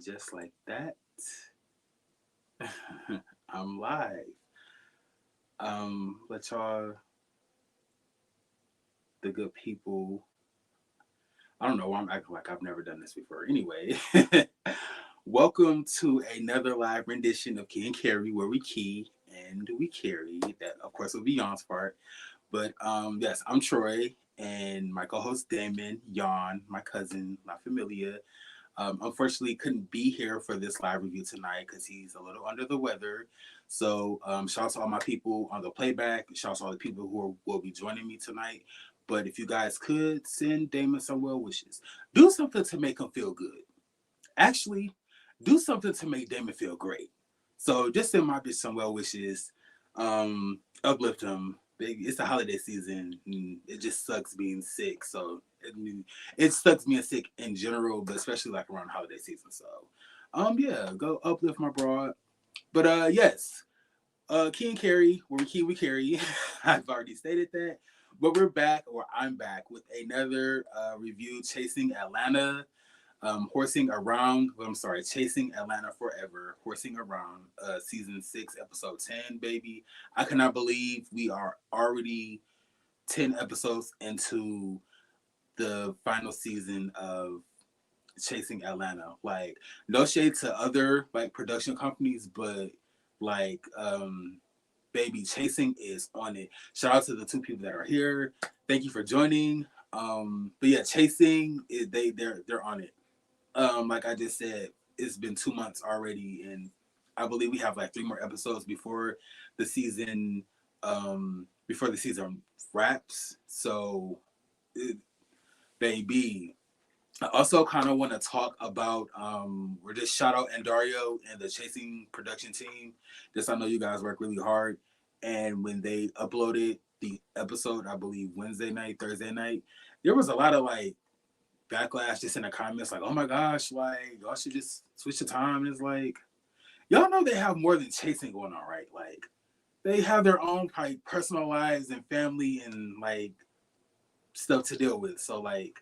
Just like that, I'm live. Let y'all, the good people. I don't know why I'm acting like I've never done this before. Anyway, welcome to another live rendition of Key and Carry, where we key and we carry. That, of course, will be Yon's part. But yes, I'm Troy, and my co-host Damon, Yon, my cousin, my familia. Unfortunately, couldn't be here for this live review tonight because he's a little under the weather. So, shout out to all my people on the playback. Shout out to all the people who will be joining me tonight. But if you guys could send Damon some well wishes, do something to make him feel good. Actually, do something to make Damon feel great. So just send my bitch some well wishes. Uplift him. It's the holiday season. And it just sucks being sick. So it sucks being sick in general, but especially like around holiday season. So yeah, go uplift my broad. But yes, Key and Carry, where we key, we carry. I've already stated that. But we're back, or I'm back, with another review, Chasing Atlanta, Horsing Around. Well, I'm sorry, Chasing Atlanta Forever, Horsing Around, season 6, episode 10, baby. I cannot believe we are already 10 episodes into the final season of Chasing Atlanta. Like, no shade to other like production companies, but like baby, Chasing is on it. Shout out to the two people that are here. Thank you for joining. But yeah, Chasing they're on it. Like I just said, it's been 2 months already, and I believe we have like 3 more episodes before the season wraps. So, baby, I also kind of want to talk about we're just shout out Andario and the Chasing production team. Just I know you guys work really hard, and when they uploaded the episode, I believe Wednesday night, Thursday night, there was a lot of like backlash just in the comments, like, oh my gosh, like y'all should just switch the time. And it's like, y'all know they have more than Chasing going on, right? Like they have their own like personal lives and family and like stuff to deal with. So like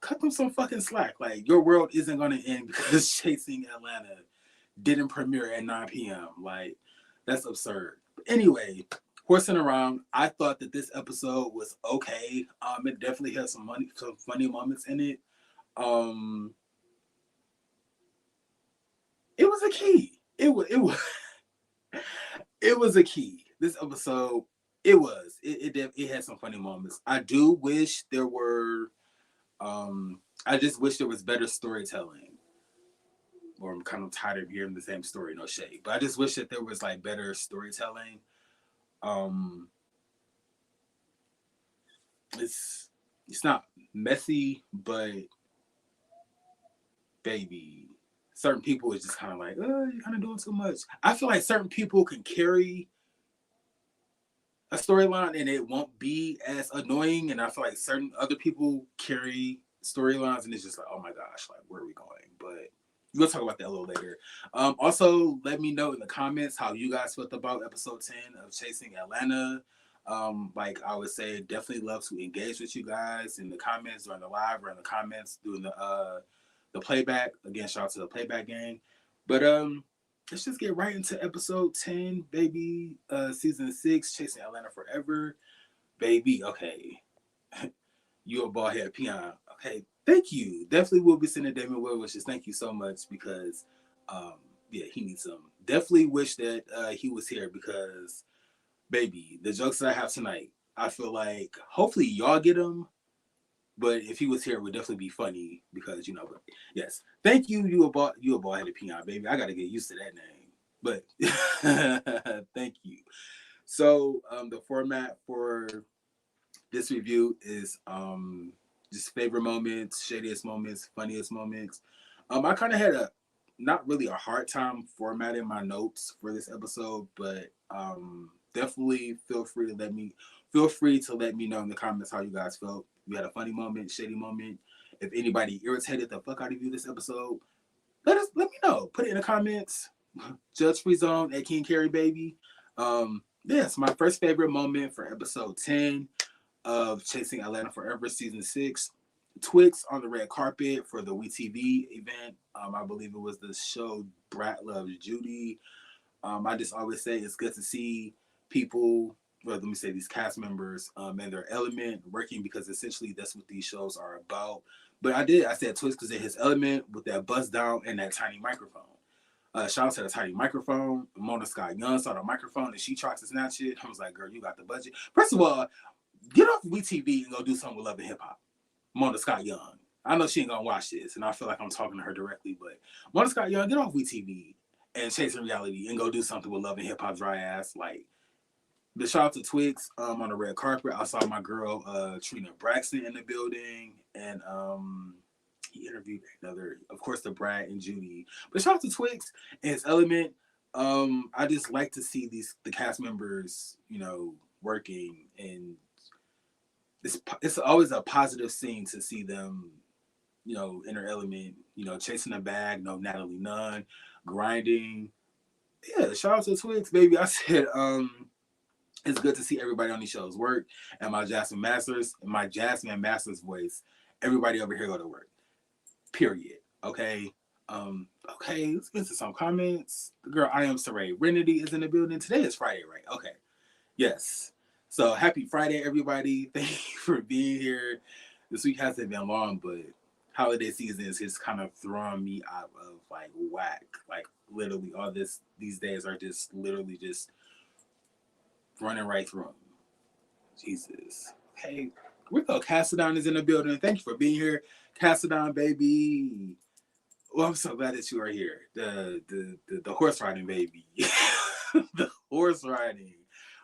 cut them some fucking slack. Like your world isn't gonna end because Chasing Atlanta didn't premiere at 9 p.m. Like that's absurd. But anyway, horsing around, I thought that this episode was okay. It definitely had some funny moments in it. Um, it was a key. It was it was a key. This episode, it had some funny moments. I do wish there were. I just wish there was better storytelling. Or I'm kind of tired of hearing the same story, no shade. But I just wish that there was like better storytelling. Um, it's not messy, but baby, certain people is just kind of like, oh, you're kind of doing too much. I feel like certain people can carry a storyline and it won't be as annoying, and I feel like certain other people carry storylines and it's just like, oh my gosh, like where are we going? But we'll talk about that a little later. Also, let me know in the comments how you guys felt about episode 10 of Chasing Atlanta. Like I would say, definitely love to engage with you guys in the comments during the live or in the comments during the playback. Again, shout out to the playback gang. But let's just get right into episode 10, baby. Season 6, Chasing Atlanta Forever. Baby, okay. You a bald head peon. Okay, thank you. Definitely will be sending Damon well wishes. Thank you so much because um yeah, he needs some. Definitely wish that he was here because baby, the jokes that I have tonight, I feel like hopefully y'all get them. But if he was here, it would definitely be funny because But yes, thank you. You a bald headed peon, baby. I got to get used to that name. But thank you. So the format for this review is just favorite moments, shadiest moments, funniest moments. I kind of had a not really a hard time formatting my notes for this episode, but definitely feel free to let me know in the comments how you guys felt. You had a funny moment, shady moment. If anybody irritated the fuck out of you this episode, let me know. Put it in the comments. Judge Free Zone at King Carry Baby. Yes, my first favorite moment for episode 10 of Chasing Atlanta Forever, season 6. Twix on the red carpet for the WeTV event. I believe it was the show Brat Loves Judy. I just always say it's good to see people, well, let me say these cast members in their element working, because essentially that's what these shows are about. But I said Twix because in his element with that bust down and that tiny microphone. Shout out to the tiny microphone. Mona Scott Young saw the microphone and she tried to snatch it. I was like, girl, you got the budget. First of all, get off WeTV and go do something with Love and Hip Hop. Mona Scott Young. I know she ain't gonna watch this, and I feel like I'm talking to her directly, but Mona Scott Young, get off WeTV and Chasing Reality and go do something with Love and Hip Hop dry ass. Like, the shout out to Twix on the red carpet. I saw my girl Trina Braxton in the building, and he interviewed another, of course, the Brad and Judy. But shout out to Twix and his element. I just like to see the cast members, working, and it's always a positive scene to see them, in their element, chasing a bag, no Natalie Nunn, grinding. Yeah, shout out to Twix, baby. I said, it's good to see everybody on these shows work. And my Jasmine Masters voice, everybody over here go to work. Period. Okay. Okay, let's get to some comments. The girl I am Saray Renity is in the building. Today is Friday, right? Okay. Yes. So happy Friday, everybody. Thank you for being here. This week hasn't been long, but holiday season is just kind of throwing me out of like whack. Like literally all these days are just literally just running right through them. Jesus. Hey, we go. Cassadon is in the building. Thank you for being here. Cassadon, baby. Well, I'm so glad that you are here. The horse riding, baby. The horse riding,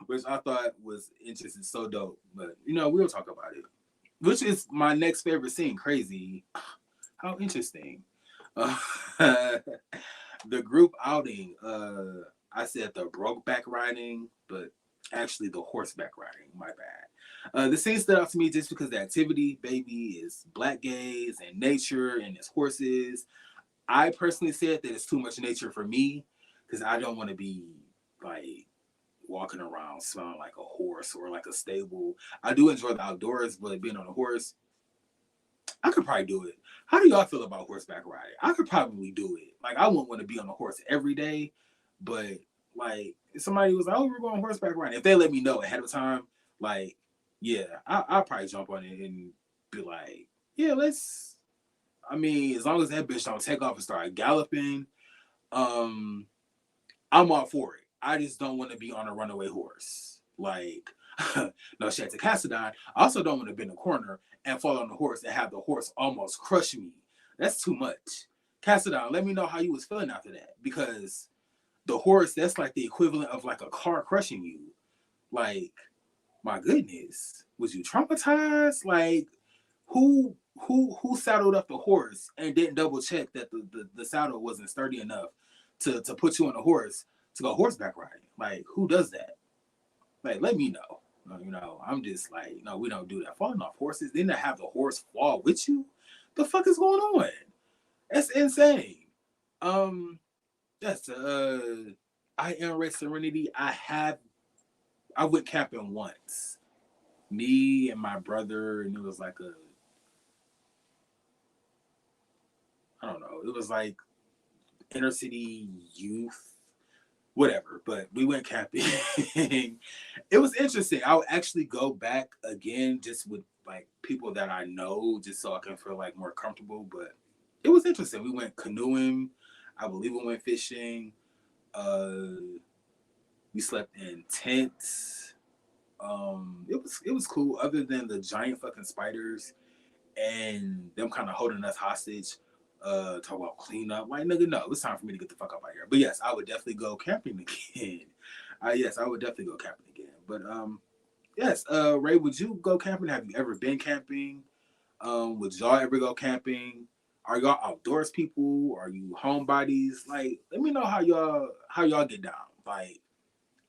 which I thought was interesting, so dope. But we'll talk about it. Which is my next favorite scene. Crazy. How interesting. Uh, the group outing. I said the brokeback riding, but actually the horseback riding. My bad. The scene stood out to me just because the activity, baby, is black gaze and nature and it's horses. I personally said that it's too much nature for me because I don't want to be like walking around smelling like a horse or like a stable. I do enjoy the outdoors, but being on a horse, I could probably do it. How do y'all feel about horseback riding? I could probably do it. Like, I wouldn't want to be on a horse every day, but like, if somebody was like, oh, we're going horseback riding, if they let me know ahead of time, like, yeah, I'll probably jump on it and be like, yeah, as long as that bitch don't take off and start galloping, I'm all for it. I just don't want to be on a runaway horse. Like, no shit to Cassadon. I also don't want to be in the corner and fall on the horse and have the horse almost crush me. That's too much. Cassadon, let me know how you was feeling after that. Because the horse, that's like the equivalent of like a car crushing you. Like, my goodness. Was you traumatized? Like, who saddled up the horse and didn't double check that the saddle wasn't sturdy enough to put you on a horse to go horseback riding? Like, who does that? Like, let me know. I'm just like, no, we don't do that. Falling off horses, then to have the horse fall with you? The fuck is going on? That's insane. That's I am Red Serenity. I went camping once. Me and my brother, and it was like I don't know, it was like inner city youth, whatever. But we went camping. It was interesting. I would actually go back again just with like people that I know, just so I can feel like more comfortable. But it was interesting. We went canoeing. I believe we went fishing. We slept in tents. It was cool. Other than the giant fucking spiders and them kind of holding us hostage. Talk about clean up. Like, nigga, no, it's time for me to get the fuck up out here. But yes, I would definitely go camping again. Yes, I would definitely go camping again. But yes, Ray, would you go camping? Have you ever been camping? Would y'all ever go camping? Are y'all outdoors people? Are you homebodies? Like, let me know how y'all get down. Like,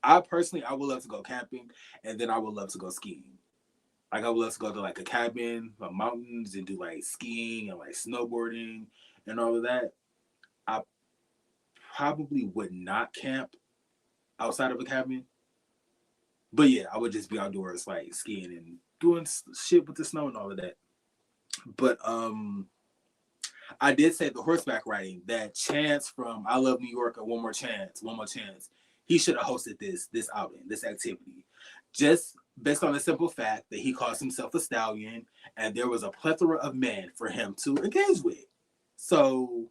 I personally, I would love to go camping, and then I would love to go skiing. Like, I would love to go to like a cabin, like mountains, and do like skiing and like snowboarding and all of that. I probably would not camp outside of a cabin, but yeah, I would just be outdoors, like skiing and doing shit with the snow and all of that. But I did say the horseback riding, that Chance from I Love New York and One More Chance. He should have hosted this outing, this activity, just based on the simple fact that he calls himself a stallion, and there was a plethora of men for him to engage with. So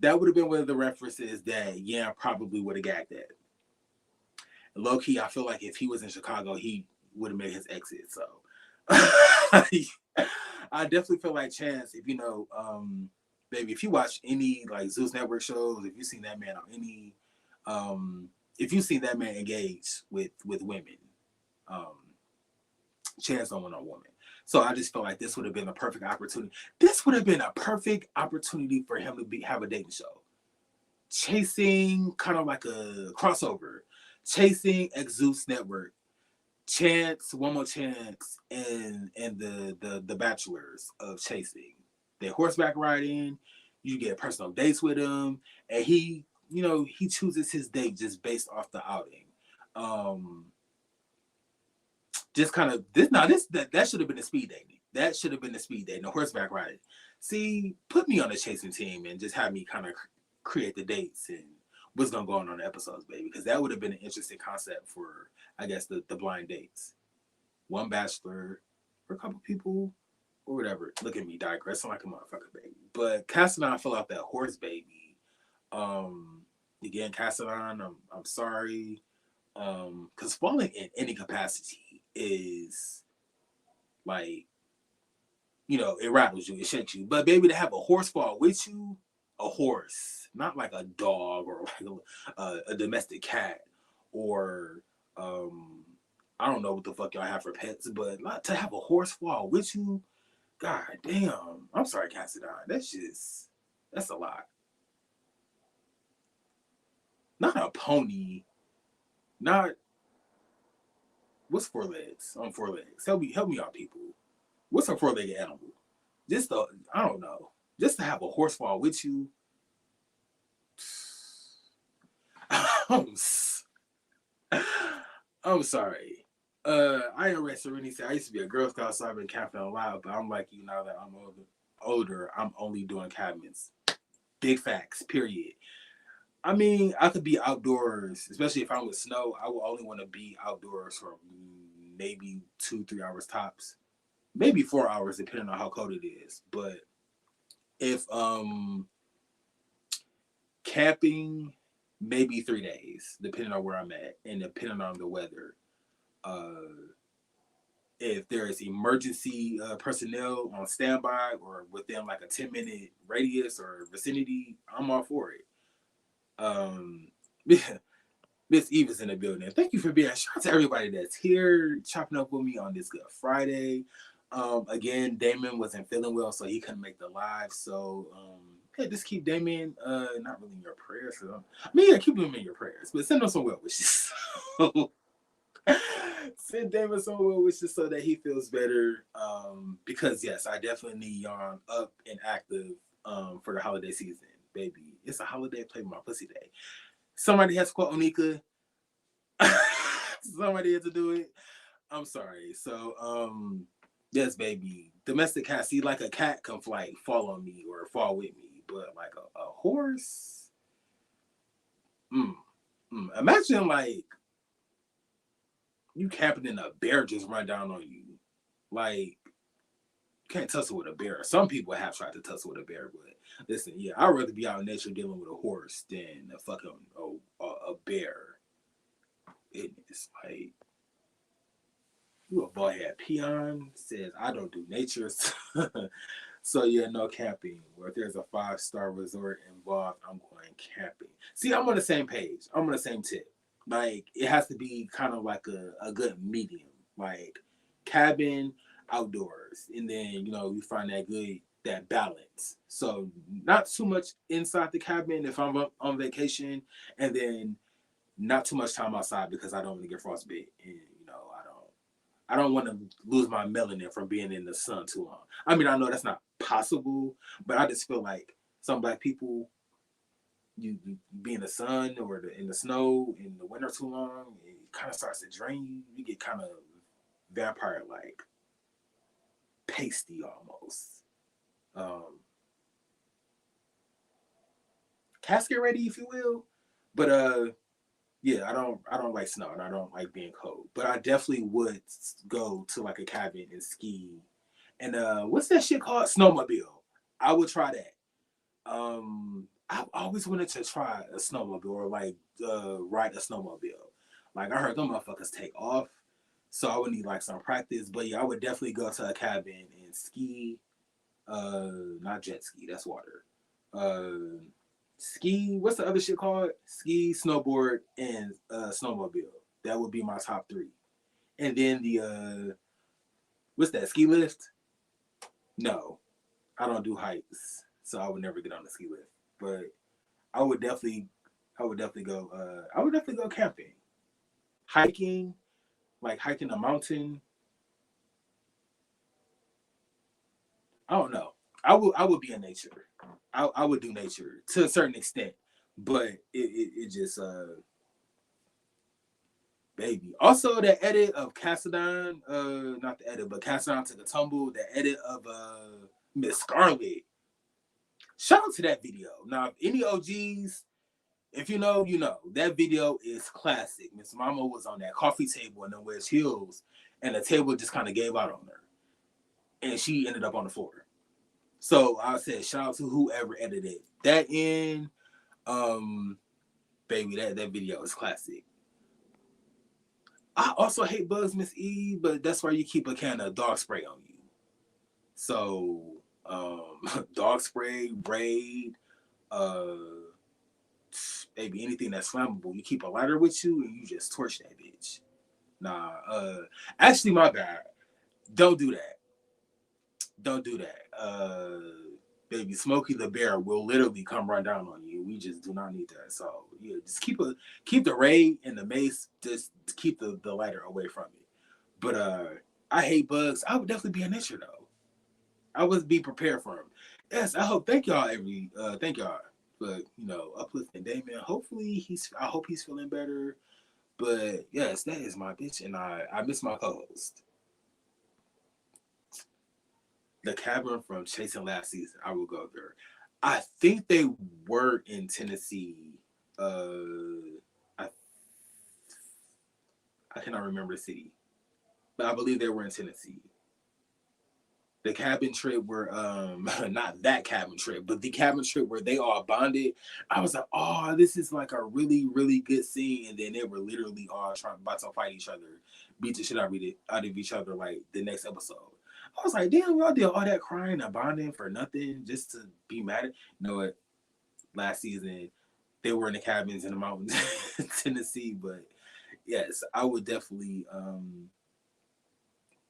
that would have been one of the references that yeah probably would have gagged at. Low key, I feel like if he was in Chicago, he would have made his exit. So I definitely feel like Chance, if you know, baby, if you watch any like Zeus Network shows, if you've seen that man on any, if you've seen that man engage with women, um, Chance don't want no woman. So I just felt like this would have been a perfect opportunity. This would have been a perfect opportunity for him to have a dating show. Chasing, kind of like a crossover. Chasing X Zeus Network, Chance, One More Chance, and the Bachelors of Chasing. They horseback riding. You get personal dates with him, and he chooses his date just based off the outing. Um, just kind of this. Now that should have been a speed dating. That should have been a speed dating, the horseback riding. See, put me on the chasing team and just have me kind of create the dates and what's gonna go on the episodes, baby. Because that would have been an interesting concept for, I guess, the blind dates. One bachelor for a couple people or whatever. Look at me digressing like a motherfucker, baby. But Cassidy fell out that horse, baby. Um, Again, Cassidy, I'm sorry. Because falling in any capacity is like, it rattles you, it shakes you. But baby, to have a horse fall with you, a horse, not like a dog or like a domestic cat or um, I don't know what the fuck y'all have for pets, but not to have a horse fall with you, god damn. I'm sorry, Cassidy. That's a lot. Not a pony, not what's four legs on four legs. Help me out, people. What's a four-legged animal? Just I don't know. Just to have a horse fall with you. I'm, I'm sorry. I am Red Serenity said I used to be a Girl Scout, so I've been camping a lot, but I'm like you now that I'm older. I'm only doing cabins. Big facts. Period. I mean, I could be outdoors, especially if I'm with snow. I will only want to be outdoors for maybe 2-3 hours tops, maybe 4 hours depending on how cold it is. But if camping, maybe 3 days, depending on where I'm at and depending on the weather. Uh, if there is emergency personnel on standby or within like a 10-minute radius or vicinity, I'm all for it. Yeah, Miss Eve is in the building. Thank you for being. Shout out to everybody that's here chopping up with me on this Good Friday. Again, Damon wasn't feeling well, so he couldn't make the live. So, yeah, just keep Damon not really in your prayers. So, I mean, yeah, keep him in your prayers, but send him some well wishes. Send Damon some well wishes so that he feels better. Because yes, I definitely need y'all up and active for the holiday season, baby. It's a holiday play with my pussy day. Somebody has to quote Onika. Somebody had to do it. I'm sorry. So, yes, baby. Domestic cat. See, like a cat can like fall on me or fall with me, but like a horse. Imagine like you camping and a bear just run down on you. Like you can't tussle with a bear. Some people have tried to tussle with a bear, but listen, yeah, I'd rather be out in nature dealing with a horse than a fucking a bear. It is like you a boy head peon says I don't do nature. So yeah, no camping. Or if there's a 5-star resort involved, I'm going camping. See, I'm on the same page. I'm on the same tip. Like it has to be kind of like a good medium. Like cabin, outdoors. And then, you find that balance. So not too much inside the cabin if I'm on vacation, and then not too much time outside because I don't want to get frostbite. And I don't want to lose my melanin from being in the sun too long. I mean, I know that's not possible, but I just feel like some black people, you be in the sun or in the snow in the winter too long, it kind of starts to drain you. You get kind of vampire like pasty almost. casket ready, if you will. But yeah, I don't like snow and I don't like being cold. But I definitely would go to like a cabin and ski. And what's that shit called? Snowmobile. I would try that. I always wanted to try a snowmobile or like ride a snowmobile. Like I heard them motherfuckers take off, so I would need like some practice. But yeah, I would definitely go to a cabin and ski. Not jet ski, that's water. Uh, ski. What's the other shit called? Ski, snowboard, and snowmobile. That would be my top three. And then the what's that? Ski lift? No, I don't do heights, so I would never get on the ski lift. But I would definitely, I would definitely go. I would definitely go camping, hiking, like hiking a mountain. I don't know. I would be in nature. I would do nature to a certain extent, but it just baby. Also, the edit of Cassadine, not the edit, but Cassadine took a tumble. The edit of Miss Scarlet. Shout out to that video. Now, any OGs, if you know, you know. That video is classic. Miss Mama was on that coffee table in the West Hills, and the table just kind of gave out on her, and she ended up on the floor. So I said, shout out to whoever edited that in. Um, baby, that video is classic. I also hate bugs, Miss E, but that's why you keep a can of dog spray on you. So, dog spray, braid, uh, maybe anything that's flammable. You keep a lighter with you and you just torch that bitch. Nah, actually, my bad. Don't do that. Don't do that. Baby, Smokey the Bear will literally come run down on you. We just do not need that. So yeah, just keep the raid and the mace. Just keep the lighter away from it. But I hate bugs. I would definitely be an itcher though. I would be prepared for them. Yes, I hope. Thank y'all. Thank y'all for uplifting Damien. Hopefully I hope he's feeling better. But yes, that is my bitch, and I miss my co-host. The cabin from Chasing last season. I will go there. I think they were in Tennessee. I cannot remember the city, but I believe they were in Tennessee. The cabin trip where not that cabin trip, but the cabin trip where they all bonded. I was like, oh, this is like a really, really good scene. And then they were literally all trying about to fight each other, beat the shit out of each other like the next episode. I was like, damn, we all did all that crying and bonding for nothing just to be mad at. You know what? Last season they were in the cabins in the mountains in Tennessee, but yes, I would definitely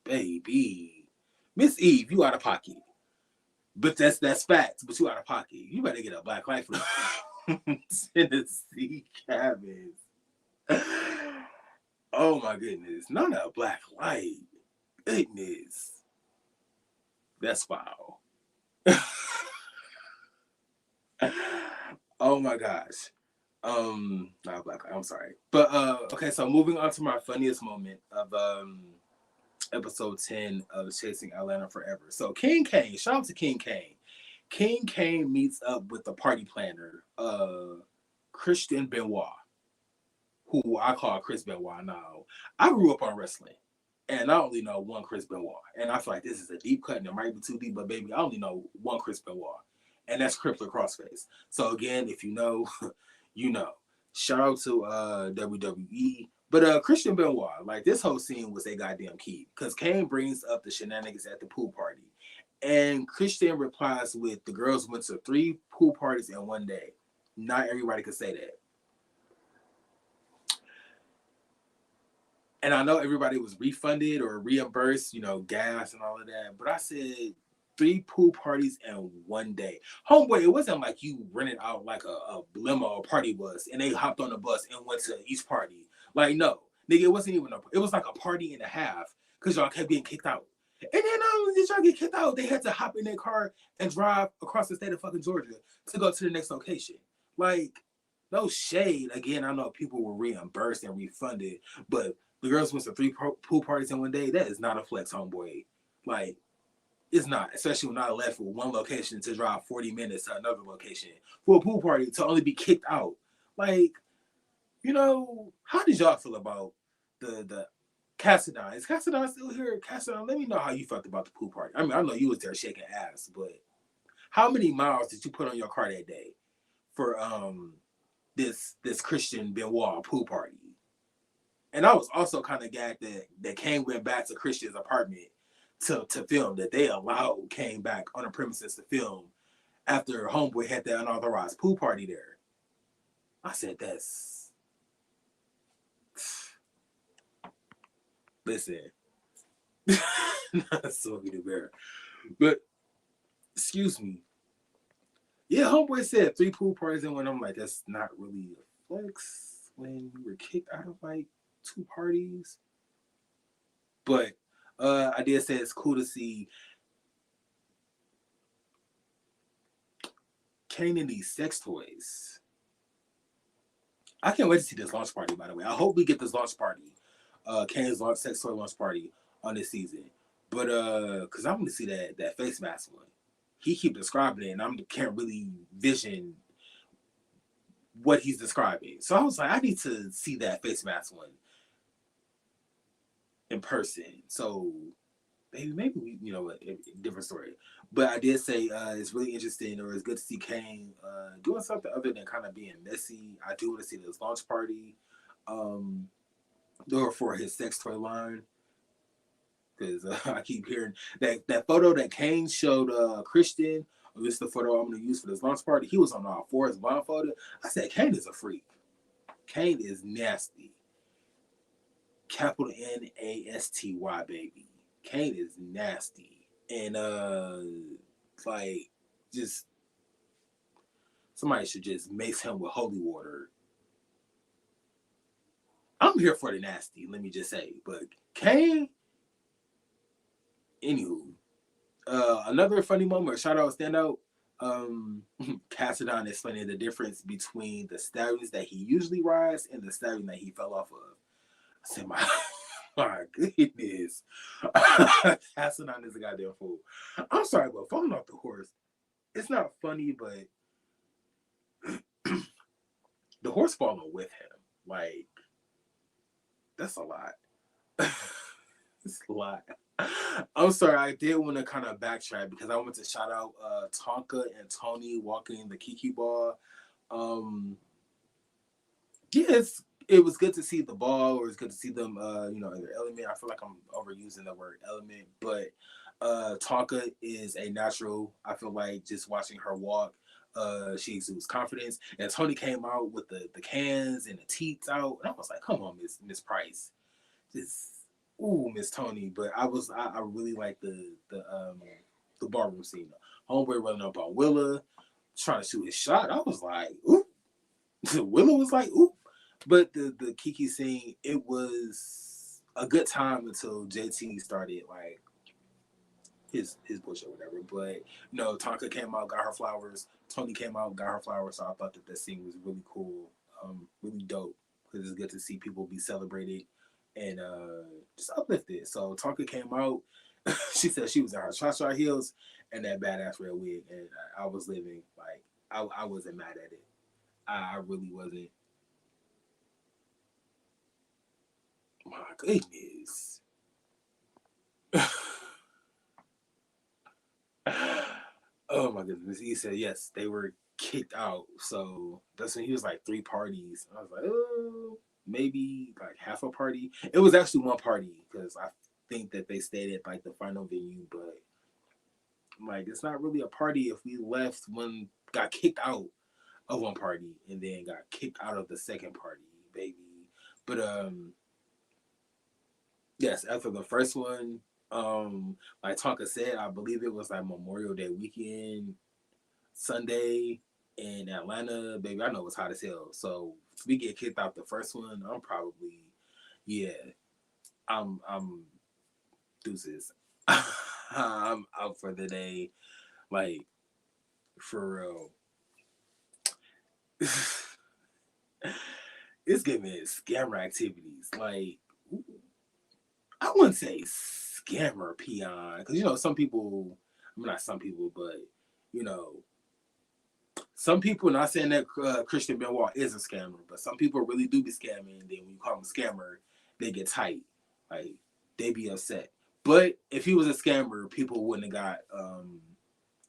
baby. Miss Eve, you out of pocket. But that's facts, but you out of pocket. You better get a black life from Tennessee cabins. Oh my goodness. Not a black light. Goodness. That's foul. Oh my gosh. Not black light, I'm sorry. But okay, so moving on to my funniest moment of episode 10 of Chasing Atlanta Forever. So King Kane, shout out to King Kane. King Kane meets up with the party planner, Christian Benoit, who I call Chris Benoit now. I grew up on wrestling, and I only know one Chris Benoit. And I feel like this is a deep cut, and it might be too deep, but baby, I only know one Chris Benoit, and that's Crippler Crossface. So again, if you know, you know. Shout out to WWE. But Christian Benoit, like this whole scene was a goddamn key because Kane brings up the shenanigans at the pool party. And Christian replies with, the girls went to 3 pool parties in one day. Not everybody could say that. And I know everybody was refunded or reimbursed, gas and all of that. But I said 3 pool parties in one day. Homeboy, it wasn't like you rented out like a limo or party bus and they hopped on the bus and went to each party. Like, no. Nigga, it wasn't even it was like a party and a half because y'all kept getting kicked out. And then not only did y'all get kicked out, they had to hop in their car and drive across the state of fucking Georgia to go to the next location. Like, no shade. Again, I know people were reimbursed and refunded, but the girls went to 3 pool parties in one day. That is not a flex, homeboy. Like, It's not, especially when I left with one location to drive 40 minutes to another location for a pool party to only be kicked out. Like, how did y'all feel about the Cassadon? Is Cassadon still here? Cassadon, let me know how you felt about the pool party. I mean, I know you was there shaking ass, but how many miles did you put on your car that day for this Christian Benoit pool party? And I was also kind of gagged that Kane went back to Christian's apartment to film, that they allowed Kane back on the premises to film after Homeboy had that unauthorized pool party there. I said, that's... Listen. Not so the bear. But, excuse me. Yeah, Homeboy said 3 pool parties in one. I'm like, that's not really a flex when you were kicked out of like 2 parties. But I did say it's cool to see Kane and these sex toys. I can't wait to see this launch party, by the way. I hope we get this launch party. Kane's sex toy launch party on this season. But because I want to see that face mask one. He keep describing it, and I can't really vision what he's describing. So I was like, I need to see that face mask one in person. So maybe we, different story. But I did say it's really interesting, or it's good to see Kane doing something other than kind of being messy. I do want to see this launch party, or for his sex toy line, because I keep hearing that photo that Kane showed Christian. This is the photo I'm going to use for this launch party. He was on all fours blindfolded. I said, Kane is a freak. Kane is nasty. Capital Nasty, baby. Kane is nasty. And like, just somebody should just mace him with holy water. I'm here for the nasty, let me just say. But Kane, anywho, another funny moment, shout out, standout. Cassadon explaining the difference between the stallions that he usually rides and the stallion that he fell off of. I said, my goodness. Cassadon is a goddamn fool. I'm sorry, but falling off the horse, it's not funny, but the horse falling with him, like, that's a lot. It's a lot. I'm sorry, I did want to kind of backtrack because I want to shout out Tonka and Tony walking the Kiki ball. Yes, it was good to see the ball, or it's good to see them, in their element. I feel like I'm overusing the word element, but Tonka is a natural. I feel like just watching her walk, she exudes confidence. And Tony came out with the cans and the teats out, and I was like, "Come on, Miss Price, just Miss Tony." But I really like the barroom scene. Homeboy running up on Willa, trying to shoot his shot. I was like, "Ooh." Willa was like, "Ooh." But the Kiki scene, it was a good time until JT started like his bullshit or whatever. But Tonka came out, got her flowers. Tony came out, got her flowers. So I thought that scene was really cool, really dope, because it's good to see people be celebrated and just uplifted. So Tonka came out. She said she was in her cha-cha heels and that badass red wig, and I was living. Like, I wasn't mad at it. I really wasn't. My goodness. Oh my goodness. He said yes, they were kicked out. So that's when he was like 3 parties. I was like, oh, maybe like half a party. It was actually 1 party because I think that they stayed at like the final venue, but like, it's not really a party if we left one, got kicked out of 1 party and then got kicked out of the second party, baby. But yes, after the first one, like Tonka said, I believe it was like Memorial Day weekend, Sunday in Atlanta, baby. I know it's hot as hell. So if we get kicked out the first one, I'm probably, yeah, I'm deuces. I'm out for the day, like, for real. It's giving scammer activities. Like, I wouldn't say scammer peon. Because, some people, I mean, not some people, but, you know, some people, not saying that Christian Benoit is a scammer, but some people really do be scamming. And then when you call them a scammer, they get tight. Like, they be upset. But if he was a scammer, people wouldn't have got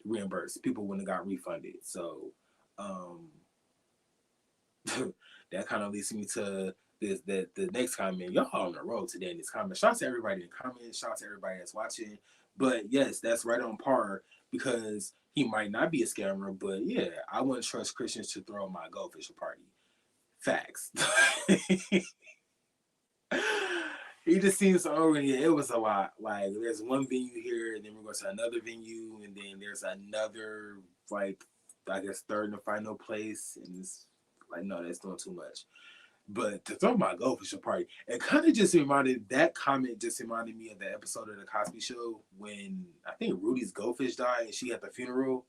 reimbursed. People wouldn't have got refunded. So, that kind of leads me to the next comment. Y'all on the road today in this comment. Shout out to everybody in the comments. Shout out to everybody that's watching. But yes, that's right on par because he might not be a scammer, but yeah, I wouldn't trust Christians to throw my goldfish party. Facts. He just seems already. It was a lot. Like there's one venue here, and then we're going to another venue, and then there's another like I guess third and final place, and it's like no, that's doing too much. But to throw my goldfish party, it kind of just reminded that comment just reminded me of the episode of the Cosby Show when I think Rudy's goldfish died, and she had the funeral.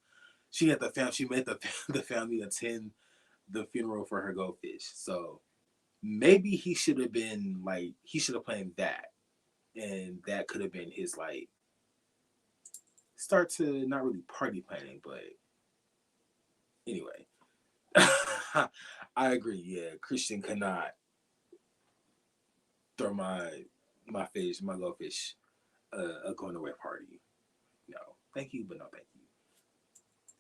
She had she made the family attend the funeral for her goldfish. So maybe he should have been like he should have planned that, and that could have been his like start to not really party planning, but anyway. I agree. Yeah, Christian cannot throw my goldfish a going away party. No, thank you, but no thank you.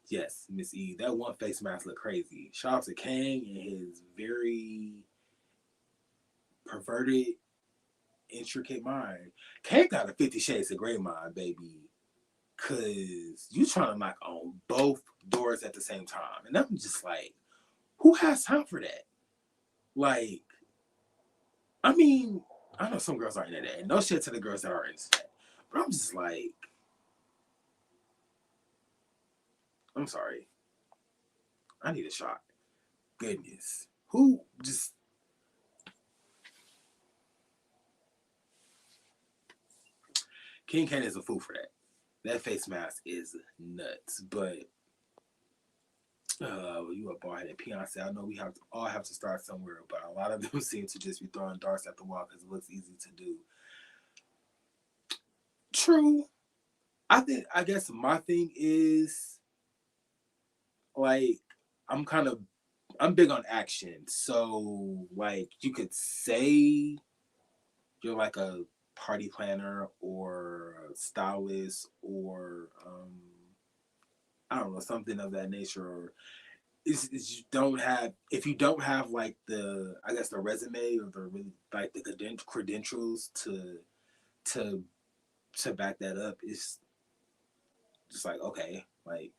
Yes, Miss E, that one face mask looked crazy. Shout out to Kang and his very perverted, intricate mind. Kang got a 50 Shades of Grey mind, baby. Cause you trying to knock on both doors at the same time. And I'm just like, who has time for that? Like, I mean, I know some girls aren't into that. No shit to the girls that are into that. But I'm just like, I'm sorry. I need a shot. Goodness. Who just King Ken is a fool for that. That face mask is nuts. But you a bald headed peon. I know we all have to start somewhere, but a lot of them seem to just be throwing darts at the wall because it looks easy to do. True. I guess my thing is like I'm big on action. So like you could say you're like a party planner or a stylist or I don't know, something of that nature, or is you don't have if you don't have like the I guess the resume or the like the credentials to back that up, it's just like okay, like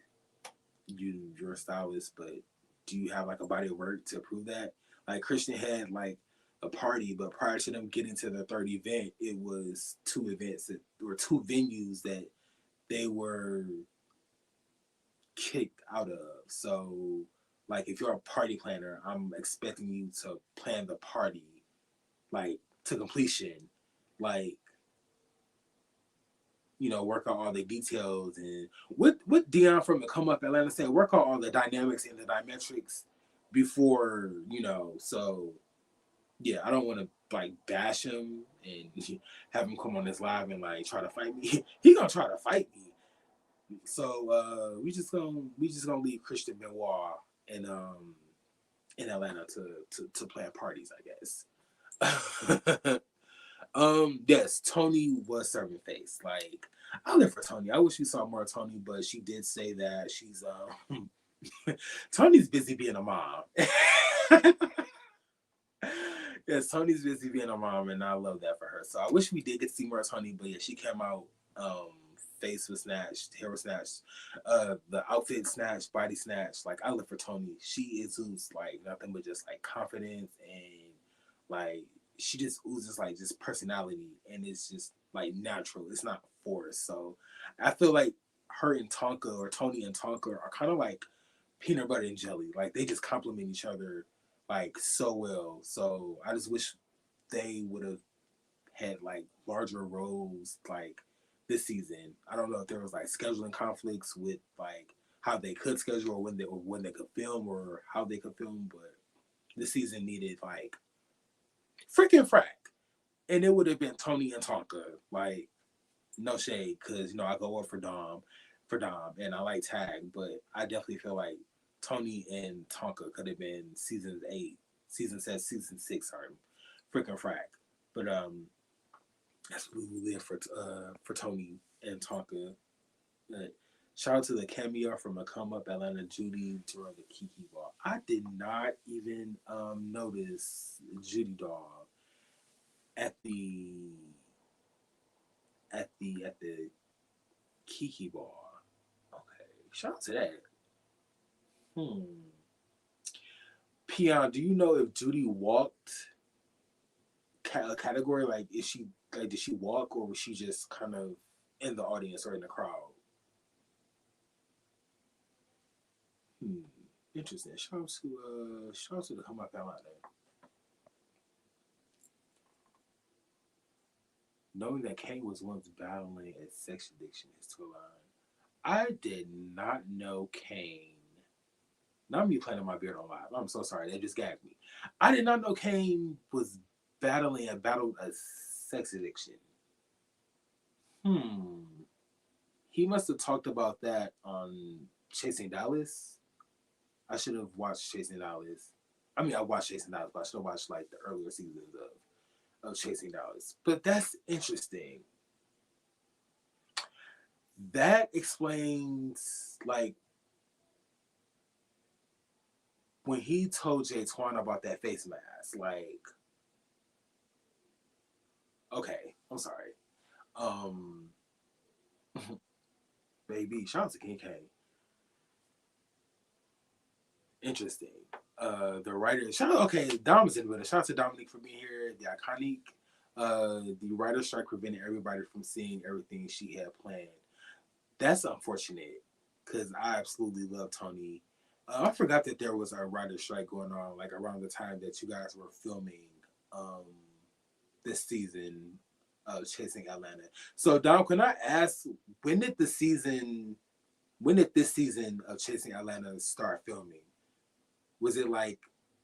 you're a stylist, but do you have like a body of work to prove that? Like Christian had like a party, but prior to them getting to the third event, it was two events that or two venues that they were kicked out of. So like if you're a party planner, I'm expecting you to plan the party like to completion. Like work out all the details and what Dion from the Come Up Atlanta said, work out all the dynamics and the diametrics before, so yeah, I don't want to like bash him and have him come on this live and like try to fight me. He gonna try to fight me. So we just gonna leave Christian Benoit in Atlanta to plan parties, I guess. Yes, Tony was serving face. Like, I live for Tony. I wish we saw more Tony, but she did say that she's Tony's busy being a mom. Yes, Tony's busy being a mom, and I love that for her. So I wish we did get to see more Tony, but yeah, she came out. Face was snatched, hair was snatched, the outfit snatched, body snatched. Like I live for Tony. She exudes like nothing but just like confidence and like she just oozes like just personality and it's just like natural. It's not forced. So I feel like her and Tonka or Tony and Tonka are kind of like peanut butter and jelly. Like they just complement each other like so well. So I just wish they would have had like larger roles like this season. I don't know if there was like scheduling conflicts with like how they could schedule or when they could film or how they could film, but this season needed like freaking frack. And it would have been Tony and Tonka. Like no shade, because I go up for Dom, and I like Tag, but I definitely feel like Tony and Tonka could have been season 6, sorry, freaking frack. But that's what we live for Tony and Tonka. But shout out to the cameo from a come up Atlanta Judy during the Kiki Ball. I did not even notice Judy Doll at the Kiki Ball. Okay, shout out to that. Hmm. Peon, do you know if Judy walked a category? Like, is she like did she walk, or was she just kind of in the audience or in the crowd? Hmm. Interesting. Shout out to the come up Atlanta. Knowing that Kane was once battling a sex addiction is too line. I did not know Kane. Not me planting my beard on live. I'm so sorry. They just gagged me. I did not know Kane was battled a sex addiction. Hmm. He must have talked about that on Chasing Dallas. I should have watched Chasing Dallas. I mean, I watched Chasing Dallas, but I should have watched like the earlier seasons of Chasing Dallas. But that's interesting. That explains like when he told Jay Twan about that face mask. Like, okay, I'm sorry. Um, baby, shout out to King K. Interesting. The writer, shout out, okay, Dom is in with us. Shout out to Dominique for being here. The iconic, the writer strike prevented everybody from seeing everything she had planned. That's unfortunate because I absolutely love Tony. I forgot that there was a writer strike going on like around the time that you guys were filming um, this season of Chasing Atlanta. So, Dom, can I ask when did the season? When did this season of Chasing Atlanta start filming? Was it like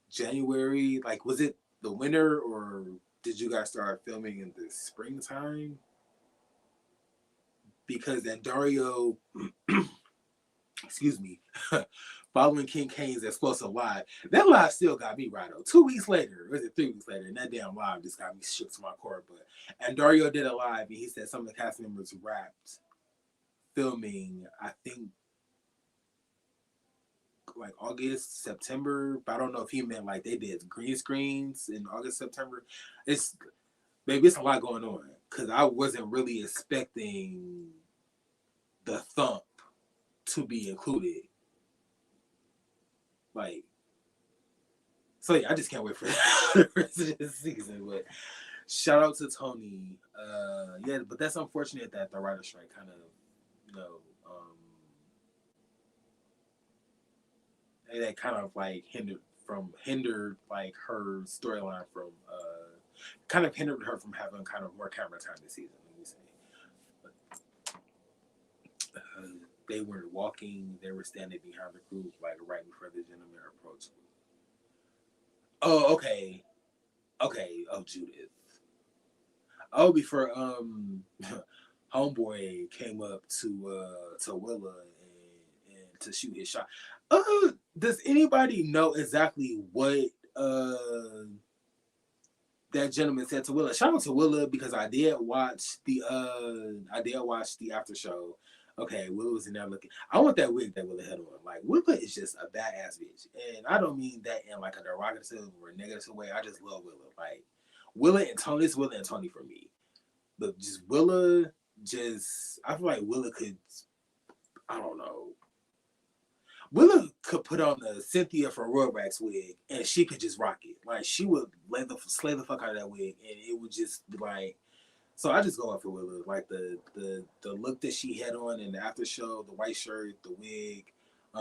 January? Like, was it the winter, or did you guys start filming in the springtime? Because then Dario, excuse me, following King Kane's explosive live, that live still got me right. 2 weeks later, or is it 3 weeks later? And that damn live just got me shook to my core. But and Dario did a live, and he said some of the cast members wrapped filming. I think like August, September. But I don't know if he meant like they did green screens in August, September. It's Maybe it's a lot going on because I wasn't really expecting the thump to be included. Like, so yeah, I just can't wait for the rest of this season. But shout out to Tony. Yeah, but that's unfortunate that the writer strike kind of, you know, um, that kind of like hindered like her storyline from kind of hindered her from having kind of more camera time this season. Let me say, but, they weren't walking; they were standing behind the group, like right before the gentleman approached. Oh, okay, okay. Oh, Judith. Oh, before homeboy came up to Willa and to shoot his shot. Does anybody know exactly what that gentleman said to Willa? Shout out to Willa because I did watch the after show. Okay, Willa was in there looking. I want that wig that Willa had on. Like Willa is just a badass bitch, and I don't mean that in like a derogative or negative way. I just love Willa. Like Willa and Tony, it's Willa and Tony for me. But just Willa, just I feel like Willa could. I don't know. Willa could put on the Cynthia for Royal Wax wig and she could just rock it. Like she would slay the fuck out of that wig and it would just be like so I just go up for Willa. Like the look that she had on in the after show, the white shirt, the wig,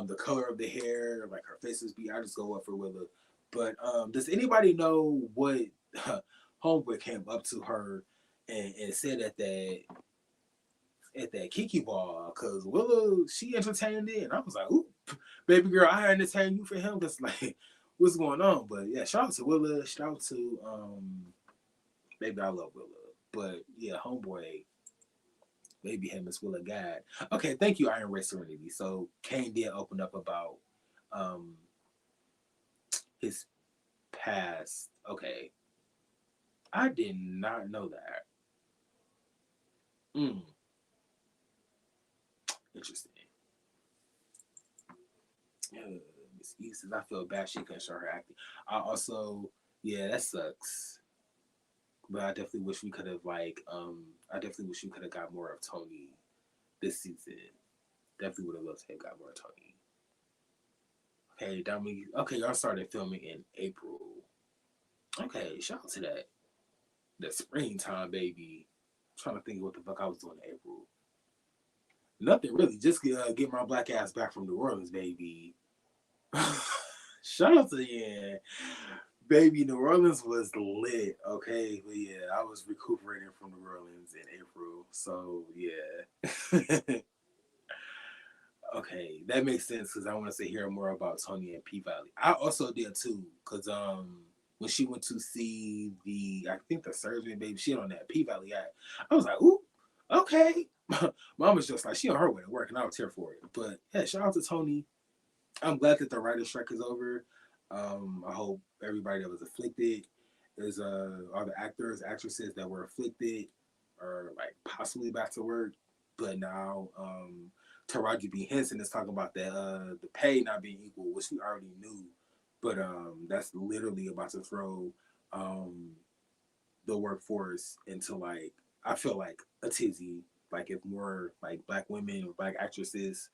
the color of the hair, like her face was be I just go up for Willa. But does anybody know what Homeboy came up to her and said at that Kiki ball? Cause Willow, she entertained it and I was like, ooh, baby girl, I entertain you for him. Cause like, what's going on? But yeah, shout out to Willa. Shout out to baby, I love Willa. But yeah, homeboy. Baby him is full of God. Okay, thank you, Iron Ray Serenity. So Kane did open up about um his past. Okay. I did not know that. Mm, interesting. Miss E says I feel bad she couldn't show her acting. I also, yeah, that sucks. But I definitely wish we could have I definitely wish we could have got more of Tony this season. Definitely would have loved to have got more of Tony. Okay, Dominique. Okay, y'all started filming in April. Okay, shout out to that. The springtime, baby. I'm trying to think of what the fuck I was doing in April. Nothing really. Just get my black ass back from New Orleans, baby. Shout out to yeah, baby. New Orleans was lit. Okay, but yeah, I was recuperating from New Orleans in April, so yeah. Okay, that makes sense because I want to hear more about Tony and P Valley. I also did too because when she went to see I think the surgeon baby, she on that P Valley act. I was like, ooh, okay. Mom was just like she on her way to work, and I was here for it. But yeah, shout out to Tony. I'm glad that the writer's strike is over. I hope everybody that was afflicted is all the actors, actresses that were afflicted are like possibly back to work. But now Taraji B. Henson is talking about that the pay not being equal, which we already knew. But that's literally about to throw um the workforce into like I feel like a tizzy. Like if more like black women or black actresses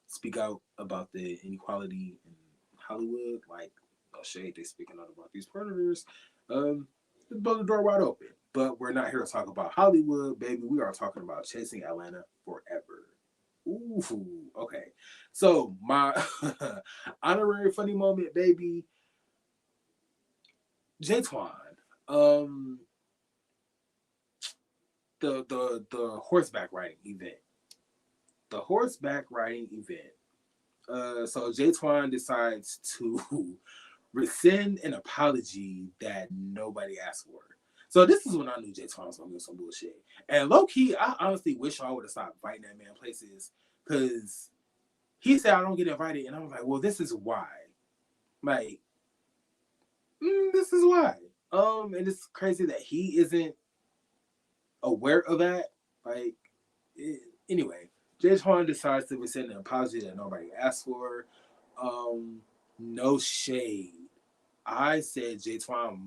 speak out about the inequality in Hollywood, like no shade, they speaking out about these predators. Just blow the door wide open. But we're not here to talk about Hollywood, baby. We are talking about chasing Atlanta forever. Ooh, okay. So my honorary funny moment, baby. J Twan. Um, the horseback riding event. The horseback riding event. So J Twan decides to rescind an apology that nobody asked for. So this is when I knew J Twan was gonna do some bullshit. And low key, I honestly wish I would have stopped inviting that man places because he said I don't get invited, and I was like, well, this is why. Like, this is why. And it's crazy that he isn't aware of that. Like, anyway, Jay Twan decides to rescind an apology that nobody asked for. Um, no shade. I said Jay Twan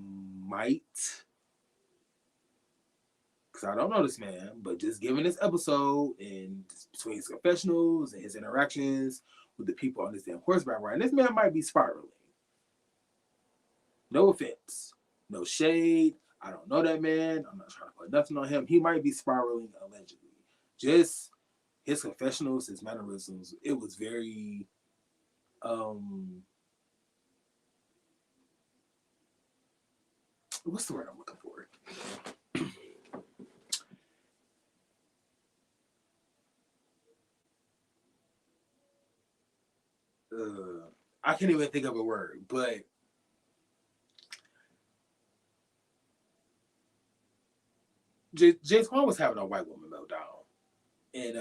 might, because I don't know this man, but just given this episode and between his confessionals and his interactions with the people on this damn horseback ride, this man might be spiraling. No offense, no shade. I don't know that man. I'm not trying to put nothing on him. He might be spiraling allegedly. Just his confessionals, his mannerisms. It was very what's the word I'm looking for? I can't even think of a word, but James Bond was having a white woman meltdown, and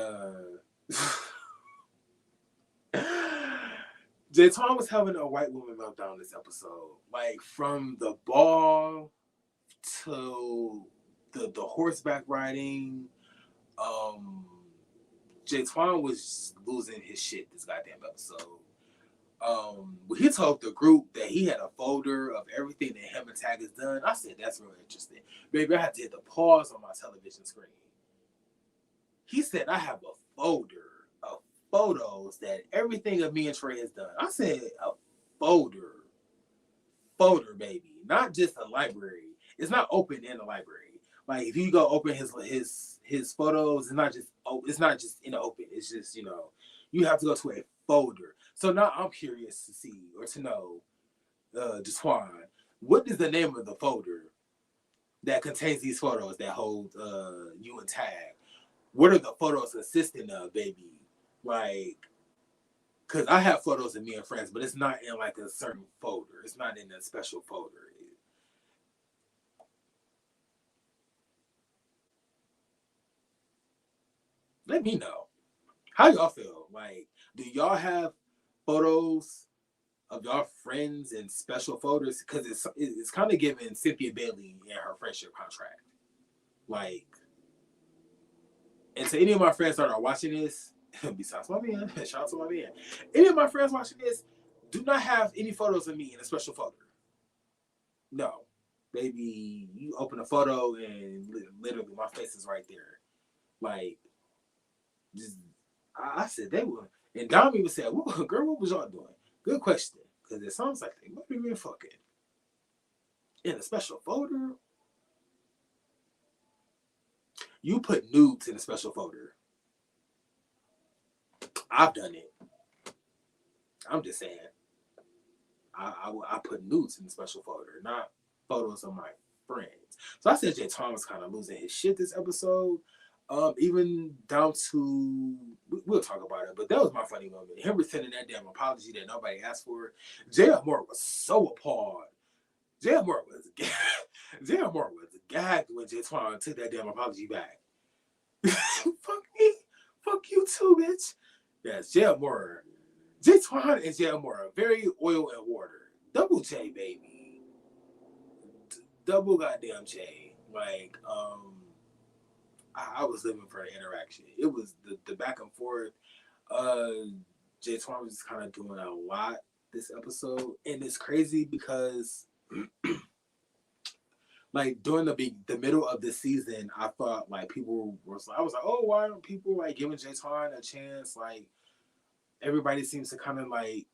Jay Tom was having a white woman meltdown this episode. Like from the ball to the horseback riding, um, Jay Twan was losing his shit this goddamn episode. He told the group that he had a folder of everything that him and Tag has done. I said that's real interesting, baby. I had to hit the pause on my television screen. He said I have a folder of photos that everything of me and Trey has done. I said a folder, baby, not just a library. It's not open in the library. Like if you go open his photos, it's not just in the open. It's just you have to go to a folder. So now I'm curious to see or to know, Deswan, what is the name of the folder that contains these photos that hold you and Tag? What are the photos consisting of, baby? Like, because I have photos of me and friends, but it's not in like a certain folder. It's not in a special folder. Let me know. How y'all feel? Like, do y'all have photos of y'all friends and special photos? Because it's kind of giving Cynthia Bailey and her friendship contract. Like, and to any of my friends that are watching this, besides my man, shout out to my man. Any of my friends watching this, do not have any photos of me in a special folder. No. Baby, you open a photo and literally my face is right there. Like, just, I said they were. And Dom even said, well, girl, what was y'all doing? Good question. Because it sounds like they might be fucking. In a special folder? You put nudes in a special folder. I've done it. I'm just saying. I put nudes in the special folder, not photos of my friends. So I said Jay Thomas kind of losing his shit this episode. Even down to, we'll talk about it, but that was my funny moment. Him returning that damn apology that nobody asked for. J.L. Moore was so appalled. J.L. Moore was gagged when Jay Twan took that damn apology back. Fuck me. Fuck you too, bitch. Yes, J.L. Moore. Jay Twan and J.L. Moore are very oil and water. Double J, baby. Double goddamn J. Like, I was living for the interaction. It was the back and forth. Jay Twan was kind of doing a lot this episode, and it's crazy because, like, during the middle of the season, I thought like people were. I was like, oh, why aren't people like giving Jay Twan a chance? Like, everybody seems to kind of like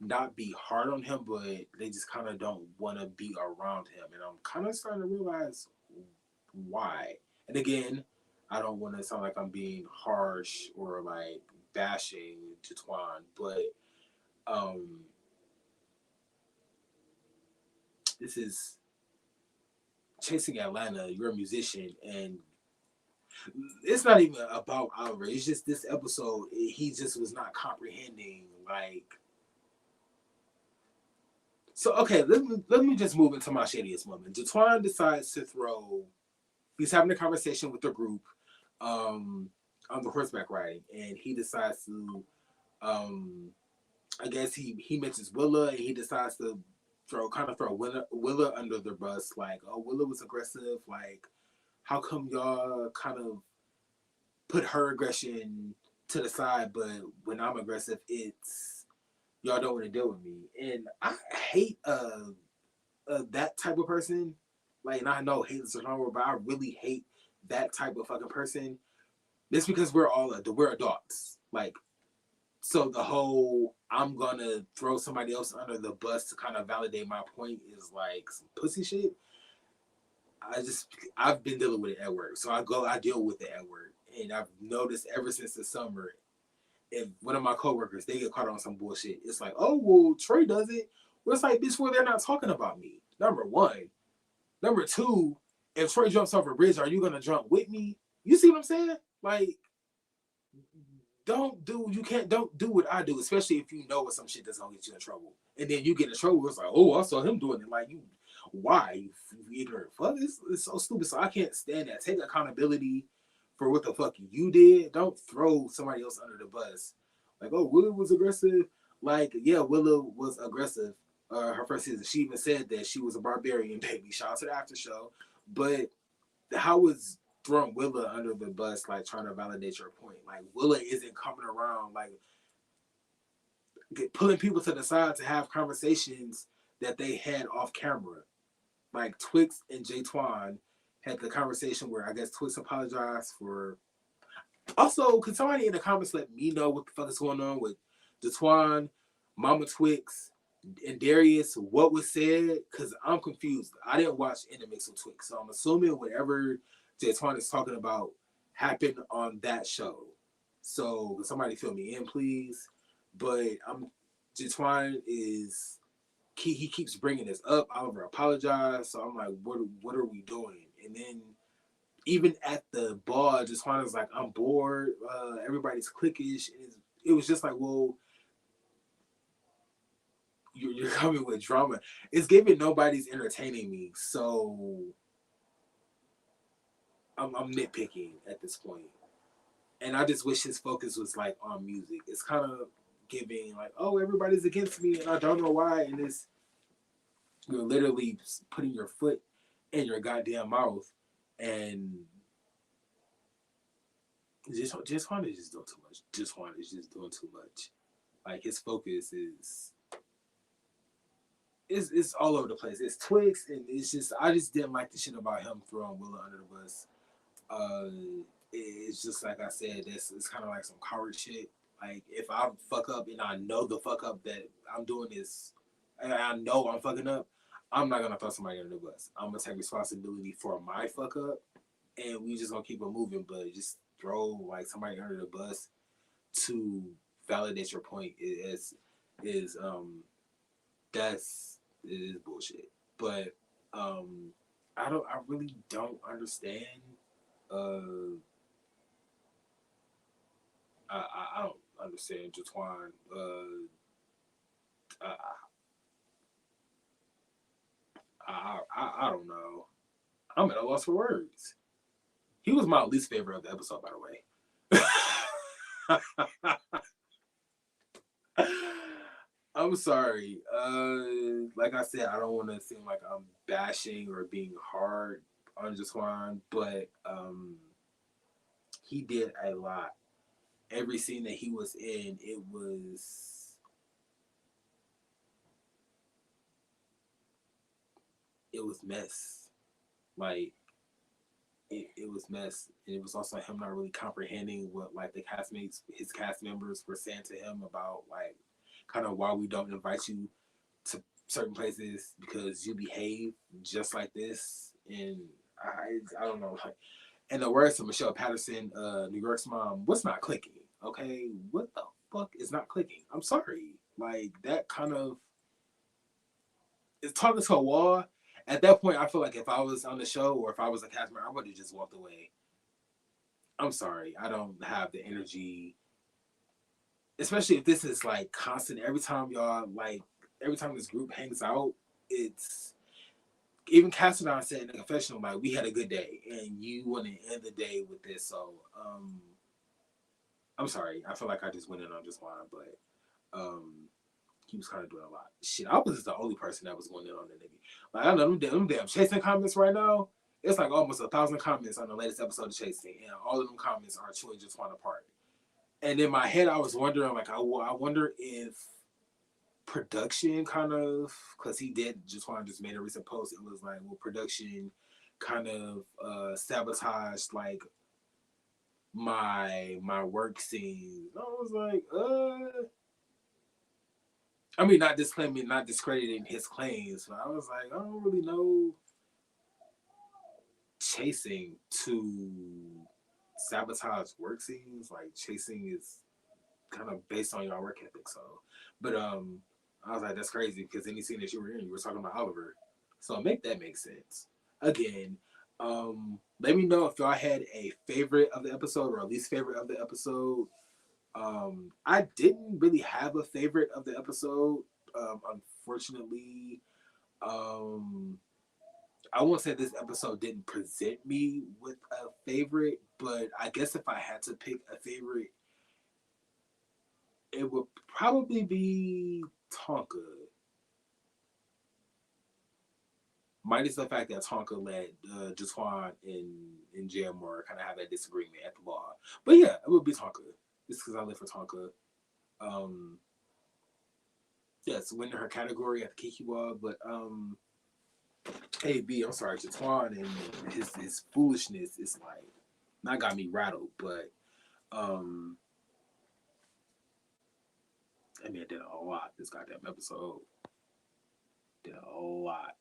not be hard on him, but they just kind of don't want to be around him, and I'm kind of starting to realize why. And again, I don't want to sound like I'm being harsh or like bashing Jatwan, but this is Chasing Atlanta. You're a musician, and it's not even about outrage. It's just this episode, he just was not comprehending. Like, so okay, let me just move into my shadiest moment. Jatwan decides to throw. He's having a conversation with the group on the horseback riding, and he decides to, I guess he mentions Willa, and he decides to throw Willa under the bus, like, oh, Willa was aggressive, like, how come y'all kind of put her aggression to the side, but when I'm aggressive, it's y'all don't want to deal with me, and I hate that type of person. Like, and I know hate is a wrong word, but I really hate that type of fucking person. It's because we're adults. Like, so the whole I'm gonna throw somebody else under the bus to kind of validate my point is like some pussy shit. I've been dealing with it at work, so I deal with it at work, and I've noticed ever since the summer, if one of my coworkers they get caught on some bullshit, it's like, oh well, Trey does it. Well, it's like, bitch, well, they're not talking about me. Number one. Number two, if Trey jumps off a bridge, are you gonna jump with me? You see what I'm saying? Like, don't do what I do, especially if you know what some shit that's gonna get you in trouble. And then you get in trouble, it's like, oh, I saw him doing it. Like, why? You ignorant fuck. It's so stupid. So I can't stand that. Take accountability for what the fuck you did. Don't throw somebody else under the bus. Like, oh, Willa was aggressive. Like, yeah, Willa was aggressive. Her first season, she even said that she was a barbarian, baby. Shout out to the after show. But how was throwing Willa under the bus, like, trying to validate your point? Like, Willa isn't coming around, like, pulling people to the side to have conversations that they had off camera. Like, Twix and Jay Twan had the conversation where I guess Twix apologized for. Also, could somebody in the comments let me know what the fuck is going on with Jatwan, Mama Twix, and Darius? What was said? Because I'm confused. I didn't watch In the Mix with Twix, so I'm assuming whatever Jatwan is talking about happened on that show. So somebody fill me in, please. But Jatwan is. He keeps bringing this up. Oliver apologized, so I'm like, what are we doing? And then even at the bar, just Juana's like, I'm bored. Everybody's cliquish. It was just like, well, you're coming with drama. It's giving nobody's entertaining me, so I'm nitpicking at this point. And I just wish his focus was like on music. It's kind of giving like, oh, everybody's against me and I don't know why. And it's you're literally putting your foot in your goddamn mouth, and just Juan is just doing too much. Just Juan is just doing too much. Like his focus is all over the place. It's Twix, and it's just I just didn't like the shit about him throwing Willow under the bus. Uh, it's just like I said, it's kind of like some coward shit. Like if I fuck up and I know the fuck up that I'm doing is, and I know I'm fucking up, I'm not gonna throw somebody under the bus. I'm gonna take responsibility for my fuck up, and we just gonna keep it moving. But just throw like somebody under the bus to validate your point is that's it is bullshit. But I really don't understand. Uh, I don't understand Jatwan. I, I don't know. I'm at a loss for words. He was my least favorite of the episode, by the way. I'm sorry. Like I said, I don't want to seem like I'm bashing or being hard on Jaswan, but he did a lot. Every scene that he was in, it was mess. Like it was mess. And it was also him not really comprehending what like his cast members were saying to him about like kind of why we don't invite you to certain places because you behave just like this. And I don't know. Like, in the words of Michelle Patterson, New York's mom, what's not clicking? Okay, what the fuck is not clicking? I'm sorry. Like that kind of is talking to a wall. At that point, I feel like if I was on the show or if I was a cast member, I would have just walked away. I'm sorry. I don't have the energy, especially if this is like constant. Every time this group hangs out, it's even Castrodon said in the confessional, like, we had a good day and you want to end the day with this. So, I'm sorry. I feel like I just went in on just one, but he was kind of doing a lot. Shit, I was just the only person that was going in on the nigga. Like, I know them damn Chasing comments right now. It's like almost 1,000 comments on the latest episode of Chasing, and all of them comments are chewing just one apart. And in my head, I was wondering, like, I wonder if production kind of, because he did just made a recent post. It was like, well, production kind of sabotaged like my work scene. I was like, I mean, not discrediting his claims, but I was like, I don't really know Chasing to sabotage work scenes. Like Chasing is kind of based on your work ethic. So, but I was like, that's crazy because any scene that you were in, you were talking about Oliver. So make that make sense. Again, let me know if y'all had a favorite of the episode or a least favorite of the episode. I didn't really have a favorite of the episode. Unfortunately, I won't say this episode didn't present me with a favorite, but I guess if I had to pick a favorite, it would probably be Tonka. Minus the fact that Tonka let Jaswan and Jamor kind of have that disagreement at the bar. But yeah, it would be Tonka. Just because I live for Tonka. Yes, winning her category at the Kiki Ball, but hey B, I'm sorry, Jaswan and his foolishness is like not got me rattled, but I mean, I did a lot this goddamn episode. Did a lot.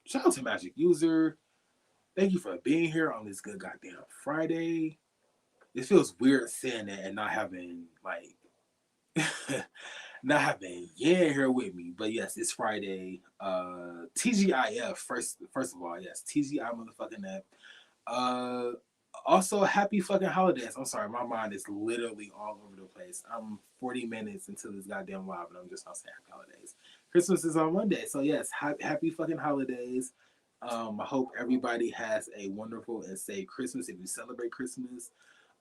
Shout out to Magic User. Thank you for being here on this good goddamn Friday. It feels weird saying that and not having like not having Yan here with me. But yes, it's Friday. TGIF first of all, yes, TGI motherfucking F. Also happy fucking holidays. I'm sorry, my mind is literally all over the place. I'm 40 minutes into this goddamn live and I'm just not saying happy holidays. Christmas is on Monday, so yes, happy fucking holidays. I hope everybody has a wonderful and safe Christmas if you celebrate Christmas.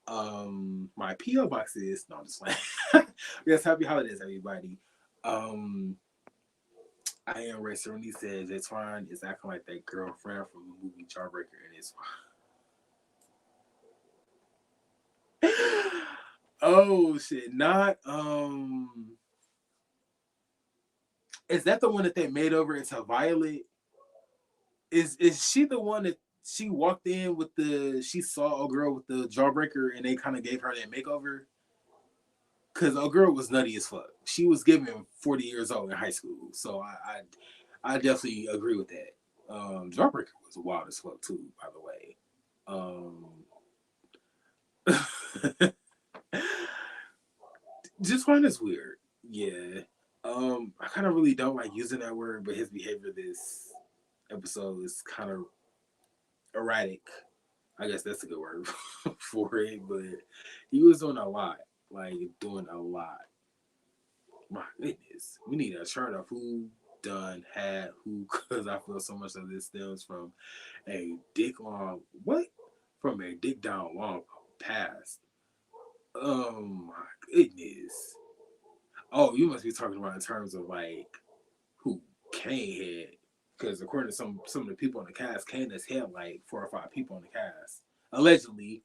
My PO box is no, I'm just like yes, happy holidays, everybody. Um, I am Ray Serenity says Etwan is acting like that girlfriend from the movie Jawbreaker, and it's oh shit, not is that the one that they made over into Violet? Is she the one that she walked in with the she saw a girl with the Jawbreaker and they kind of gave her that makeover? Cause a girl was nutty as fuck. She was given 40 years old in high school, so I definitely agree with that. Jawbreaker was wild as fuck too, by the way. Just find this weird. Yeah. I kind of really don't like using that word, but his behavior this episode is kind of erratic. I guess that's a good word for it, but he was doing a lot. Like doing a lot. My goodness, we need a chart of who done had who, because I feel so much of this stems from a dick long what from a dick down long past. Oh my goodness. Oh, you must be talking about in terms of like who Kane had, because according to some of the people on the cast, Kane has had like 4 or 5 people on the cast. Allegedly,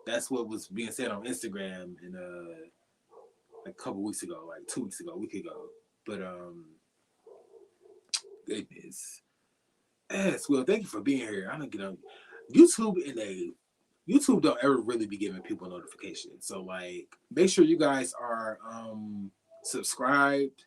that's what was being said on Instagram in like a couple weeks ago, like 2 weeks ago, a week ago. But goodness. Yes, well, thank you for being here. I don't get on YouTube in a YouTube don't ever really be giving people notifications. So like make sure you guys are subscribed.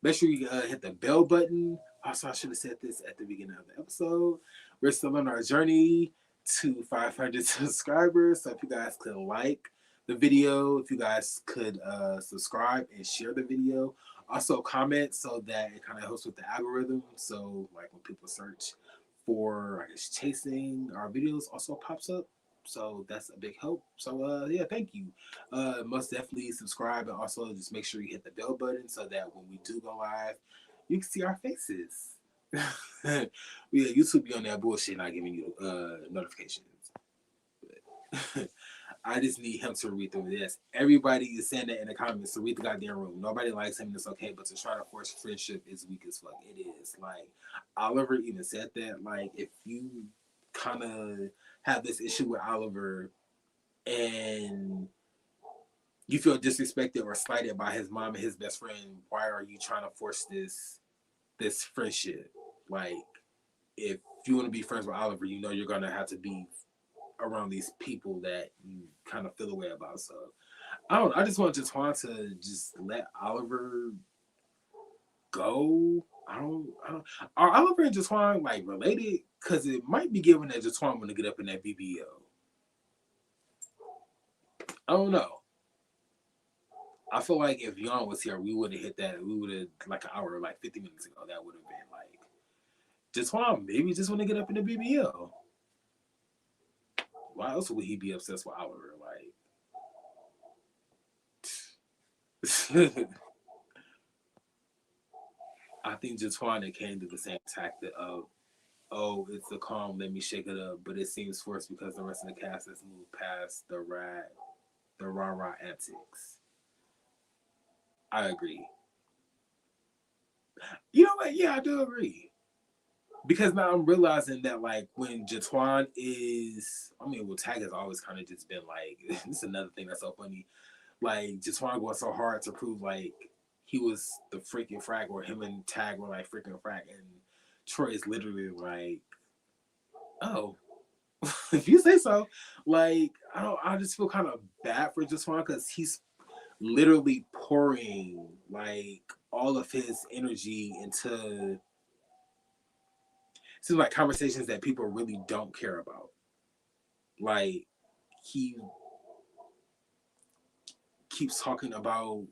Make sure you hit the bell button. Also, I should have said this at the beginning of the episode. We're still on our journey to 500 subscribers. So if you guys could like the video, if you guys could subscribe and share the video, also comment so that it kind of helps with the algorithm. So like when people search for I guess chasing our videos also pops up. So that's a big help. So yeah, thank you. Most definitely subscribe and also just make sure you hit the bell button so that when we do go live, you can see our faces. Yeah, YouTube be on that bullshit not giving you notifications. But I just need him to read through this. Everybody is saying that in the comments to read the goddamn room. Nobody likes him, it's okay, but to try to force friendship is weak as fuck. It is. Like Oliver even said that. Like if you kind of have this issue with Oliver and you feel disrespected or slighted by his mom and his best friend, why are you trying to force this friendship? Like if you want to be friends with Oliver, you know you're gonna have to be around these people that you kind of feel the way about. So I don't. I just want Jatwan to just let Oliver go. I don't. Are Oliver and Jatwan like related? Because it might be given that Jatwan want to get up in that BBO. I don't know. I feel like if Yon was here, we would have hit that. We would have like an hour, like 50 minutes ago. That would have been like Jatwan maybe just want to get up in the BBO. Why else would he be obsessed with Oliver? Like, I think Jatwan came to the same tactic of, oh, it's the calm, let me shake it up, but it seems forced because the rest of the cast has moved past the rah rah antics. I agree. You know what? Yeah, I do agree. Because now I'm realizing that like when Jatwan is, I mean, well, Tag has always kind of just been like, this is another thing that's so funny. Like Jatwan going so hard to prove like he was the freaking frag, or him and Tag were like freaking frag, and Troy is literally like, oh, if you say so. Like I don't, I just feel kind of bad for Jatwan because he's literally pouring like all of his energy into seems like conversations that people really don't care about. Like he keeps talking about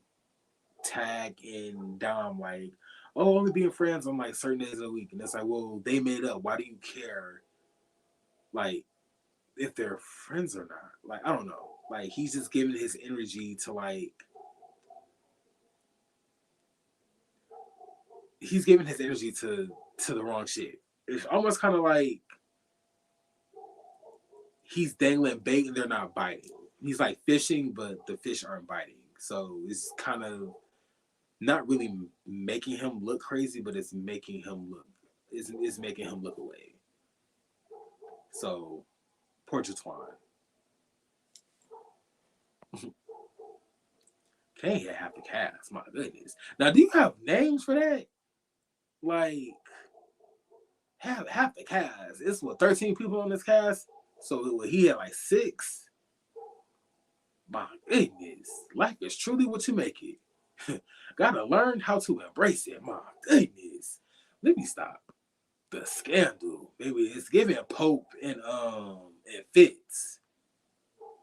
Tag and Dom like, oh, only being friends on like certain days of the week, and it's like, well, they made up. Why do you care? Like if they're friends or not? Like I don't know. Like he's just giving his energy to like he's giving his energy to the wrong shit. It's almost kind of like he's dangling bait and they're not biting. he's like fishing, but the fish aren't biting. So it's kind of not really making him look crazy, but it's making him look away. So poor Jatwan. Can't have the cast. My goodness. Now, do you have names for that? Like have half the cast. It's what 13 people on this cast. So he had like six. My goodness, life is truly what you make it. Gotta learn how to embrace it. My goodness. Let me stop. The scandal, baby. It's giving Pope and Fitz.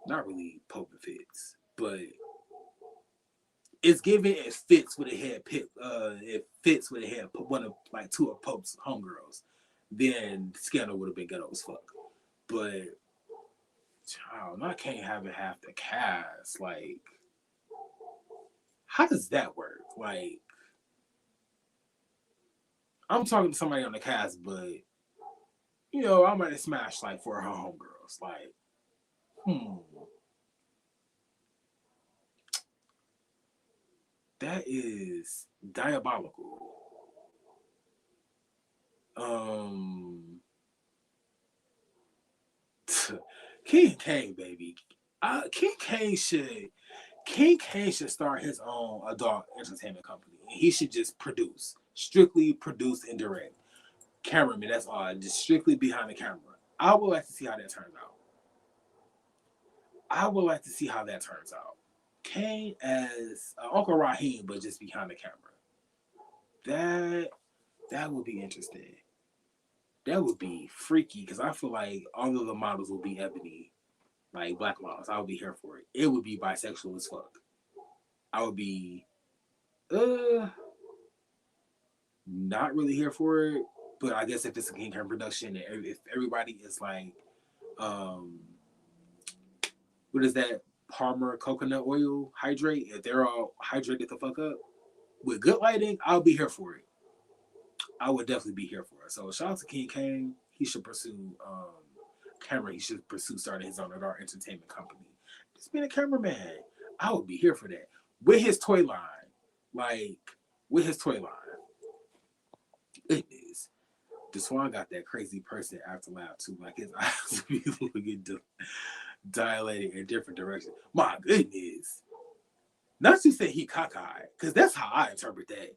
Not really Pope and Fitz, but it's giving it fits with a head pit. It fits with a head one of like two of Pope's homegirls. Then scandal would have been ghetto as fuck. But child, I can't have it half the cast. Like, how does that work? Like, I'm talking to somebody on the cast, but I might have smashed like four of her homegirls. Like, that is diabolical. Um, King Kane, baby. King Kane should start his own adult entertainment company. He should just strictly produce and direct. Cameraman, that's all. Just strictly behind the camera. I would like to see how that turns out. Kane as Uncle Raheem, but just behind the camera. That would be interesting. That would be freaky because I feel like all of the models will be ebony, like black models. I would be here for it. It would be bisexual as fuck. I would be uh not really here for it, but I guess if it's a King Kong production and if everybody is like, um, what is that? Palmer coconut oil hydrate. If they're all hydrated the fuck up with good lighting, I'll be here for it. I would definitely be here for it. So shout out to King Kane. He should pursue camera. He should pursue starting his own adult entertainment company. Just being a cameraman. I would be here for that. With his toy line. Like, with his toy line. Goodness. The Swan got that crazy person afterlife too. Like his eyes be looking dilated in different directions. My goodness. Not to say he cockeyed, because that's how I interpret that.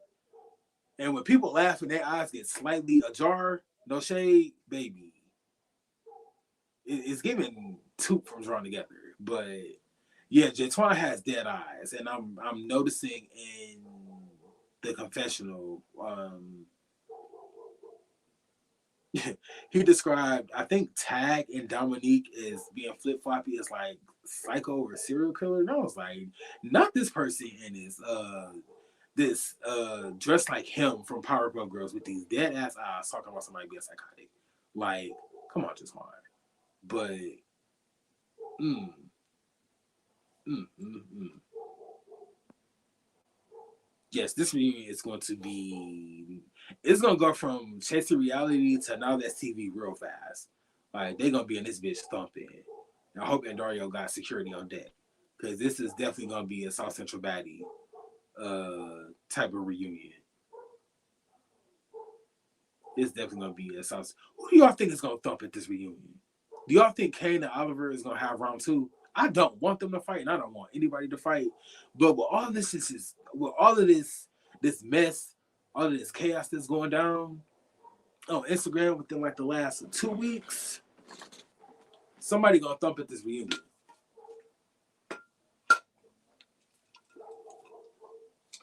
And when people laugh and their eyes get slightly ajar, no shade, baby. It's giving two from drawn together. But yeah, Jatwan has dead eyes, and I'm noticing in the confessional. He described, I think, Tag and Dominique as being flip floppy as like psycho or serial killer, and I was like, not this person and this dressed like him from Powerpuff Girls with these dead ass eyes talking about somebody being psychotic. Like, come on, just fine. But mm, mm, mm, mm. Yes, this reunion is going to be. It's gonna go from chasing reality to now that's TV real fast. Like they're gonna be in this bitch thumping. And I hope Dario got security on deck because this is definitely gonna be a South Central baddie type of reunion. It's definitely gonna be a South. Who do y'all think is gonna thump at this reunion? Do y'all think Kane and Oliver is gonna have round two? I don't want them to fight, and I don't want anybody to fight. But with all this with all of this mess, all of this chaos that's going down on Instagram within like the last 2 weeks, somebody gonna thump at this reunion.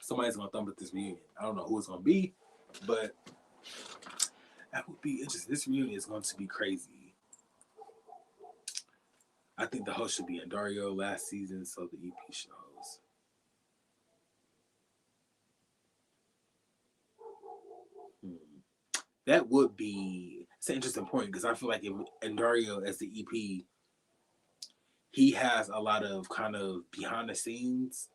Somebody's gonna thump at this reunion. I don't know who it's gonna be, but that would be interesting. This reunion is going to be crazy. I think the host should be in Dario last season, so the EP shows. Hmm. That would be it's an interesting point because I feel like if Endario as the EP, he has a lot of kind of behind the scenes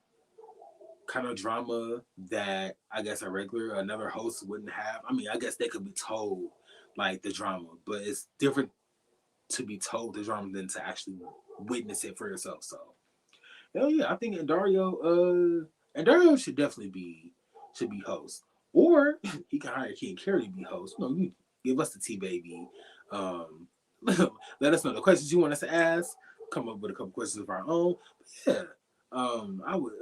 kind of drama that I guess another host wouldn't have. I mean, I guess they could be told like the drama, but it's different to be told the drama than to actually witness it for yourself. So Hell yeah, I think Dario should definitely be host, or he can hire King Carey to be host. You know, you give us the T baby. Um, let us know the questions you want us to ask. Come up with a couple questions of our own. But yeah, I would,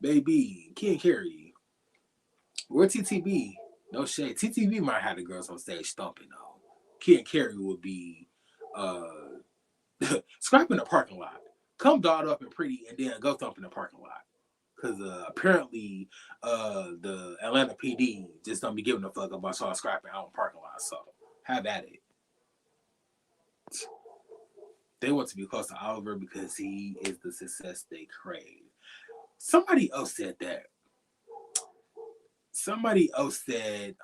baby King Carey. We're TTB. No shade. TTB might have the girls on stage stomping though. King Carey would be uh scrapping the parking lot. Come dolled up and pretty, and then go thump in the parking lot. Because apparently, the Atlanta PD just don't be giving a fuck about y'all scrapping out in parking lot. So have at it. They want to be close to Oliver because he is the success they crave. Somebody else said that. Somebody else said,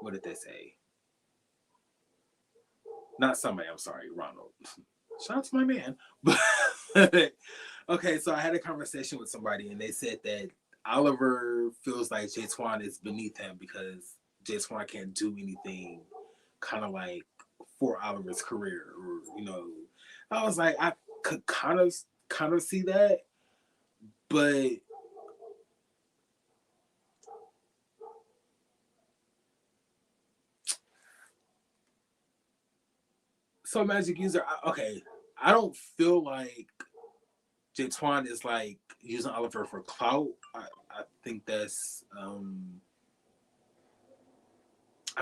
what did they say? Not somebody. I'm sorry, Ronald. Shout out to my man. But okay, so I had a conversation with somebody, and they said that Oliver feels like Jay Twan is beneath him because Jay Twan can't do anything kind of like for Oliver's career, or I was like, I could kind of see that, but so Magic User, okay, I don't feel like Jay Twan is like using Oliver for clout. I think that's I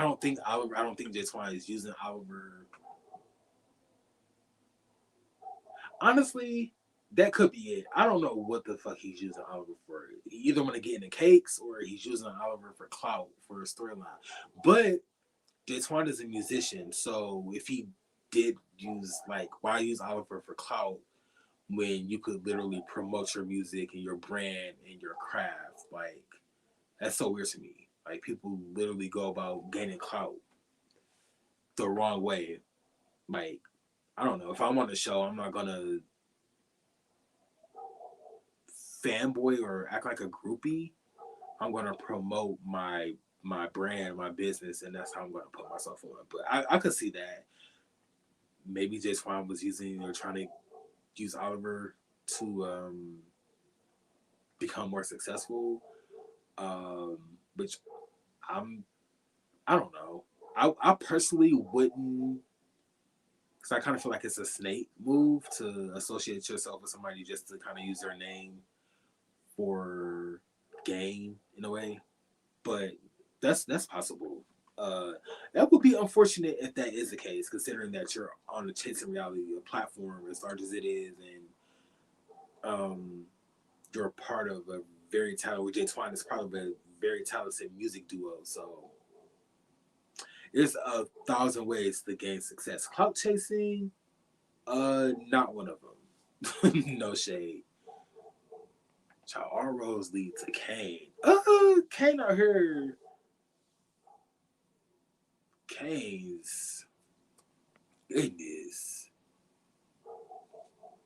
don't think Jay Twan is using Oliver. Honestly, that could be it. I don't know what the fuck he's using Oliver for. He either want to get in the cakes or he's using Oliver for clout for a storyline. But Jay Twan is a musician, so if he did use like why use Oliver for clout when you could literally promote your music and your brand and your craft? Like that's so weird to me. Like people literally go about gaining clout the wrong way. Like I don't know. If I'm on the show, I'm not gonna fanboy or act like a groupie. I'm gonna promote my brand, my business, and that's how I'm gonna put myself on. But I could see that maybe Jay Swan was using or trying to use Oliver to become more successful. Um, which I'm I don't know. I personally wouldn't because I kind of feel like it's a snake move to associate yourself with somebody just to kind of use their name for gain in a way. But that's possible. Uh, that would be unfortunate if that is the case, considering that you're on the Chasing Reality platform as large as it is, and you're a part of a very talented. Jay Twine is part of a very talented music duo. So there's 1,000 ways to gain success. Clout chasing, not one of them. No shade. Child, all roads lead to Kane. Kane out here. Kane's goodness.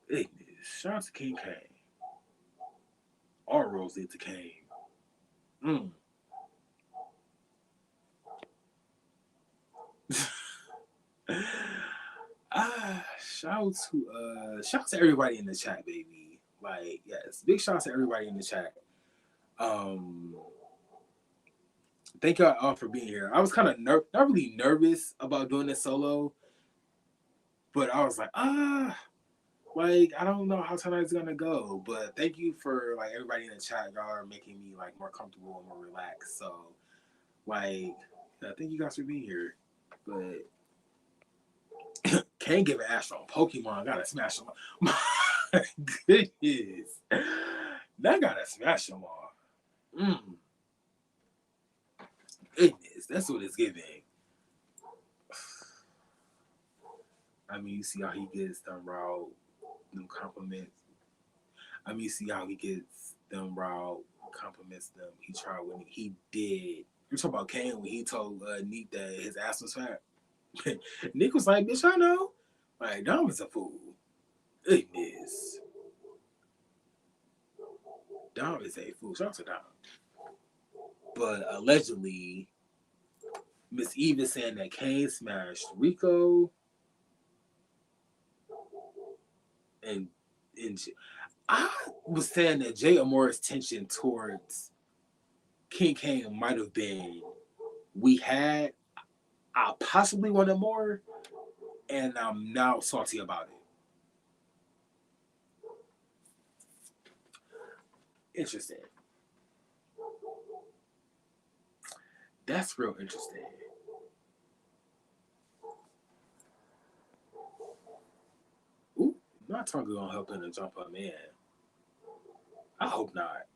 Goodness. Shout out to King Kane. All roads lead to Kane. Mm. Shout out to everybody in the chat, baby. Like, yes, big shout out to everybody in the chat. Um, thank y'all all for being here. I was kind of not really nervous about doing this solo, but I was like, like I don't know how tonight's gonna go. But thank you for like everybody in the chat. Y'all are making me like more comfortable and more relaxed. So like, thank you guys for being here. But can't give an ass on Pokemon. Gotta smash them. My goodness, that gotta smash them all. Mm. Goodness, that's what it's giving. I mean, you see how he gets them raw, them compliments. I mean, you see how he gets them raw, compliments them. He tried when he did. You're talking about Kane when he told Neek that his ass was fat. Nick was like, bitch, I know. Like, Dom is a fool. Goodness. Dom is a fool. Shout out to Dom. But allegedly, Miss Eve is saying that Kane smashed Rico and I was saying that Jay Amore's tension towards King Kane might have been I possibly wanted more, and I'm now salty about it. Interesting. That's real interesting. Ooh, not Tonga gonna help him to jump up, man. I hope not.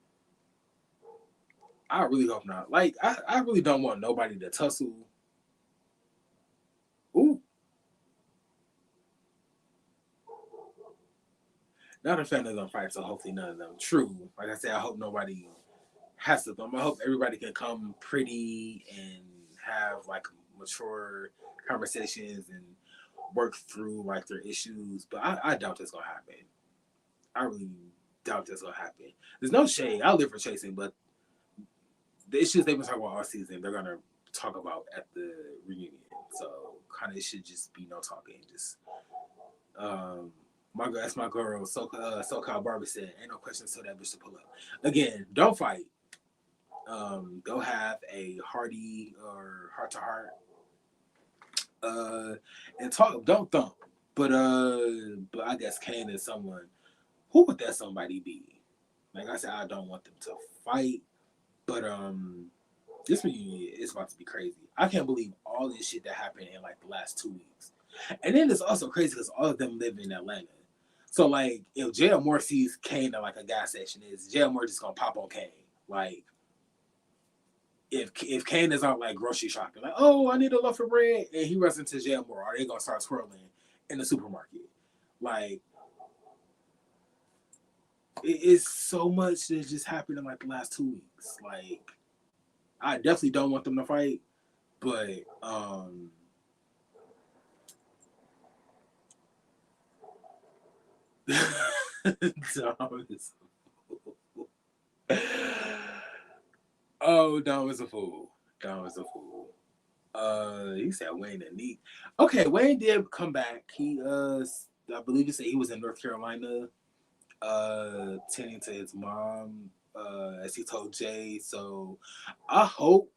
I really hope not. Like, I really don't want nobody to tussle. Ooh, not a fan of them fights, so hopefully none of them. True. Like I said, I hope nobody has to them. I hope everybody can come pretty and have like mature conversations and work through like their issues. But I doubt that's gonna happen. I really doubt that's gonna happen. There's no shade. I live for chasing, but the issues they've been talking about all season, they're gonna talk about at the reunion. So kind of it should just be no talking. Just that's my girl. So-called Barbie said, "Ain't no questions to that bitch to pull up." Again, don't fight. Go have a hearty or heart to heart, and talk. Don't thump. But I guess Kane is someone. Who would that somebody be? Like I said, I don't want them to fight, but this reunion is about to be crazy. I can't believe all this shit that happened in like the last 2 weeks. And then it's also crazy because all of them live in Atlanta. So like if JL Moore sees Kane at like a gas station, is JL Moore just gonna pop on Kane? Like if Kane is out like grocery shopping, like, oh, I need a loaf of bread, and he runs into JL Moore, are they gonna start twirling in the supermarket? Like it's so much that just happened in like the last 2 weeks. Like I definitely don't want them to fight, but Dom is oh, Dom is a fool. Dom is a fool. He said Wayne and Neek. Okay, Wayne did come back. I believe he said he was in North Carolina, tending to his mom, as he told Jay. So I hope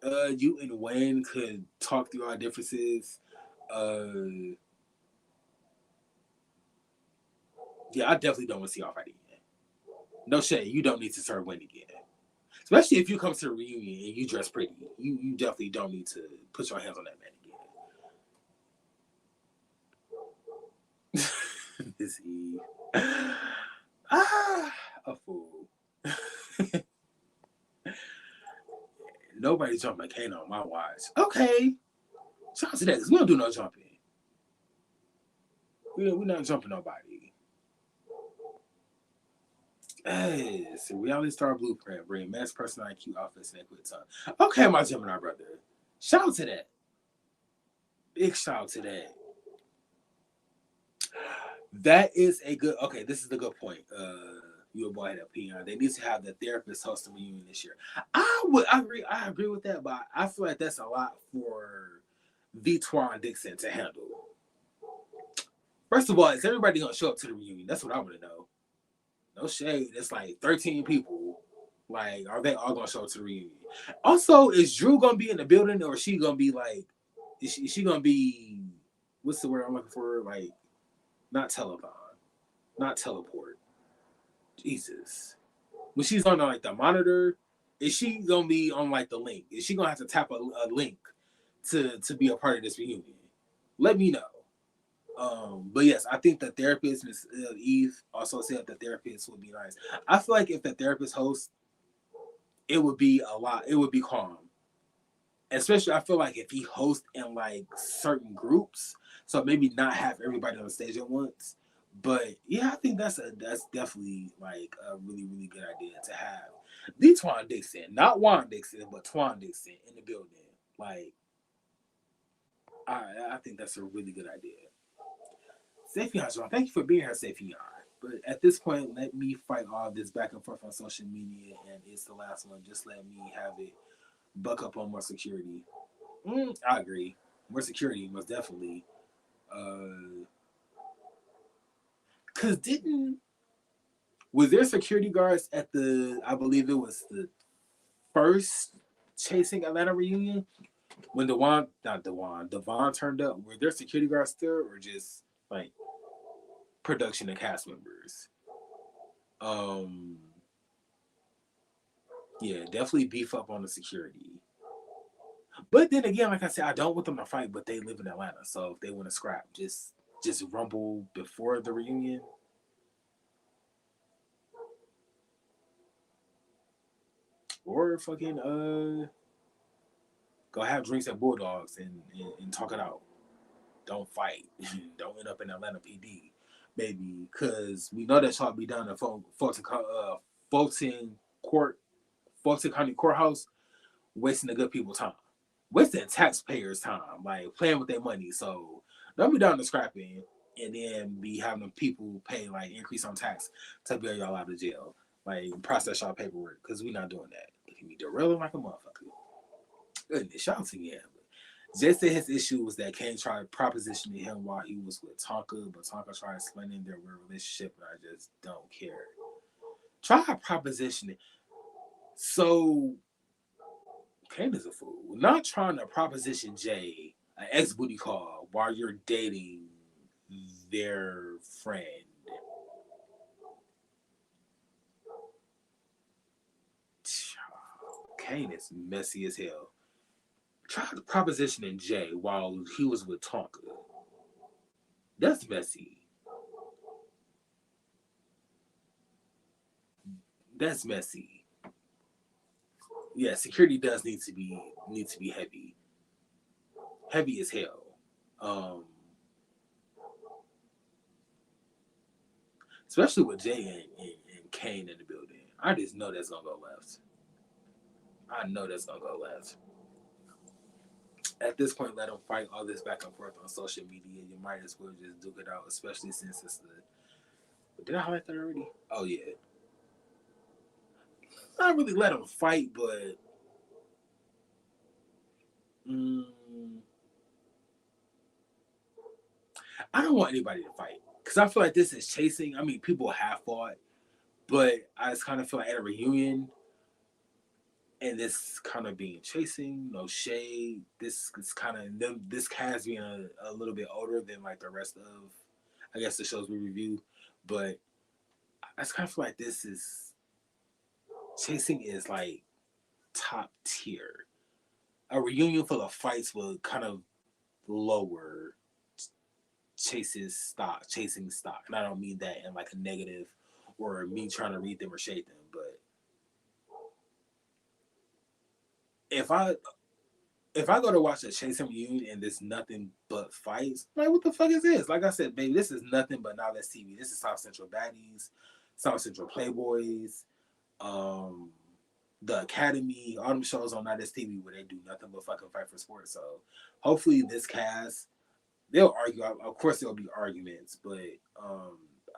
you and Wayne could talk through our differences. Uh, yeah, I definitely don't want to see y'all fight again. No shade, you don't need to start Wayne again. Especially if you come to the reunion and you dress pretty. You definitely don't need to put your hands on that man again. This Eve. A fool. Nobody jumping Kane on my watch. Okay. Shout out to that, because we don't do no jumping. We're not jumping nobody. Hey, it's a reality star blueprint. Bring mass personal IQ office and quit time. Okay, my Gemini brother. Shout out to that. Big shout out to that. That is a good. Okay, this is a good point. You boy had a opinion. They need to have the therapist host a reunion this year. I agree. I agree with that, but I feel like that's a lot for Twan Dixon to handle. First of all, is everybody gonna show up to the reunion? That's what I want to know. No shade. It's like 13 people. Like, are they all gonna show up to the reunion? Also, is Drew gonna be in the building, or is she gonna be like? Is she gonna be? What's the word I'm looking for? Like, not telethon, not teleport. Jesus. When she's on like the monitor, is she gonna be on like the link? Is she gonna have to tap a link to be a part of this reunion? Let me know. But yes, I think the therapist, Miss Eve, also said the therapist would be nice. I feel like if the therapist hosts, it would be a lot. It would be calm. Especially, I feel like if he hosts in like certain groups, so maybe not have everybody on the stage at once. But yeah, I think that's definitely like a really really good idea to have the Twan Dixon, not Juan Dixon, but Twan Dixon in the building. Like, I think that's a really good idea. Safian, John, thank you for being here, Safian. But at this point, let me fight all this back and forth on social media, and it's the last one. Just let me have it. Buck up on more security. I agree. More security, most definitely. Uh, Cause was there security guards at I believe it was the first Chasing Atlanta reunion when Devon turned up? Were there security guards there or just like production and cast members? Um, yeah, definitely beef up on the security. But then again, like I said, I don't want them to fight, but they live in Atlanta, so if they want to scrap, just rumble before the reunion. Or fucking go have drinks at Bulldogs and talk it out. Don't fight. Don't end up in Atlanta PD, baby, because we know that y'all be down at Fulton Court, Fulton County Courthouse, wasting the good people's time, wasting taxpayers' time, like playing with their money. So don't be down to scrapping and then be having people pay like increase on tax to bail y'all out of jail, like process y'all paperwork, because we not doing that. Look at me derailing like a motherfucker. Goodness, shout out to him. Jay said his issue was that Kane tried propositioning him while he was with Tonka, but Tonka tried explaining their weird relationship, and I just don't care. Try propositioning. So Kane is a fool. Not trying to proposition Jay an ex booty call while you're dating their friend. Kane is messy as hell. Tried propositioning Jay while he was with Tonka. That's messy. That's messy. Yeah, security does need to be heavy. Heavy as hell. Um, Especially with Jay and Kane in the building. I just know that's gonna go left. I know that's gonna go left. At this point, let them fight all this back and forth on social media. You might as well just duke it out, especially since it's the. Did I highlight that already? Oh yeah. Not really let them fight, but mm, I don't want anybody to fight because I feel like this is chasing. I mean, people have fought, but I just kind of feel like at a reunion, and this kind of being chasing, no shade. This is kind of this cast being a little bit older than like the rest of, I guess, the shows we review. But I just kind of feel like this is chasing is like top tier. A reunion full of fights will kind of lower chasing stock, and I don't mean that in like a negative or me trying to read them or shade them, but if I if I go to watch a Chasing reunion and there's nothing but fights, like what the fuck is this? Like I said, baby, this is nothing but Now Let's TV. This is South Central Baddies, South Central Playboys, um, the Academy, all them shows on Now Let's TV where they do nothing but fucking fight for sports. So hopefully this cast, they'll argue. Of course there'll be arguments, but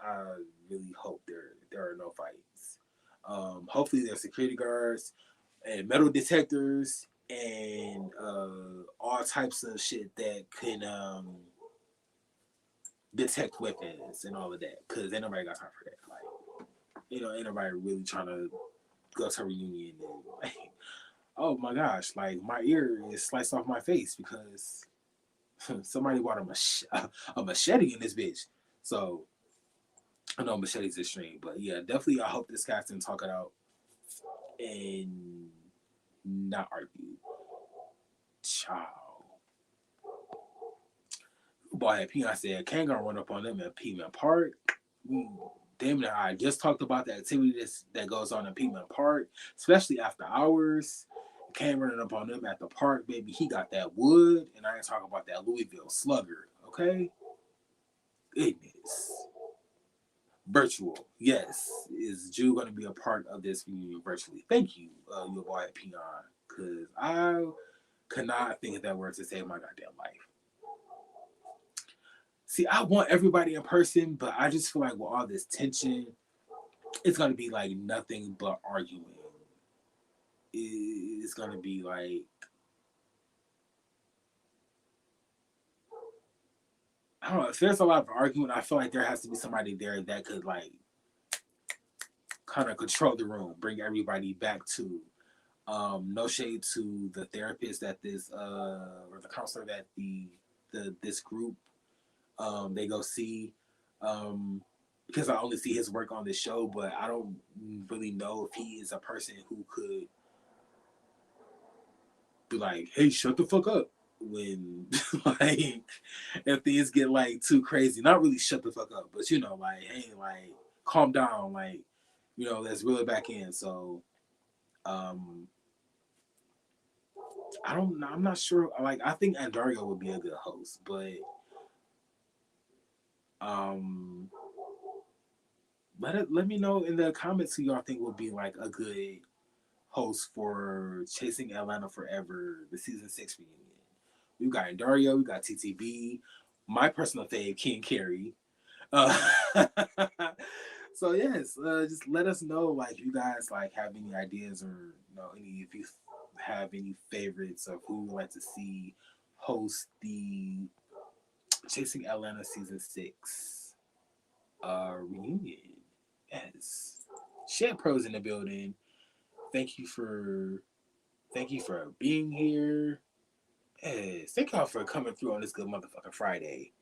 I really hope there are no fights. Hopefully there's security guards and metal detectors and all types of shit that can detect weapons and all of that. Cause ain't nobody got time for that. Like, ain't nobody really trying to go to a reunion and like, oh my gosh, like my ear is sliced off my face because somebody bought a machete in this bitch. So I know machete's extreme, but yeah, definitely I hope this guy can talk it out and not argue. Ciao. Boy, at P, I said, Kane gonna run up on them at Piedmont Park. Damn it, I just talked about the activity that goes on in Piedmont Park, especially after hours. Kane running up on them at the park, baby. He got that wood, and I ain't talking about that Louisville slugger, okay? Goodness. Virtual, yes. Is Jew going to be a part of this reunion virtually? Thank you, your boy at Peon, because I could not think of that word to save my goddamn life. See, I want everybody in person, but I just feel like with all this tension, it's gonna be like nothing but arguing. It's gonna be like I don't know. If there's a lot of argument, I feel like there has to be somebody there that could like kind of control the room, bring everybody back to. No shade to the therapist that this or the counselor that this group they go see, because I only see his work on this show, but I don't really know if he is a person who could be like, "Hey, shut the fuck up," when like if things get like too crazy. Not really shut the fuck up, but like, hey, like calm down, like let's reel it back in. So, um, I'm not sure. Like, I think Andario would be a good host, but um, let me know in the comments who y'all think would be like a good host for Chasing Atlanta Forever, the season 6 reunion. We got Andario, we got TTB, my personal fave, King Carey. Uh, so yes, just let us know like if you guys like have any ideas or any if you have any favorites of who you would like to see host the Chasing Atlanta season 6 reunion. Yes. Shed Pros in the building. Thank you for being here. Yes. Thank y'all for coming through on this good motherfucking Friday.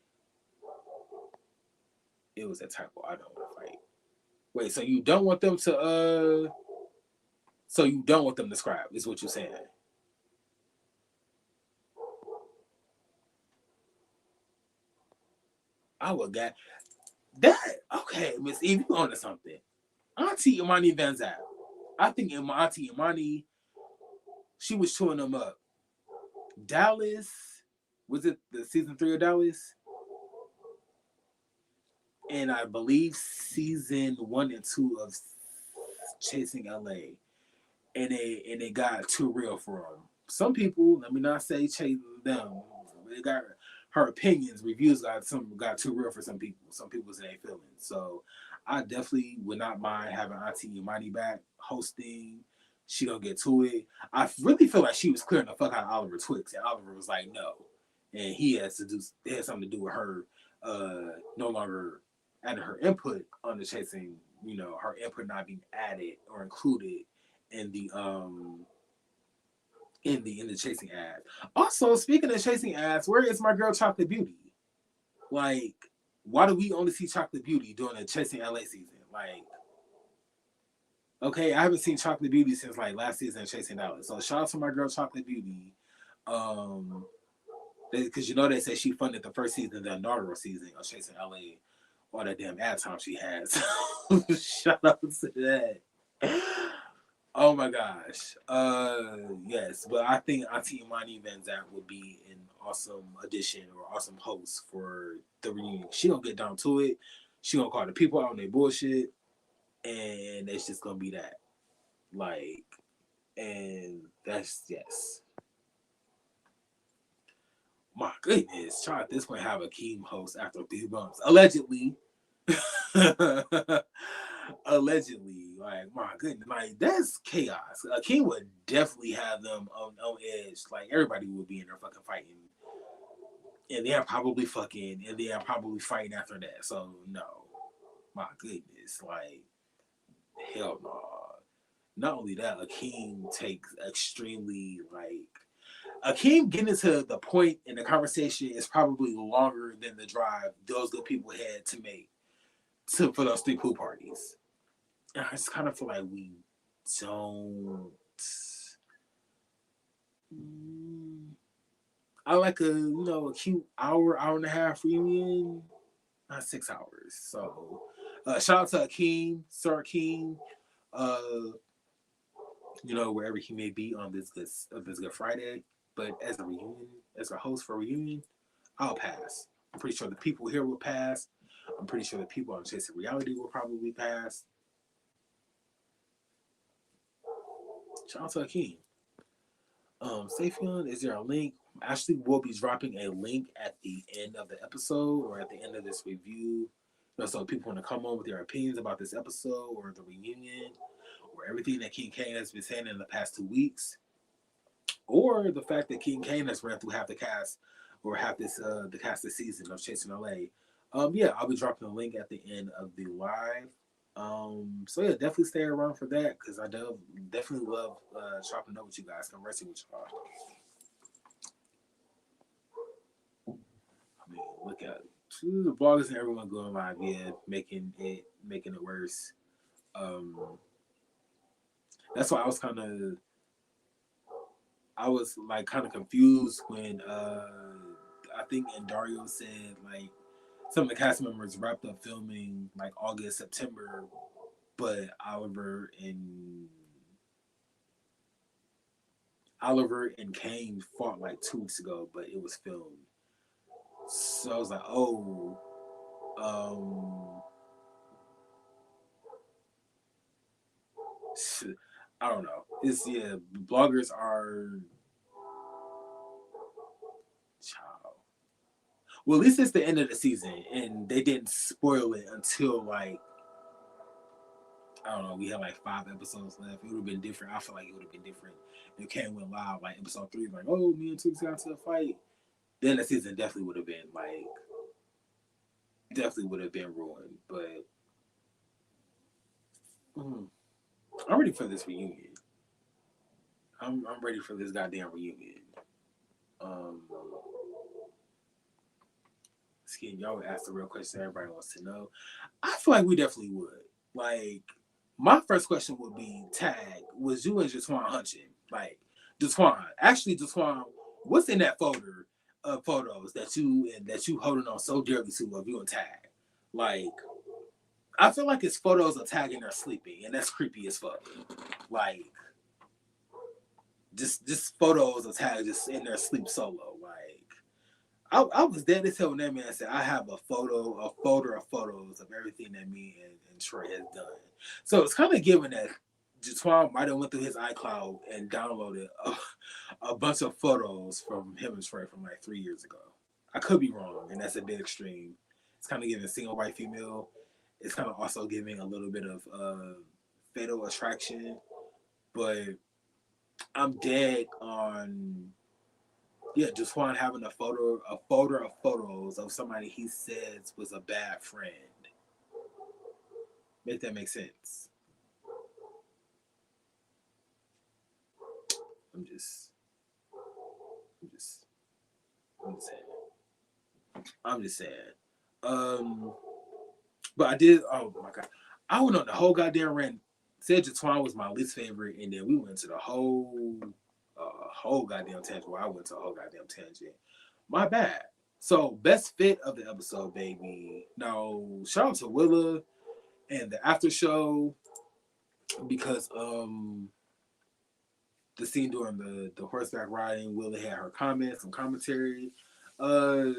It was a typo. I don't want to fight. Wait, so you don't want them to scribe, is what you're saying. I would get that. Okay, Miss Eve, you on to something. Auntie Imani Van Zap. I think Auntie Imani, she was chewing them up. Dallas, was it the season 3 of Dallas? And I believe season 1 and 2 of Chasing LA. And they got too real for them. Some people, let me not say chase them, they got her opinions, reviews got too real for some people. Some people's in their feelings. So I definitely would not mind having Auntie Imani back hosting. She gonna get to it. I really feel like she was clearing the fuck out of Oliver Twix, and Oliver was like, no. And it had something to do with her no longer adding her input on the chasing, her input not being added or included in the chasing ad. Also, speaking of chasing ads, where is my girl Chocolate Beauty? Like, why do we only see Chocolate Beauty during the Chasing LA season? Like, okay, I haven't seen Chocolate Beauty since like last season of Chasing Dallas. So shout out to my girl Chocolate Beauty. Because they say she funded the first season, the inaugural season of Chasing LA, all that damn ad time she has. Shout out to that. Oh my gosh. Yes, but I think Auntie Imani Van Zant would be an awesome addition or awesome host for the reunion. She gonna get down to it. She gonna call the people out on their bullshit, and it's just gonna be that. Like, and that's yes. My goodness, try at this point have a Keem host after 3 months. Allegedly. Allegedly, like my goodness, like that's chaos. King would definitely have them on edge. Like everybody would be in there fucking fighting, and they're probably fucking, and they're probably fighting after that. So no, my goodness, like hell no. Not only that, Akeem takes extremely like Akeem getting to the point in the conversation is probably longer than the drive those good people had to make for those 3 pool parties. I just kind of feel like we don't. I like a cute hour and a half reunion, not 6 hours. So, shout out to Akeem, Sir Akeem, wherever he may be on this good Friday. But as a reunion, as a host for a reunion, I'll pass. I'm pretty sure the people here will pass. I'm pretty sure the people on Chasing Reality will probably pass. Shout out to Akeem. Safion, is there a link? Actually, we'll be dropping a link at the end of the episode or at the end of this review. So people want to come on with their opinions about this episode or the reunion or everything that King Kane has been saying in the past 2 weeks, or the fact that King Kane has ran through half the cast or have this the cast this season of Chasing LA. Yeah, I'll be dropping a link at the end of the live. So yeah, definitely stay around for that because I definitely love chopping up with you guys, conversing with y'all. I mean, look at the bloggers and everyone going live, yeah, making it worse. Um, that's why I was like kind of confused when I think and Dario said like some of the cast members wrapped up filming like August, September, but Oliver and Kane fought like 2 weeks ago, but it was filmed. So I was like, oh, um, I don't know. It's yeah, bloggers are child. Well, at least it's the end of the season, and they didn't spoil it until like I don't know. We had like 5 episodes left. It would have been different. I feel like it would have been different. If Kane went live like episode 3, like, oh, me and Tooks got to a fight. Then the season definitely would have been like definitely would have been ruined. But mm, I'm ready for this reunion. I'm ready for this goddamn reunion. Um, Skin, y'all would ask the real question everybody wants to know. I feel like we definitely would. Like, my first question would be, Tag, was you and Jatwan hunching? Like, Jatwan, actually, Jatwan, what's in that folder of photos that you holding on so dearly to of you and Tag? Like, I feel like it's photos of Tag in there sleeping, and that's creepy as fuck. Like, just photos of Tag just in there sleep solo. Like, I was dead as hell when that man said, I have a folder of photos of everything that me and Troy has done. So it's kind of given that Jatwan might have went through his iCloud and downloaded a bunch of photos from him and Troy from like 3 years ago. I could be wrong, and that's a bit extreme. It's kind of giving single white female. It's kind of also giving a little bit of fatal attraction, but I'm dead on just one having a folder of photos of somebody he says was a bad friend. Make that make sense? I'm just, I'm just, I'm just saying. I'm just saying. Um, but I did. Oh my god, I went on the whole goddamn rant. Said Jatwan was my least favorite, and then we went to the whole goddamn tangent. Where I went to a whole goddamn tangent. My bad. So best fit of the episode, baby. Now shout out to Willa and the after show because the scene during the horseback riding, Willa had her comments, some commentary. Uh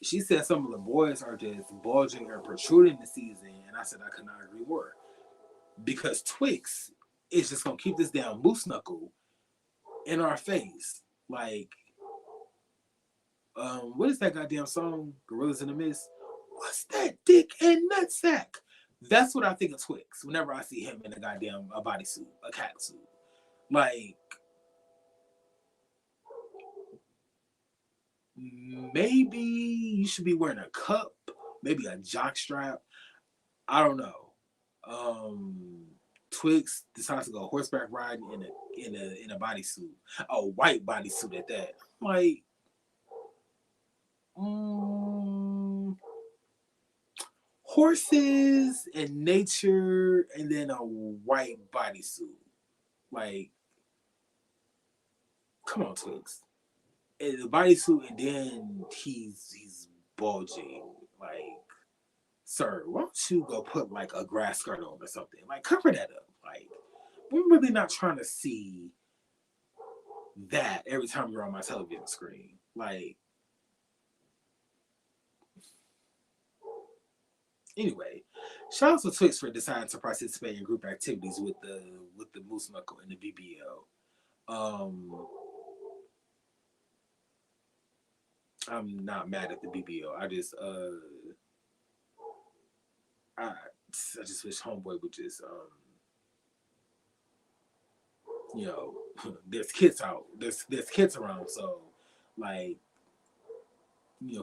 she said some of the boys are just bulging or protruding this season, and I said I could not agree more. Because Twix is just gonna keep this damn moose knuckle in our face. Like, what is that goddamn song? Gorillas in the Mist. What's that dick and nutsack? That's what I think of Twix whenever I see him in a bodysuit, a cat suit. Like, maybe you should be wearing a cup, maybe a jock strap. I don't know. Twix decides to go horseback riding in a bodysuit, a white bodysuit at that. Like, horses and nature, and then a white bodysuit. Like, come on, Twix. And the bodysuit, and then he's bulging. Like, sir, why don't you go put like a grass skirt on or something? Like, cover that up. Like, we're really not trying to see that every time you're on my television screen. Like, anyway, shout out to Twix for deciding to participate in group activities with the Moose Knuckle and the BBL. I'm not mad at the BBL. I just wish Homeboy would just you know, there's kids out. There's kids around, so Like,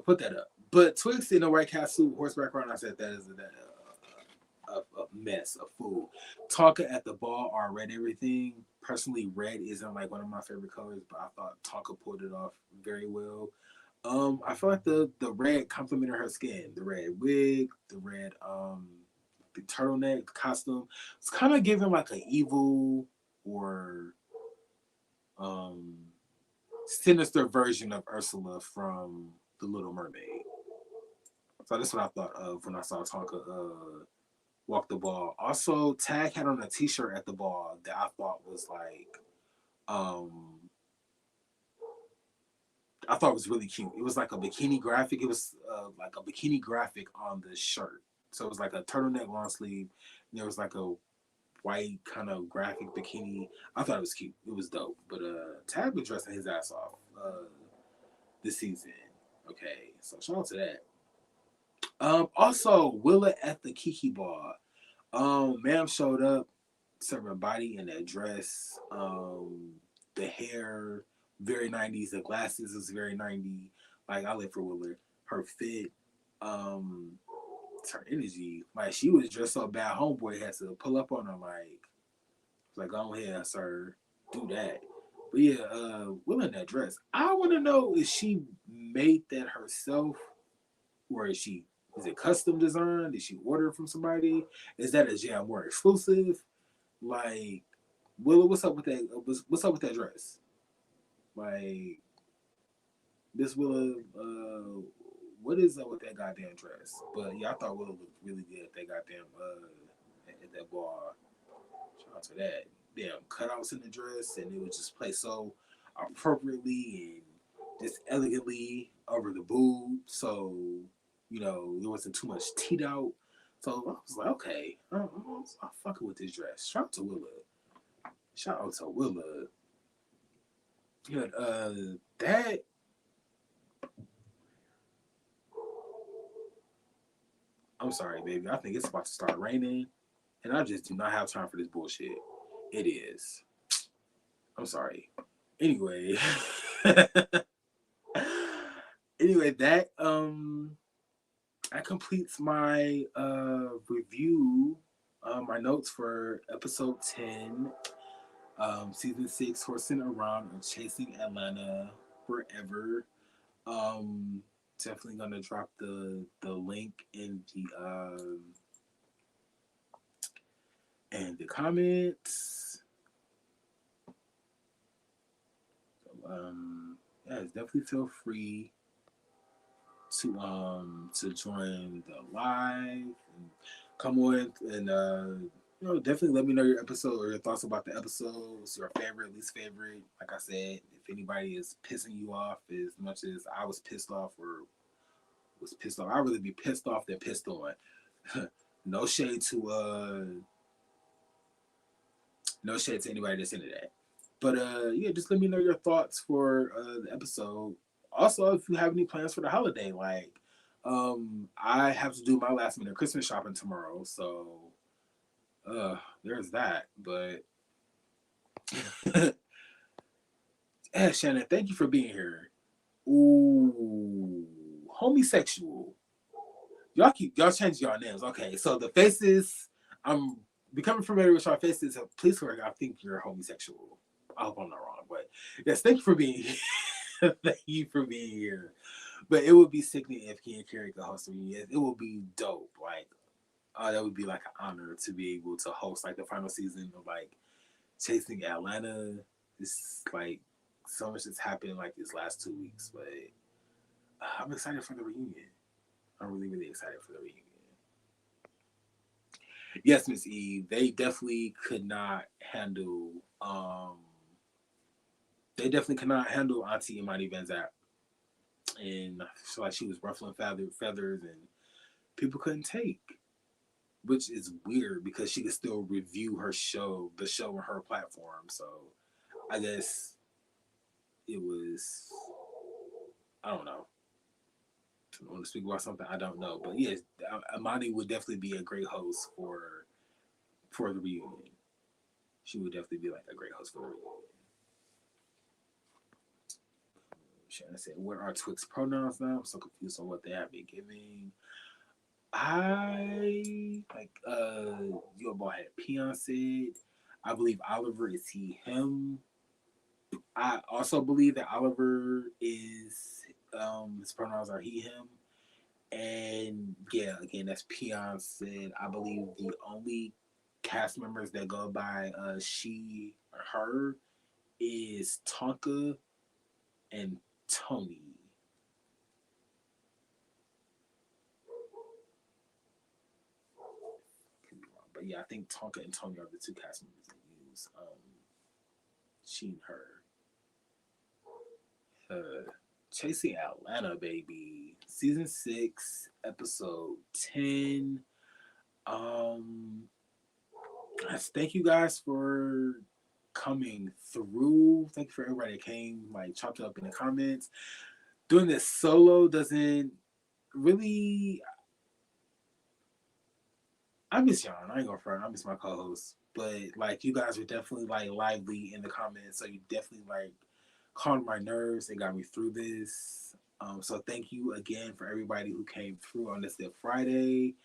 put that up. But Twix in a white cat suit, horseback riding, I said that is a mess, a fool. Tonka at the ball are red everything. Personally, red isn't like one of my favorite colors, but I thought Tonka pulled it off very well. I feel like the red complemented her skin. The red wig, the turtleneck costume. It's kind of giving like an evil or um sinister version of Ursula from The Little Mermaid. So that's what I thought of when I saw Tonka walk the ball. Also, Tag had on a T-shirt at the ball that I thought was like, um, I thought was really cute. It was like a bikini graphic. It was like a bikini graphic on the shirt. So it was like a turtleneck long sleeve. And there was like a white kind of graphic bikini. I thought it was cute. It was dope. But Tag was dressing his ass off this season. Okay, so shout out to that. Also, Willa at the Kiki Ball. Ma'am showed up, serving body in that dress. The hair, very 90s. The glasses was very 90s. Like, I live for Willa. Her fit, um, her energy. Like, she was dressed so bad, homeboy had to pull up on her, like, go ahead, sir, do that. But yeah, Willa in that dress. I want to know, if she made that herself, or is it custom design? Did she order it from somebody? Is that a Jam more exclusive? Like, Willa, what's up with that? What's up with that dress? Like, this Willa, what is up with that goddamn dress? But yeah, I thought Willa looked really good at that goddamn at that bar. Shout out to that. Damn cutouts in the dress, and it was just placed so appropriately and just elegantly over the boob. So, there wasn't too much teeth out. So I was like, okay, I'm fucking with this dress. Shout out to Willa. Shout out to Willa. Yeah, that I'm sorry, baby. I think it's about to start raining, and I just do not have time for this bullshit. It is. I'm sorry. Anyway, that completes my review, my notes for episode 10, season 6, Horsing Around and Chasing Atlanta Forever. Um, Definitely gonna drop the link in the comments. So, yeah, definitely feel free to join the live and come on and definitely let me know your episode or your thoughts about the episodes, your favorite, least favorite. Like I said, if anybody is pissing you off as much as I was pissed off or was pissed off, I'd really be pissed off than pissed on. no shade to no shade to anybody that's into that. But yeah, just let me know your thoughts for the episode. Also, if you have any plans for the holiday, like I have to do my last minute Christmas shopping tomorrow, so there's that. But yeah, Shannon, thank you for being here. Ooh, homosexual. Y'all change y'all names. Okay, so the faces, I'm becoming familiar with y'all faces. So please correct. I think you're homosexual. I hope I'm not wrong, but yes, thank you for being here. Thank you for being here. But it would be sickening if Key and Carrie could host a reunion. It would be dope. Like, that would be like an honor to be able to host like the final season of like Chasing Atlanta. It's like so much has happened like these last 2 weeks, but I'm excited for the reunion. I'm really, really excited for the reunion. Yes, Miss Eve, they definitely could not handle. They definitely could not handle Auntie Imani Van Zap, and I feel like she was ruffling feathers, and people couldn't take. Which is weird because she could still review the show on her platform. So I guess it was. I don't know. I don't want to speak about something I don't know, but yes, Imani would definitely be a great host for the reunion. She would definitely be like a great host for the reunion. Shannon said, "What are Twix pronouns now?" I'm so confused on what they have been giving. I like your boy had Peon said. I believe Oliver is he him. I also believe that Oliver is his pronouns are he him. And yeah, again that's Peon said. I believe the only cast members that go by she or her is Tonka and Tony. Could be wrong, but yeah, I think Tonka and Tony are the two cast members that use she and her. Chasing Atlanta, baby. Season 6, episode 10. Um, thank you guys for coming through. Thank you for everybody that came, like chopped it up in the comments. Doing this solo doesn't really. I miss y'all. I ain't gonna front. I miss my co-hosts, but like you guys were definitely like lively in the comments, so you definitely like calmed my nerves and got me through this. So thank you again for everybody who came through on this Friday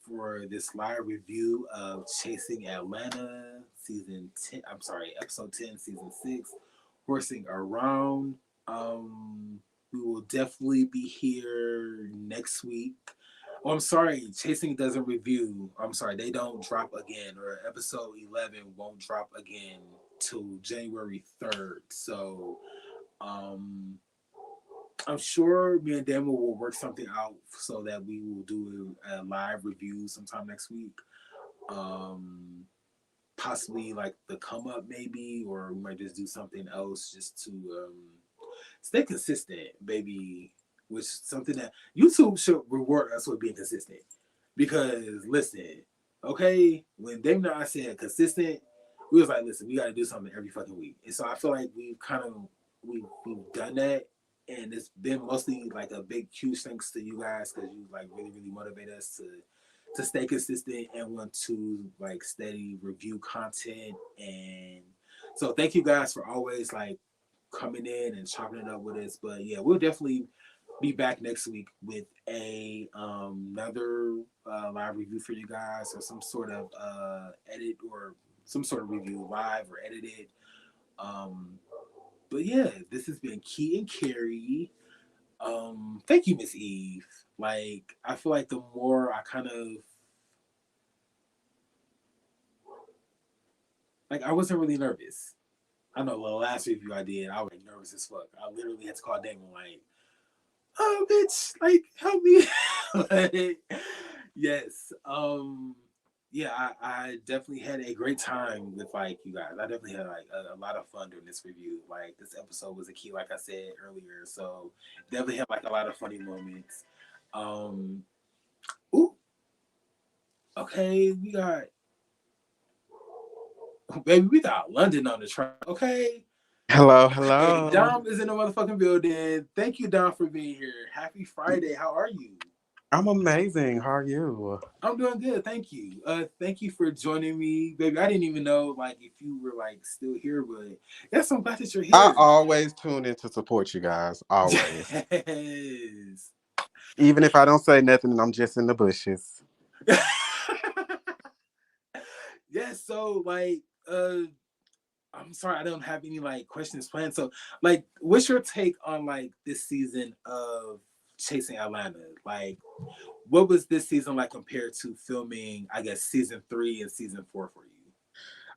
for this live review of Chasing Atlanta season 10. I'm sorry, episode 10, season 6, Horsing Around. We will definitely be here next week. Oh, I'm sorry, Chasing doesn't review. I'm sorry, they don't drop again, or episode 11 won't drop again till January 3rd. So, I'm sure me and Daniel will work something out so that we will do a live review sometime next week. Possibly like the come up maybe, or we might just do something else just to stay consistent, baby. Which is something that YouTube should reward us with being consistent. Because listen, okay, when Dave and I said consistent, we was like, listen, we got to do something every fucking week. And so I feel like we've done that, and it's been mostly like a big huge thanks to you guys because you like really motivate us to stay consistent and want to like steady review content. And so thank you guys for always like coming in and chopping it up with us. But yeah, we'll definitely be back next week with a another live review for you guys, or some sort of edit, or some sort of review live or edited. Um, but yeah, this has been Key and Carrie. Thank you, Miss Eve. Like, I feel like the more I kind of like, I wasn't really nervous. I know the last review I did, I was like, nervous as fuck. I literally had to call Damon like, "Oh, bitch, like, help me!" Like, yes. Yeah, I definitely had a great time with like you guys. I definitely had like a lot of fun during this review. Like this episode was a key, like I said earlier. So definitely had like a lot of funny moments. Um, ooh, okay, we got London on the track. Okay. Hello, Hey, hello. Dom is in the motherfucking building. Thank you, Dom, for being here. Happy Friday. How are you? I'm amazing. How are you? I'm doing good, thank you. Thank you for joining me, baby. I didn't even know like if you were like still here, but yes, I'm glad that you're I here. always tune in to support you guys. Always. Yes. Even if I don't say nothing and I'm just in the bushes. Yes. So like, I'm sorry, I don't have any like questions planned. So like, what's your take on like this season of Chasing Atlanta? Like, what was this season like compared to filming, I guess, season 3 and season 4 for you?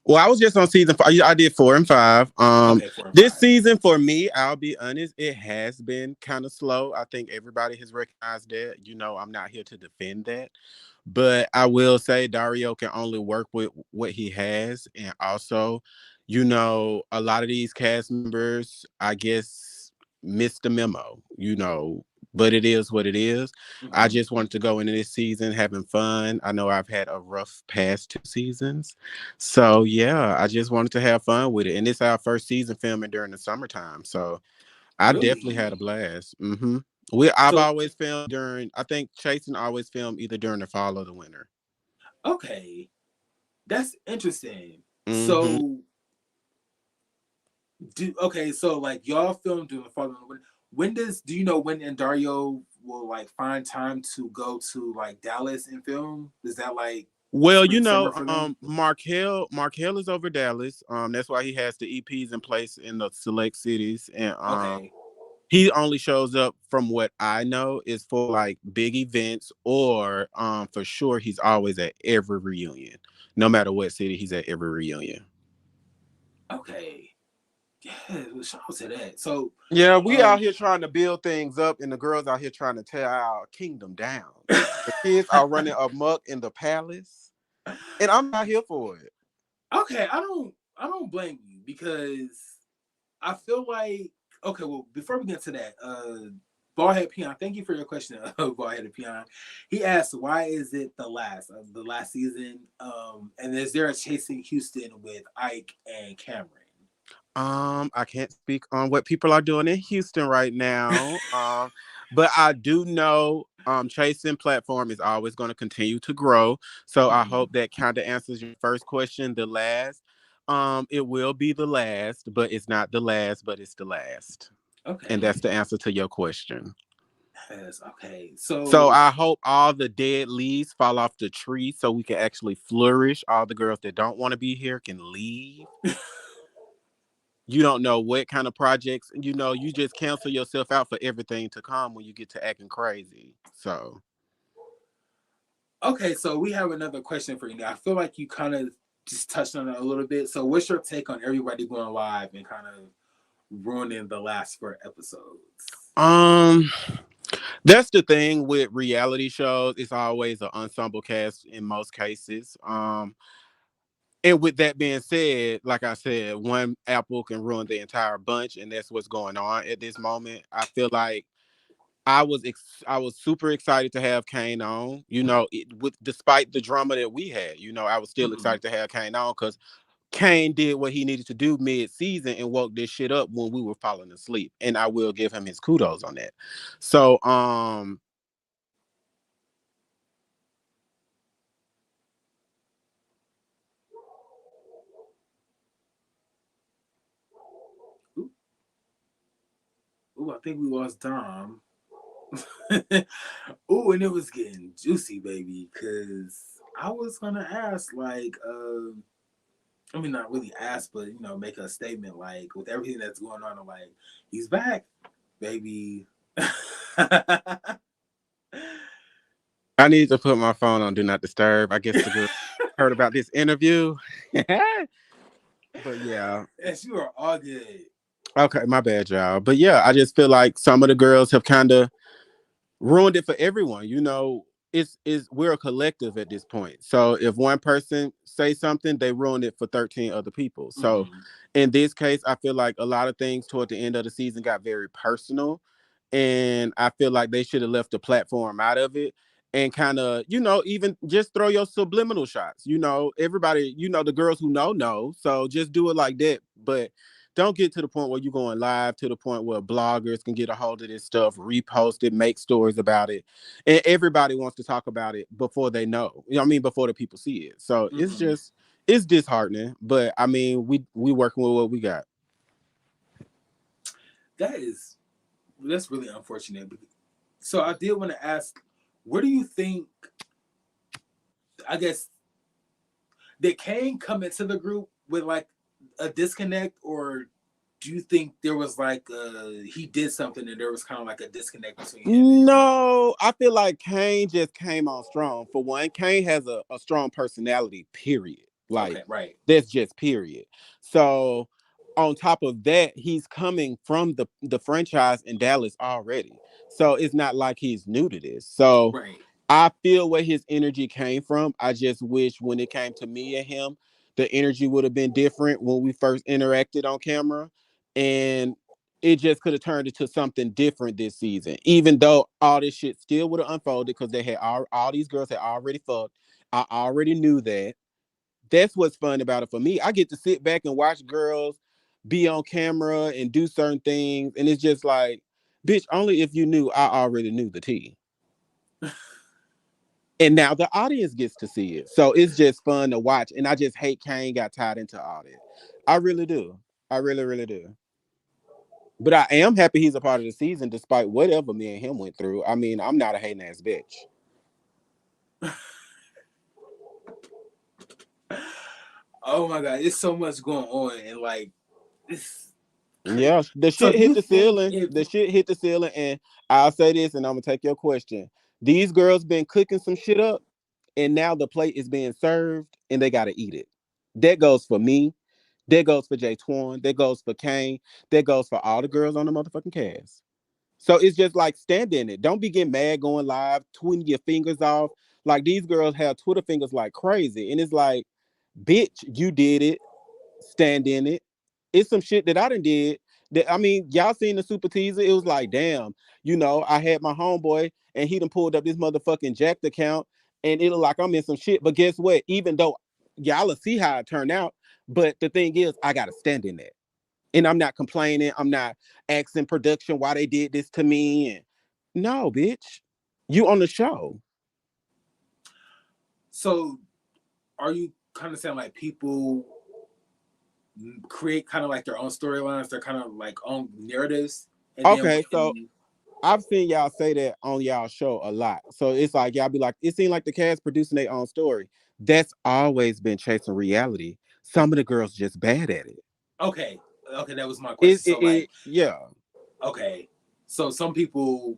Well, I was just on season 5. I did 4 and 5. Okay, 4 and This 5. season for me, I'll be honest, it has been kind of slow. I think everybody has recognized that. I'm not here to defend that. But I will say Dario can only work with what he has. And also, a lot of these cast members, I guess, missed the memo. But it is what it is. I Mm-hmm. just wanted to go into this season having fun. I know I've had a rough past 2 seasons. So yeah, I just wanted to have fun with it. And it's our first season filming during the summertime. So I definitely had a Really? blast. I've So always filmed during, I think Chasing always filmed either during the fall or the winter. okay, that's interesting. hmm So, so like y'all filmed during the fall and winter. when do you know when and Dario will like find time to go to like Dallas and film? Is that like Well, spring summer for them? Markel is over Dallas. That's why he has the EPs in place in the select cities, and Okay. he only shows up from what I know is for like big events, or for sure he's always at every reunion, no matter what city he's at every reunion. Okay. Yeah, well, shout out to that. So Yeah, we out um here trying to build things up, and the girls out here trying to tear our kingdom down. The kids are running amok in the palace, and I'm not here for it. okay, I don't blame you because I feel like okay, well before we get to that, Ballhead Peon, thank you for your question, Ballhead Peon. He asked, "Why is it the last season? And is there a Chasing Houston with Ike and Cameron?" I can't speak on what people are doing in Houston right now. But I do know chasing platform is always going to continue to grow. So I Mm-hmm. hope that kind of answers your first question. The last, it will be the last, but it's not the last, but it's the last. And Okay. that's the answer to your question. Yes. Okay. So So I hope all the dead leaves fall off the tree so we can actually flourish. All the girls that don't want to be here can leave. You don't know what kind of projects, you just cancel yourself out for everything to come when you get to acting crazy. So okay, so we have another question for you now. I feel like you kind of just touched on it a little bit. So what's your take on everybody going live and kind of ruining the last four episodes? um that's the thing with reality shows. It's always an ensemble cast in most cases. And with that being said, like I said, one apple can ruin the entire bunch, and that's what's going on at this moment. I feel like I was super excited to have Kane on. With despite the drama that we had, I was still Mm-hmm. excited to have Kane on because Kane did what he needed to do mid-season and woke this shit up when we were falling asleep. And I will give him his kudos on that. So Ooh, ooh, I think we lost Dom. Ooh, and it was getting juicy, baby, because I was gonna ask, like, I mean, not really ask, but make a statement, like, with everything that's going on, I'm like, he's back, baby. I need to put my phone on do not disturb. I guess the girl heard about this interview. But yeah. Yes, you are all good. Okay, my bad, y'all. But yeah, I just feel like some of the girls have kind of ruined it for everyone. It's we're a collective at this point. So if one person say something, they ruin it for 13 other people. So Mm-hmm. in this case, I feel like a lot of things toward the end of the season got very personal. And I feel like they should have left the platform out of it and kind of, even just throw your subliminal shots. Everybody, the girls who know. So just do it like that. But don't get to the point where you're going live to the point where bloggers can get a hold of this stuff, repost it, make stories about it. And everybody wants to talk about it before they know. Before the people see it. So Mm-hmm. it's disheartening. But I mean, we working with what we got. That is that's really unfortunate. So I did want to ask, where do you think? I guess did Kane come into the group with like a disconnect, or do you think there was like he did something and there was kind of like a disconnect between him and? No, I feel like Kane just came on strong. For one, Kane has a strong personality, period. Like, Okay, right. that's just period. So, on top of that, he's coming from the franchise in Dallas already. So, it's not like he's new to this. So, Right. I feel where his energy came from. I just wish when it came to me and him, the energy would have been different when we first interacted on camera. And it just could have turned into something different this season. Even though all this shit still would have unfolded because they had all these girls had already fucked. I already knew that. That's what's fun about it for me. I get to sit back and watch girls be on camera and do certain things. And it's just like, bitch, only if you knew I already knew the tea. And now the audience gets to see it. So it's just fun to watch. And I just hate Kane got tied into all that. I really do. I really, really do. But I am happy he's a part of the season, despite whatever me and him went through. I mean, I'm not a hating ass bitch. Oh my god, it's so much going on, and like it's crazy. Yeah, the So shit do hit you the think ceiling. if The shit hit the ceiling, and I'll say this, and I'm gonna take your question. These girls been cooking some shit up, and now the plate is being served, and they gotta eat it. That goes for me. That goes for Jay Twan. That goes for Kane. That goes for all the girls on the motherfucking cast. So it's just like stand in it. Don't be getting mad going live, tweeting your fingers off. Like these girls have Twitter fingers like crazy, and it's like, bitch, you did it. Stand in it. It's some shit that I done did. That I mean, y'all seen the super teaser? It was like, damn, I had my homeboy and he done pulled up this motherfucking jacked account, and it looked like I'm in some shit. But guess what? Even though y'all will see how it turned out, but the thing is, I gotta stand in that. And I'm not complaining. I'm not asking production why they did this to me. And no, bitch, you on the show. so, are you kind of saying like people create kind of like their own storylines, their kind of like own narratives, and then Okay, so when I've seen y'all say that on y'all show a lot. So it's like y'all be like, it seemed like the cast producing their own story. That's always been chasing reality. Some of the girls just bad at it. okay, okay, that was my question. So like, Yeah. okay, so some people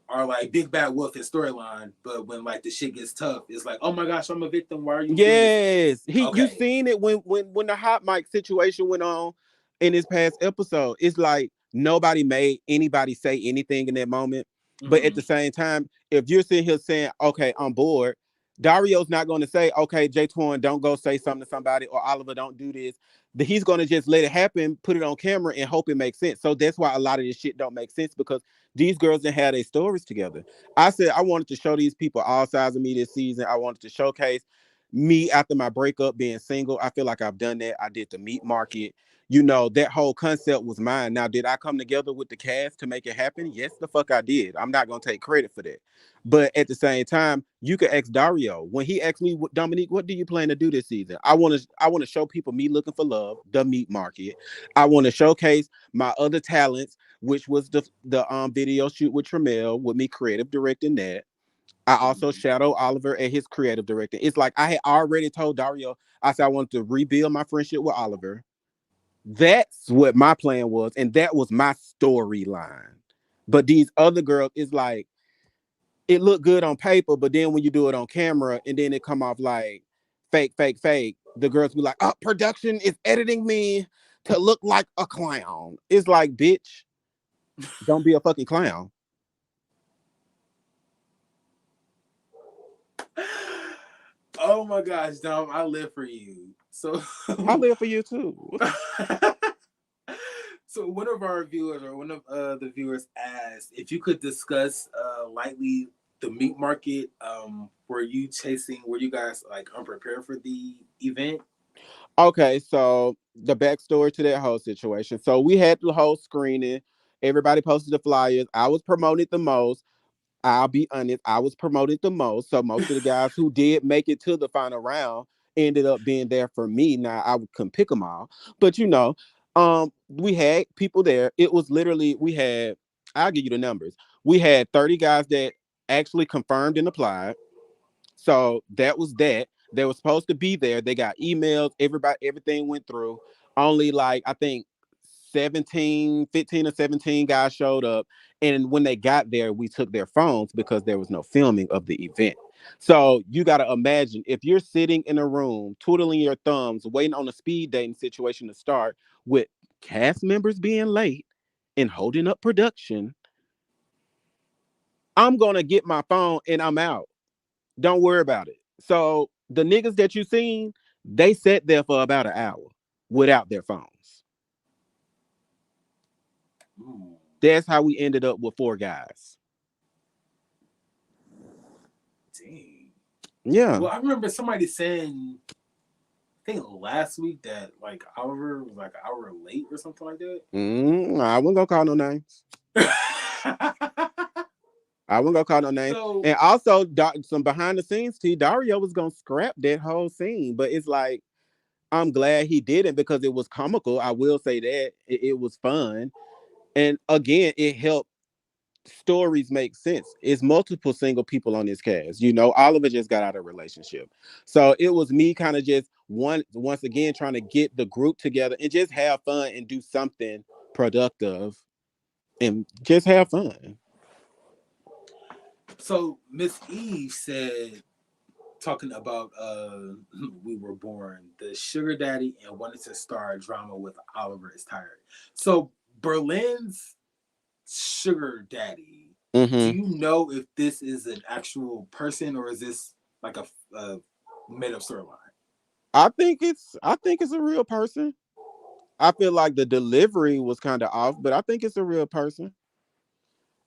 are like big bad wolf in storyline, but when like the shit gets tough, it's like, oh my gosh, I'm a victim. Why are you doing this to me? Yes, you Okay. seen it when the hot mic situation went on in this past episode. It's like nobody made anybody say anything in that moment, but at Mm-hmm. the same time, if you're sitting here saying, "Okay, I'm bored," Dario's not going to say, "Okay, Jay Twan, don't go say something to somebody," or Oliver, don't do this. He's going to just let it happen, put it on camera, and hope it makes sense. So that's why a lot of this shit don't make sense because these girls didn't have their stories together. I said I wanted to show these people all sides of me this season. I wanted to showcase me after my breakup being single. I feel like I've done that. I did the meat market. That whole concept was mine. Now, did I come together with the cast to make it happen? Yes, the fuck I did. I'm not gonna take credit for that. But at the same time, you could ask Dario when he asked me, Dominique, what do you plan to do this season? I want to show people me looking for love, the meat market. I want to showcase my other talents, which was the video shoot with Tremel, with me creative directing that. I also Mm-hmm. shadow Oliver at his creative directing. It's like I had already told Dario, I said I wanted to rebuild my friendship with Oliver. That's what my plan was, and that was my storyline. But these other girls, it's like it looked good on paper, but then when you do it on camera and then it come off like fake, fake, fake, the girls be like, "Oh, production is editing me to look like a clown." It's like, bitch, don't be a fucking clown. Oh my gosh, Dom, I live for you. So, I live for you too. so one of our viewers or one of the viewers asked if you could discuss lightly the meat market. Were you chasing? Were you guys like unprepared for the event? Okay, so the backstory to that whole situation. So we had the whole screening. Everybody posted the flyers. I was promoted the most. I'll be honest, I was promoted the most. So most of the guys who did make it to the final round ended up being there for me. Now I couldn't pick them all, but we had people there. It was literally we had. I'll give you the numbers. We had 30 guys that actually confirmed and applied. So that was that. They were supposed to be there. They got emails. Everything went through. Only like I think 17, 15 or 17 guys showed up. And when they got there, we took their phones because there was no filming of the event. So you got to imagine if you're sitting in a room, twiddling your thumbs, waiting on a speed dating situation to start with cast members being late and holding up production, I'm going to get my phone and I'm out. Don't worry about it. So the niggas that you seen, they sat there for about an hour without their phones. Ooh, That's how we ended up with four guys. dang. Yeah. Well, I remember somebody saying, I think last week that like Oliver was like an hour late or something like I wasn't gonna call no names. that. I wasn't gonna call no names. So, And also, some behind the scenes, Dario was gonna scrap that whole scene, but it's like I'm glad he didn't because it was comical. I will say that it was fun. And again, it helped stories make sense. It's multiple single people on this cast. Oliver just got out of a relationship. So it was me kind of just once again trying to get the group together and just have fun and do something productive and just have fun. So Miss Eve said, talking about We Were Born, the sugar daddy and wanted to start drama with Oliver is tired. So Berlin's sugar daddy, do Hmm. you know if this is an actual person or is this like a made up storyline? I think it's a real person. I feel like the delivery was kind of off, but I think it's a real person.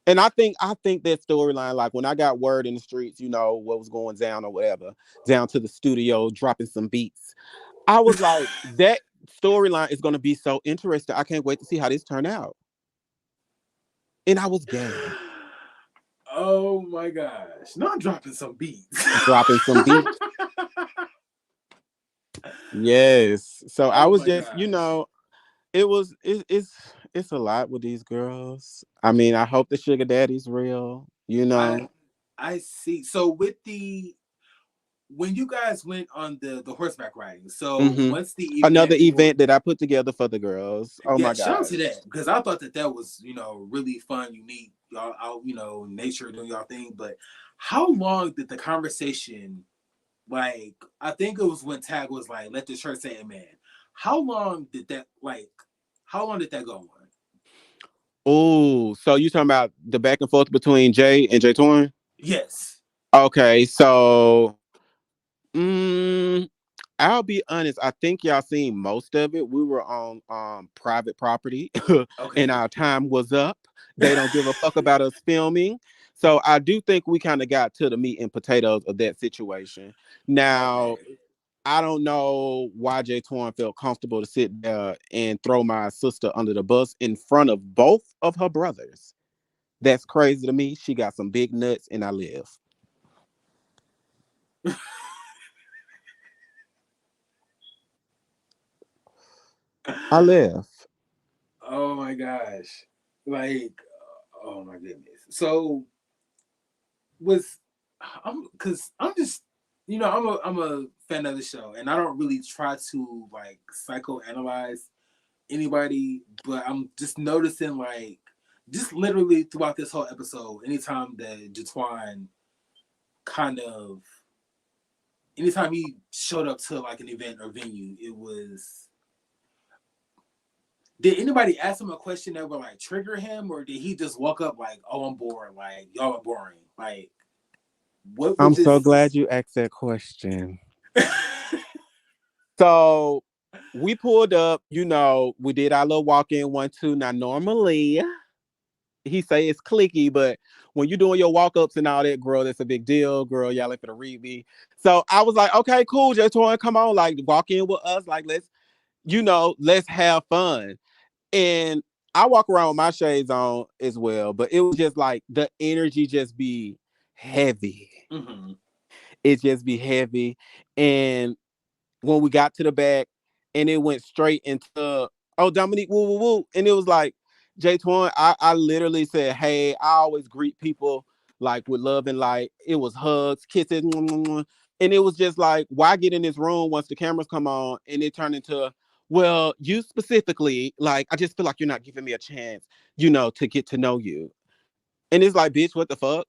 And I think that storyline, like when I got word in the streets, what was going down or whatever, down to the studio dropping some beats. I was like, that storyline is gonna be so interesting. I can't wait to see how this turn out. And I was game. Oh my gosh. Not dropping some beats. Dropping some beats. Yes. So I Oh was my just, gosh. it's a lot with these girls. I mean, I hope the sugar daddy's real, you I know. I see. So with the when you guys went on the horseback riding, so Hmm. once the Another event event that I put together for the girls. Oh yeah, my shout out gosh. to that because I thought that that was really fun, unique. Y'all out, nature doing y'all thing. But how long did the conversation like? I think it was when Tag was like, "Let the church say amen." How long did that like? How long did that go on? Oh, so you talking about the back and forth between Jay and Jay Torn? Yes. Okay, so mm, I'll be honest. I think y'all seen most of it. We were on private property, and Okay. our time was up. They don't give a fuck about us filming. So I do think we kind of got to the meat and potatoes of that situation. Now, Okay. I don't know why Jay Torn felt comfortable to sit there and throw my sister under the bus in front of both of her brothers. That's crazy to me. She got some big nuts, and I live. I live. Oh my gosh. Like, oh my goodness. So was I'm because I'm just I'm a fan of the show and I don't really try to like psychoanalyze anybody, but I'm just noticing like just literally throughout this whole episode, anytime that Jatwan kind of anytime he showed up to like an event or venue, it was did anybody ask him a question that would like trigger him, or did he just walk up like, "Oh, I'm bored. Like y'all are boring. Like what I'm would so glad this?" you asked that question. So we pulled up, we did our little walk in 1, 2. Now, normally he say it's clicky, but when you're doing your walk ups and all that, girl, that's a big deal. Girl, y'all ain't finna read me. So I was like, okay, cool, just want to come on, like walk in with us, like let's have fun. And I walk around with my shades on as well, but it was just like the energy just be heavy. Mm-hmm. It just be heavy. And when we got to the back and it went straight into Dominique woo woo woo. And it was like, Jay Twan, I literally said, hey, I always greet people like with love and light. It was hugs, kisses, and it was just like, why get in this room once the cameras come on? And it turned into, well, you specifically, like, I just feel like you're not giving me a chance, to get to know you. And it's like, bitch, what the fuck?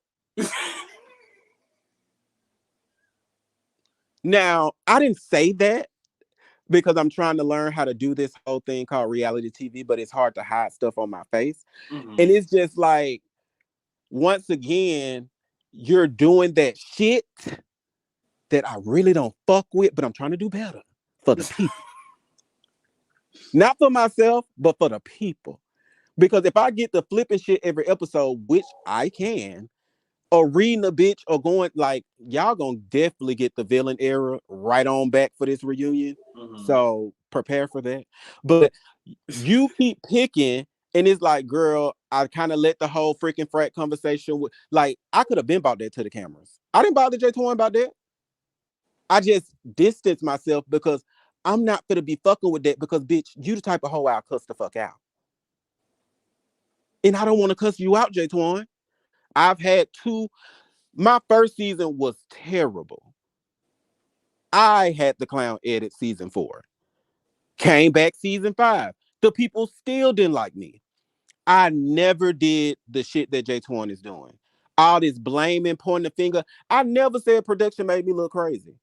Now, I didn't say that because I'm trying to learn how to do this whole thing called reality TV, but it's hard to hide stuff on my face. And Mm-hmm. it's just like, once again, you're doing that shit that I really don't fuck with, but I'm trying to do better for the people. Not for myself, but for the people. Because if I get the flipping shit every episode, which I can, or reading a bitch or going like y'all gonna definitely get the villain era right on back for this reunion. Mm-hmm. So prepare for that. But you keep picking, and it's like, girl, I kind of let the whole freaking frat conversation with like I could have been about that to the cameras. I didn't bother J Twan about that. I just distanced myself because I'm not gonna be fucking with that because bitch, you the type of hoe I'll cuss the fuck out. And I don't want to cuss you out, J Twan. I've had two. My first season was terrible. I had the clown edit season 4. Came back season 5. The people still didn't like me. I never did the shit that J Twan is doing. All this blaming, pointing the finger. I never said production made me look crazy.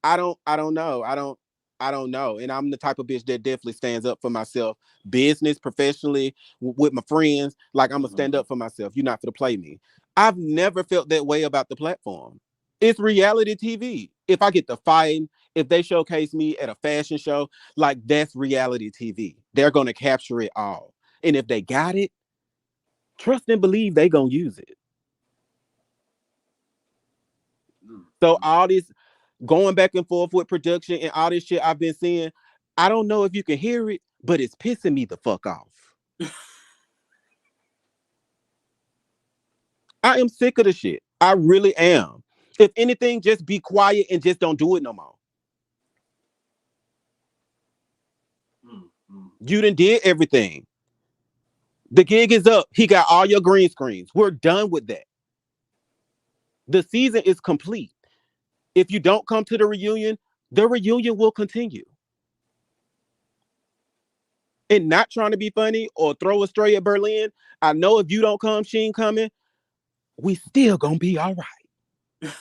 I don't know. And I'm the type of bitch that definitely stands up for myself, business, professionally, with my friends. Like I'm gonna stand Mm-hmm. up for myself. You're not gonna play me. I've never felt that way about the platform. It's reality TV. If I get to fighting, if they showcase me at a fashion show, like that's reality TV. They're gonna capture it all. And if they got it, trust and believe they gonna use it. So Mm-hmm. all this going back and forth with production and all this shit I've been seeing, I don't know if you can hear it, but it's pissing me the fuck off. I am sick of the shit. I really am. If anything, just be quiet and just don't do it no more. Mm-hmm. You done did everything. The gig is up. He got all your green screens. We're done with that. The season is complete. If you don't come to the reunion will continue. And not trying to be funny or throw a stray at Berlin. I know if you don't come, she ain't coming. We still gonna be all right.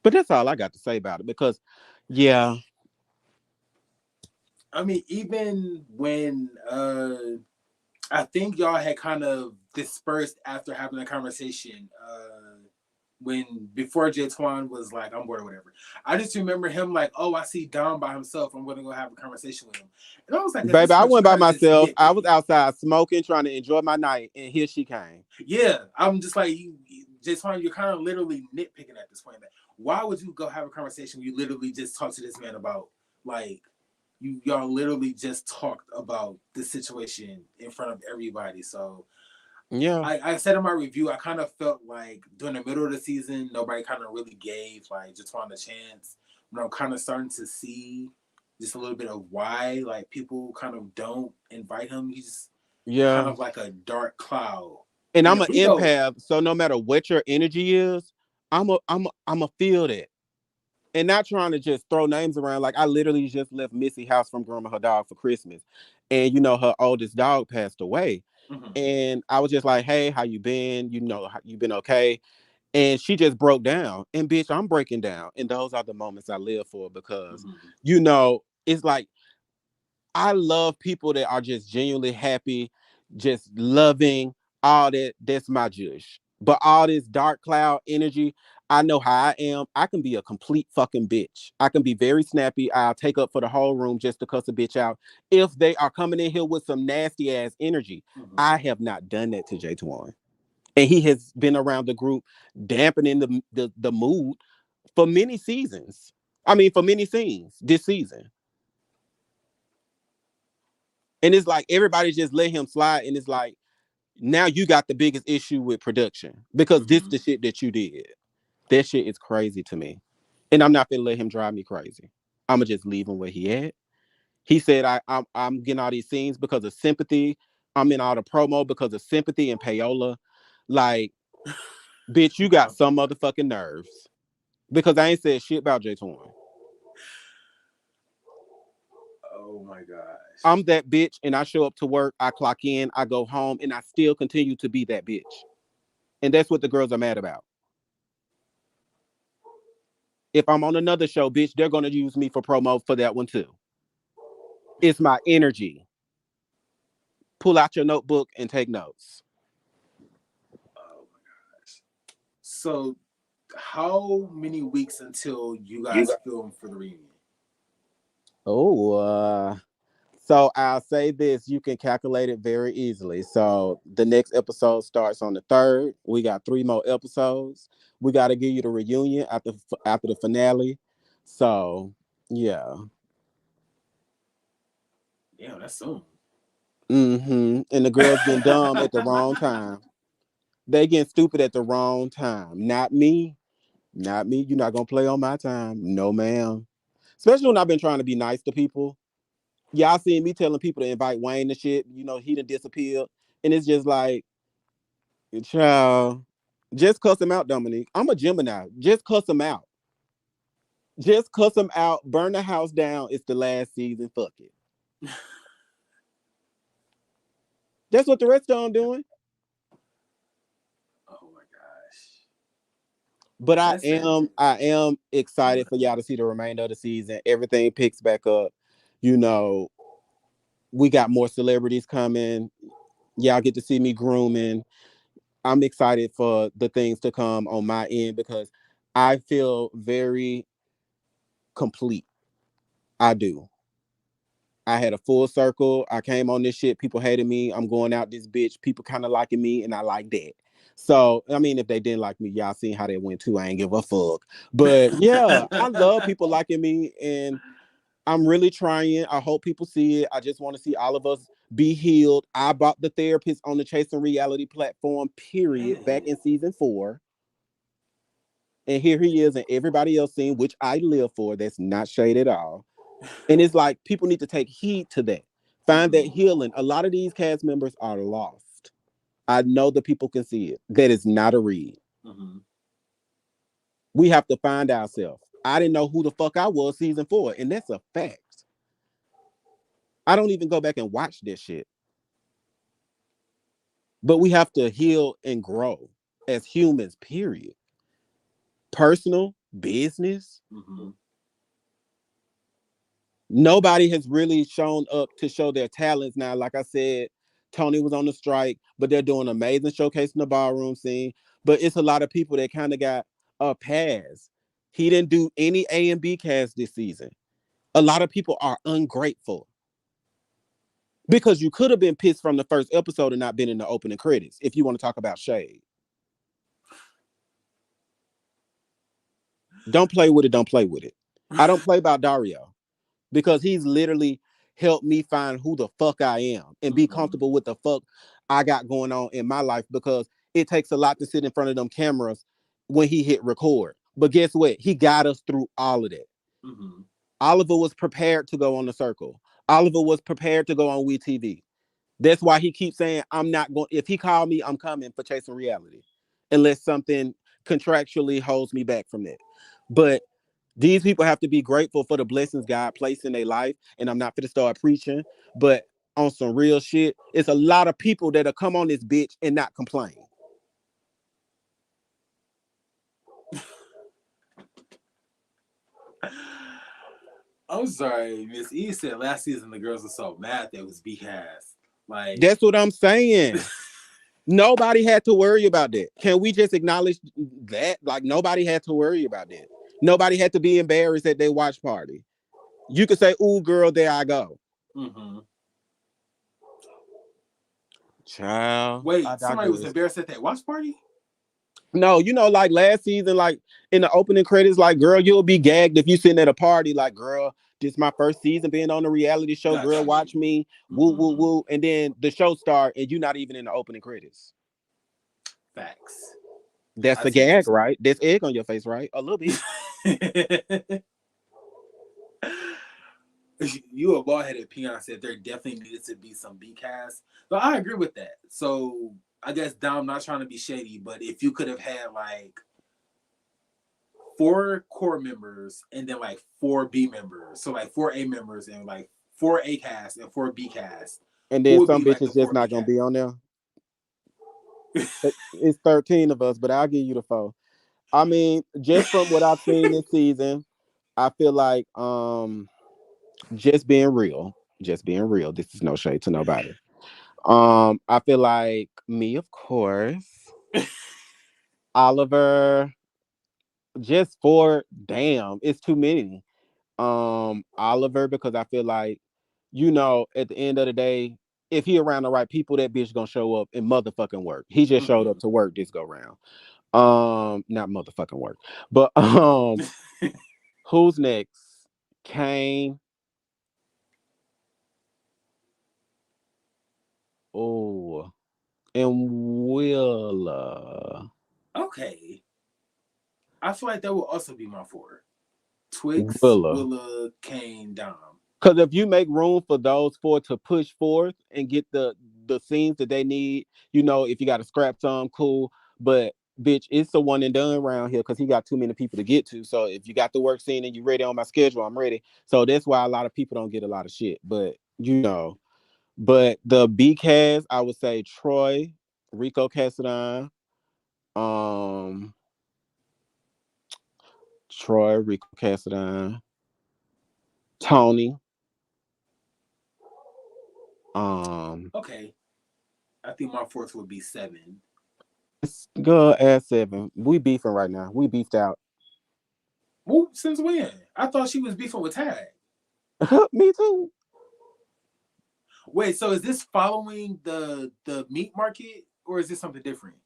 But that's all I got to say about it because, yeah, I mean, even when I think y'all had kind of dispersed after having a conversation. When before J Twan was like, I'm bored or whatever. I just remember him like, oh, I see Dom by himself. I'm gonna go have a conversation with him. And I was like, at baby, this I point, you went by kind of just myself. I was nitpicking. outside smoking, trying to enjoy my night, and here she came. Yeah, I'm just like J Twan, you're kind of literally nitpicking at this point. Like, why would you go have a conversation where you literally just talk to this man about like y'all literally just talked about the situation in front of everybody. So Yeah, I said in my review, I kind of felt like during the middle of the season, nobody kind of really gave like Jatwan a chance. But I'm kind of starting to see just a little bit of why like people kind of don't invite him. He's kind yeah. of like a dark cloud. And And I'm if an we go, empath, so no matter what your energy is, I'm a feel that. And not trying to just throw names around. Like I literally just left Missy house from growing her dog for Christmas, and her oldest dog passed away. mm-hmm, And I was just like, "Hey, how you been? You been okay?" And she just broke down. And bitch, I'm breaking down. And those are the moments I live for because, mm-hmm, it's like I love people that are just genuinely happy, just loving, all that. That's my judge. But all this dark cloud energy, I know how I am. I can be a complete fucking bitch. I can be very snappy. I'll take up for the whole room just to cuss a bitch out. If they are coming in here with some nasty ass energy, mm-hmm. I have not done that to Jay Twan. And he has been around the group dampening the mood for many seasons. I mean, for many scenes this season. And it's like everybody just let him slide. And it's like, now you got the biggest issue with production because this Mm-hmm. the shit that you did. That shit is crazy to me. And I'm not gonna let him drive me crazy. I'ma just leave him where he at. He said I'm getting all these scenes because of sympathy. I'm in all the promo because of sympathy and payola. Like, bitch, you got Oh my some motherfucking nerves. Because I ain't said shit about J Torn. oh my gosh. I'm that bitch and I show up to work, I clock in, I go home, and I still continue to be that bitch. And that's what the girls are mad about. If I'm on another show, bitch, they're gonna use me for promo for that one too. It's my energy. Pull out your notebook and take notes. Oh my gosh. So, how many weeks until you guys film for the reunion? Oh, so I'll say this: you can calculate it very easily. So the next episode starts on the 3rd. We got 3 more episodes. We got to give you the reunion after the finale. So yeah. Damn, that's soon. And the girls getting dumb at the wrong time. They getting stupid at the wrong time. Not me. Not me. You're not gonna play on my time. No, ma'am. Especially when I've been trying to be nice to people. Y'all seen me telling people to invite Wayne and shit. You know, he done disappeared. And it's just like, child, just cuss him out, Dominique. I'm a Gemini. Just cuss him out. Just cuss him out. Burn the house down. It's the last season. Fuck it. That's what the rest of them doing. Oh my gosh. But I That's it. am I am excited for y'all to see the remainder of the season. Everything picks back up. You know, we got more celebrities coming. Y'all get to see me grooming. I'm excited for the things to come on my end because I feel very complete. I do. I had a full circle. I came on this shit. People hated me. I'm going out this bitch. People kind of liking me, and I like that. So, I mean, if they didn't like me, y'all seen how they went too. I ain't give a fuck. But yeah, I love people liking me, and I'm really trying. I hope people see it. I just want to see all of us be healed. I bought the therapist on the Chasing Reality platform, period, back Hey. in season 4. And here he is, and everybody else seen, which I live for. That's not shade at all. And it's like people need to take heed to that. Find that Mm-hmm. healing. A lot of these cast members are lost. I know the people can see it. That is not a read. Mm-hmm. We have to find ourselves. I didn't know who the fuck I was season 4, and that's a fact. I don't even go back and watch this shit. But we have to heal and grow as humans, period. Personal, business. Mm-hmm. Nobody has really shown up to show their talents now. Like I said, Tony was on the strike, but they're doing amazing showcase in the ballroom scene. But it's a lot of people that kind of got a pass. He didn't do any A and B cast this season. A lot of people are ungrateful because you could have been pissed from the first episode and not been in the opening credits if you want to talk about shade. Don't play with it. Don't play with it. I don't play about Dario because he's literally helped me find who the fuck I am and be Mm-hmm. comfortable with the fuck I got going on in my life because it takes a lot to sit in front of them cameras when he hit record. But guess what? He got us through all of that. Mm-hmm. Oliver was prepared to go on the circle. Oliver was prepared to go on WeTV. That's why he keeps saying, I'm not going, if he called me, I'm coming for Chasing Reality, unless something contractually holds me back from that. But these people have to be grateful for the blessings God placed in their life. And I'm not going to start preaching, but on some real shit, it's a lot of people that'll come on this bitch and not complain. I'm sorry, Miss E said last season the girls were so mad they was BCast. Like, That's what I'm saying. Nobody had to worry about that. Can we just acknowledge that? Like, nobody had to worry about that. Nobody had to be embarrassed at their watch party. You could say, "Ooh, girl, there I go." mm-hmm. Child, I Wait, somebody was digress. embarrassed at that watch party? No, you know, like last season, like in the opening credits, like, girl, you'll be gagged if you sitting at a party, like, girl, this is my first season being on the reality show. Got Girl, you. watch me. Woo, woo, Mm-hmm. woo. And then the show start and you're not even in the opening credits. Facts. That's I a see what you're gag, right? There's egg on your face, right? A little bit. saying. You a bald headed peon said there definitely needed to be some B cast. But I agree with that. So I guess Dom not trying to be shady, but if you could have had like 4 core members and then like 4 B members, so like 4 A members and like 4 A cast and 4 B cast, And who then would some be like the bitches just four B not gonna cast? be on there. It's 13 of us, but I'll give you the 4. I mean, just from what I've seen this season, I feel like just being real, just being real. This is no shade to nobody. I feel like me, of course, Oliver, just 4. Damn, it's too many. Oliver, because I feel like, you know, at the end of the day, if he around the right people, that bitch gonna show up and motherfucking work. He just showed Mm-hmm. up to work this go round. Not motherfucking work, but who's next? Kane. Oh, and Willa. Okay. I feel like that will also be my 4. Twix, Willa. Willa, Kane, Dom. Because if you make room for those four to push forth and get the scenes that they need, if you got to scrap some, cool. But bitch, it's the one and done around here because he got too many people to get to. So if you got the work scene and you ready on my schedule, I'm ready. So that's why a lot of people don't get a lot of shit. But the B cast, I would say Troy, Rico Cassadine, um, Troy, Rico Cassadine, Tony, um, Okay, I think my fourth would be seven. it's good ass seven. We beefing right now. We beefed out. Well, since when? I thought she was beefing with Tag. Me too. Wait, so is this following the meat market or is this something different?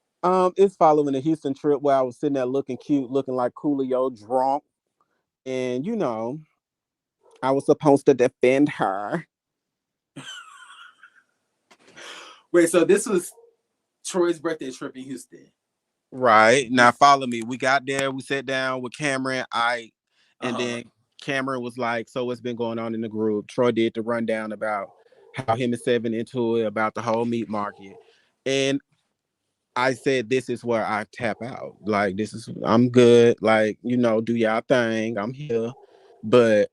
It's following the Houston trip where I was sitting there looking cute, looking like Coolio drunk. And I was supposed to defend her. Wait, so this was Troy's birthday trip in Houston. Right. Now follow me. We got there, we sat down with Cameron, Uh and huh. then Cameron was like, so what's been going on in the group? Troy did the rundown about how him and Seven into it, about the whole meat market. And I said, this is where I tap out. Like, I'm good. Like, do y'all thing. I'm here. But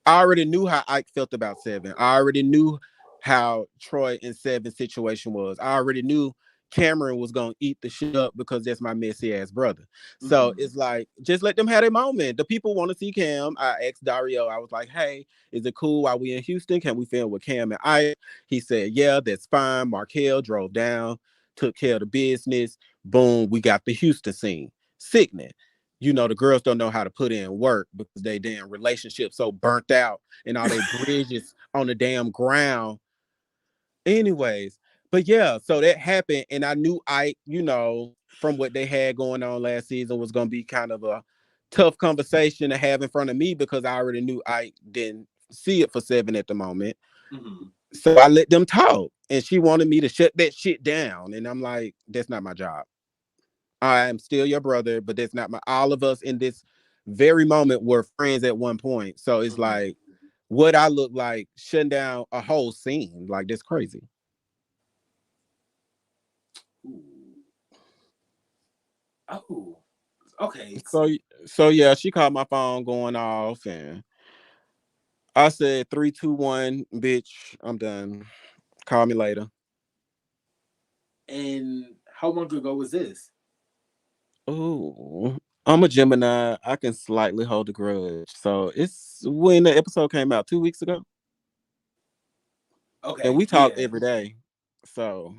I already knew how Ike felt about Seven. I already knew how Troy and Seven's situation was. I already knew Cameron was gonna eat the shit up because that's my messy ass brother. So Mm-hmm. it's like, just let them have their moment. The people want to see Cam. I asked Dario, I was like, hey, is it cool while we in Houston? Can we film with Cam and Ike? He said, yeah, that's fine. Markel drove down, took care of the business. Boom, we got the Houston scene. Sickening. The girls don't know how to put in work because they damn relationship so burnt out and all they bridges on the damn ground. Anyways, but yeah, so that happened, and I knew Ike, from what they had going on last season, was gonna be kind of a tough conversation to have in front of me because I already knew Ike didn't see it for Seven at the moment. Mm-hmm. So I let them talk, and she wanted me to shut that shit down, and I'm like, that's not my job. I am still your brother, but that's not my. All of us in this very moment were friends at one point. So it's Mm-hmm. like, what I look like shutting down a whole scene. Like, that's crazy. Ooh. Oh. Okay. So, so yeah, she called my phone going off, and I said 3, 2, 1, bitch, I'm done. Call me later. And how long ago was this? Oh, I'm a Gemini. I can slightly hold a grudge. So it's when the episode came out 2 weeks ago, and Okay. we talk Yeah. every day. So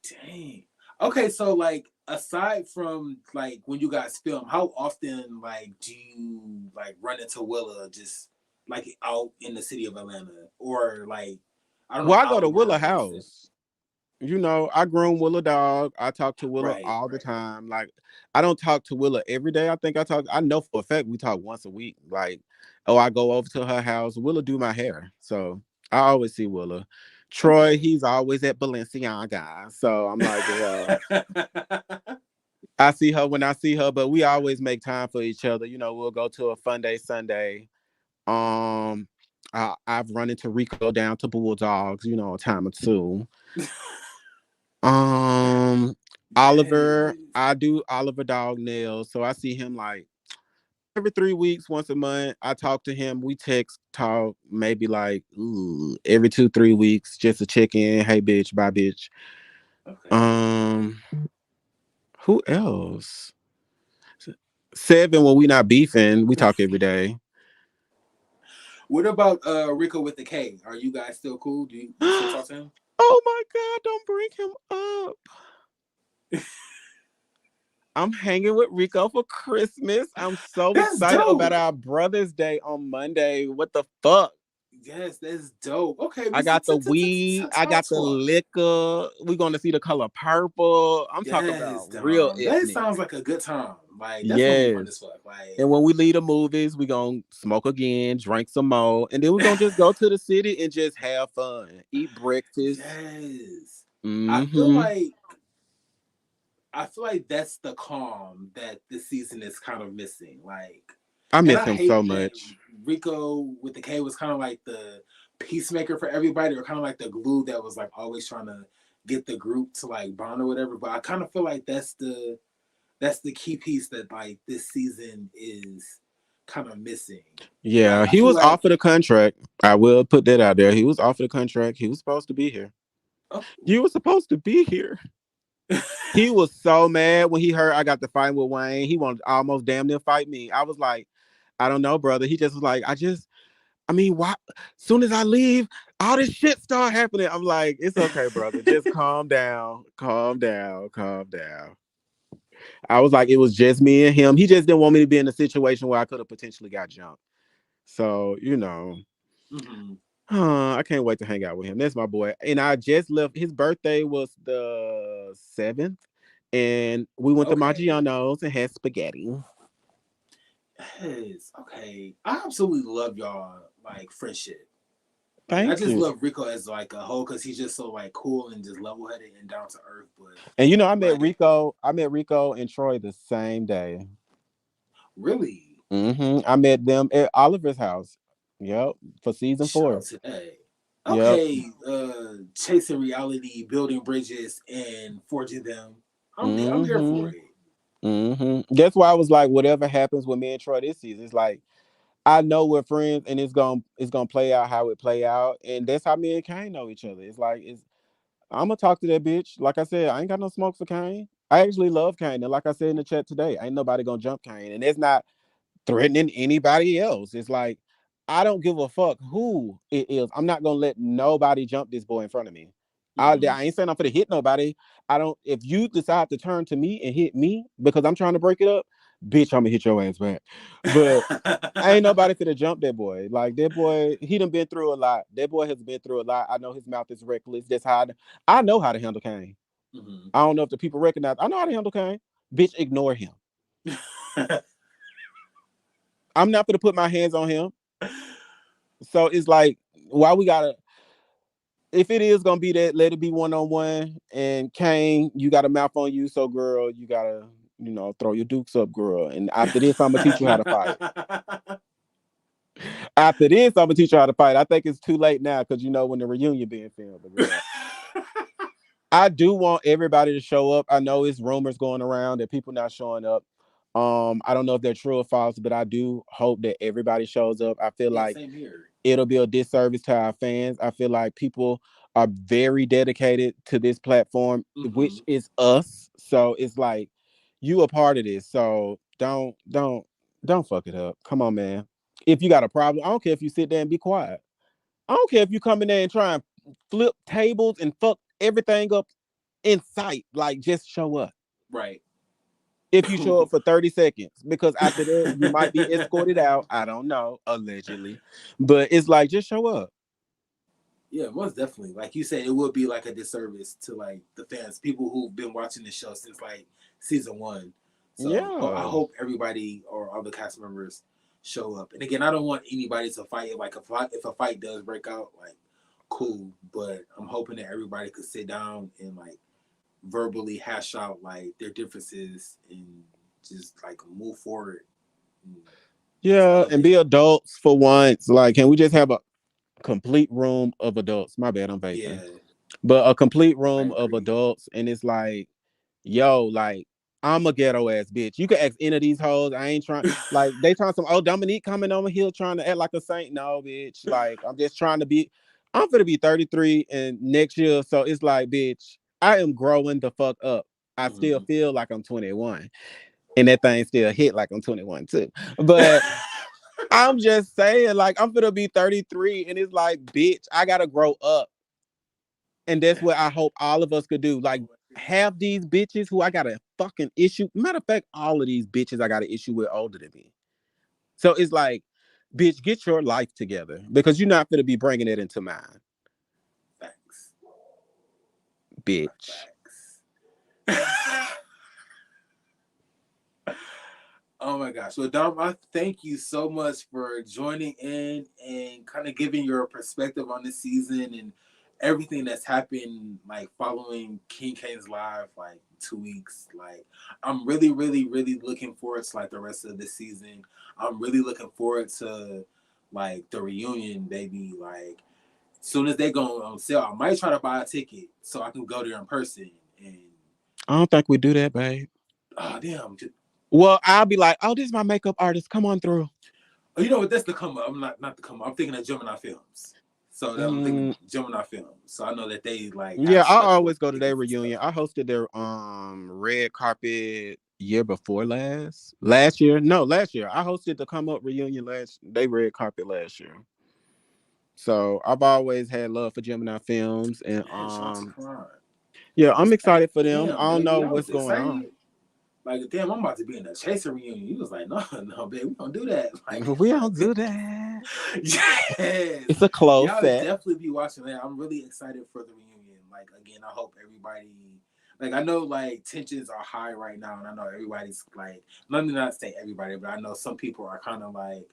Dang. Okay, so like aside from like when you guys film, how often like do you like run into Willa just like out in the city of Atlanta or like I don't know well, I go to outward Willa or set? house. I groom Willa dog. I talk to Willa Right, all the right. time. Like, I don't talk to Willa every day. I know for a fact we talk once a week. Like, oh, I go over to her house. Willa do my hair. So I always see Willa. Troy, Okay. he's always at Balenciaga. So I'm like, well, I see her when I see her, but we always make time for each other. We'll go to a fun day Sunday. Um, I've run into Rico down to Bulldogs, a time or two. Um, Oliver, Yes. I do Oliver dog nails, so I see him like every 3 weeks, once a month. I talk to him. We text, talk, maybe like every 2, 3 weeks, just to check in. Hey, bitch, bye, bitch. Okay. Um, who else? Seven. When we not beefing, we talk every day. What about Rico with the K? Are you guys still cool? Do you still talk to him? Oh my god! Don't bring him up. I'm hanging with Rico for Christmas. I'm so That's excited about dope. our Brother's Day on Monday. What the fuck? Yes, that's dope. Okay, I got the weed. I got the talk. liquor. We're gonna see the color purple. I'm talking Yes, about real Dom. That ethnic. sounds like a good time. Like that's gonna be fun as Yes. fuck. Like And when we leave the movies, we're gonna smoke again, drink some more, and then we're gonna just go to the city and just have fun. Eat breakfast. yes. I feel Mm-hmm. like I feel like that's the calm that this season is kind of missing. Like I and miss I him so hate that much. Rico with the K was kind of like the peacemaker for everybody, or kind of like the glue that was like always trying to get the group to like bond or whatever. But I kind of feel like that's the key piece that like this season is kind of missing. Yeah, Like I he feel was like offered a contract. I will put that out there. He was offered a contract. He was supposed to be here. oh, You were supposed to be here. He was so mad when he heard I got the fight with Wayne. He wanted to almost damn near fight me. I was like, I don't know, brother. He just was like, I mean, why? Soon as I leave, all this shit start happening. I'm like, it's okay, brother. Just calm down, calm down, calm down. I was like, it was just me and him. He just didn't want me to be in a situation where I could have potentially got jumped. So, hmm I can't wait to hang out with him. That's my boy. And I just left. His birthday was the 7th. And we went to okay. Maggiano's and had spaghetti. Yes, okay. I absolutely love y'all like friendship. Like I Thank just you. love Rico as like a whole because he's just so like cool and just level headed and down to earth. But And I met like Rico. I met Rico and Troy the same day. really, I met them at Oliver's house. Yep, for season shout 4. out to that. Yep. Okay, chasing reality, building bridges, and forging them. I'm here for hmm it. That's why I was like, whatever happens with me and Troy this season, it's like I know we're friends, and it's gonna play out how it play out, and that's how me and Kane know each other. It's like I'm gonna talk to that bitch. Like I said, I ain't got no smoke for Kane. I actually love Kane, and like I said in the chat today, ain't nobody gonna jump Kane, and it's not threatening anybody else. It's like I don't give a fuck who it is. I'm not gonna let nobody jump this boy in front of me. Hmm I ain't saying I'm gonna hit nobody. I don't. If you decide to turn to me and hit me because I'm trying to break it up, bitch, I'm gonna hit your ass back. But ain't nobody finna jump that boy. Like that boy, he done been through a lot. That boy has been through a lot. I know his mouth is reckless. That's how I know how to handle Kane. hmm I don't know if the people recognize. I know how to handle Kane. Bitch, ignore him. I'm not gonna put my hands on him. So it's like, why we gotta? If it is gonna be that, let it be 1-on-1. And Kane, you got a mouth on you, so girl, you gotta, throw your dukes up, girl. And after this, I'm gonna teach you how to fight. After this, I'm gonna teach you how to fight. I think it's too late now because when the reunion being filmed, but girl. I do want everybody to show up. I know it's rumors going around that people not showing up. I don't know if they're true or false, but I do hope that everybody shows up. I feel Yeah, like same here. it'll be a disservice to our fans. I feel like people are very dedicated to this platform, which Hmm is us. So it's like you a part of this. So don't fuck it up. Come on, man. If you got a problem, I don't care if you sit there and be quiet. I don't care if you come in there and try and flip tables and fuck everything up in sight. Like, just show up. Right. If you show up for 30 seconds, because after that, you might be escorted out. I don't know, allegedly. But it's like, just show up. Yeah, most definitely. Like you said, it would be like a disservice to like the fans, people who've been watching the show since like season one. So I Yeah. hope everybody or all the cast members show up. And again, I don't want anybody to fight. Like if a fight does break out, like cool. But I'm hoping that everybody could sit down and like verbally hash out like their differences and just like move forward and just Yeah. And elevate. be adults for once. Like, can we just have a complete room of adults? My bad, I'm vaping. Yeah, But a complete I room of agree. adults. And it's like, yo, like, I'm a ghetto ass bitch. You can ask any of these hoes. I ain't trying, like, they trying some, oh, Dominique coming over here trying to act like a saint. No, bitch. Like, I'm just trying to be, I'm gonna be 33 and next year. So it's like, bitch, I am growing the fuck up. I still Mhm. feel like I'm 21. And that thing still hit like I'm 21 too. But I'm just saying, like, I'm gonna be 33, and it's like, bitch, I gotta grow up. And that's what I hope all of us could do. Like, have these bitches who I got a fucking issue. Matter of fact, all of these bitches I got an issue with older than me. So it's like, bitch, get your life together because you're not gonna be bringing it into mine, Facts. bitch. Facts. Oh my gosh. Well, Dom, I thank you so much for joining in and kind of giving your perspective on this season and everything that's happened, like following King Kane's live, like 2 weeks. Like, I'm really, really, really looking forward to like the rest of the season. I'm really looking forward to like the reunion, baby. Like soon as they go on sale, I might try to buy a ticket so I can go there in person. And I don't think we do that, babe. oh damn, Well, I'll be like, oh, this is my makeup artist. Come on through. oh, you know what? That's the come up. I'm not the come up. I'm thinking of Gemini Films. So I'm thinking Mm, Gemini Films. So I know that they like yeah, have I special always go to their tickets and stuff. reunion. I hosted their red carpet year before last. Last year. No, last year. I hosted the come up reunion they red carpet last year. So I've always had love for Gemini Films and Man, shout out to Karan. yeah, I'm Like, excited for them. I damn, don't know baby, I what's was going on. excited. Like, damn, I'm about to be in a Chaser reunion. You was like, no, no, baby, we don't do that. Like, We don't do that. yes, It's a close y'all set. definitely be watching that. I'm really excited for the reunion. Like, again, I hope everybody. Like, I know like tensions are high right now, and I know everybody's like. Let me not say everybody, but I know some people are kind of like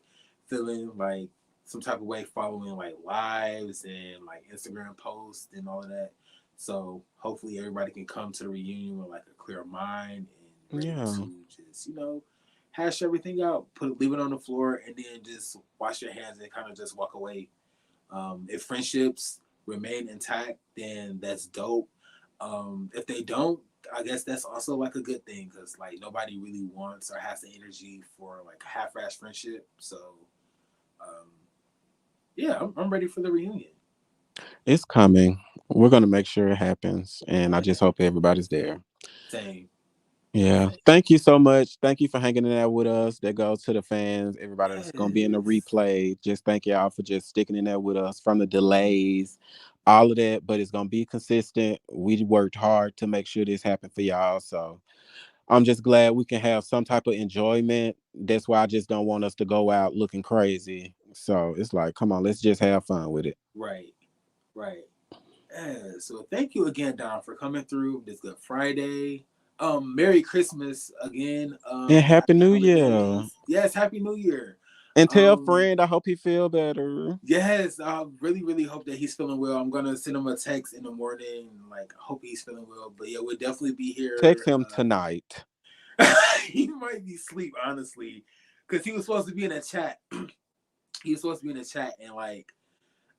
feeling like some type of way following like lives and like Instagram posts and all of that. So hopefully everybody can come to the reunion with like a clear mind and ready Yeah. to just hash everything out, leave it on the floor, and then just wash your hands and kind of just walk away. If friendships remain intact, then that's dope. If they don't, I guess that's also like a good thing because like nobody really wants or has the energy for like half-ass friendship. So um, yeah, I'm ready for the reunion. It's coming. We're gonna make sure it happens. And I Yeah, just hope everybody's there. same, Yeah. same. Thank you so much. Thank you for hanging in there with us. That goes to the fans, everybody that's gonna be in the Yes, replay. Just thank y'all for just sticking in there with us from the delays, all of that. But it's gonna be consistent. We worked hard to make sure this happened for y'all. So I'm just glad we can have some type of enjoyment. That's why I just don't want us to go out looking crazy. So it's like, come on, let's just have fun with it. right, right. So thank you again, Don, for coming through this Good Friday. Merry Christmas again. And Happy Happy New Year. holidays. Yes, Happy New Year. And tell Um, friend I hope he feel better. yes, I really, really hope that he's feeling well. I'm gonna send him a text in the morning. Like, hope he's feeling well. But yeah, we'll definitely be Text here. him tonight. He might be asleep, honestly, because he was supposed to be in a chat. He was supposed to be in a chat, and like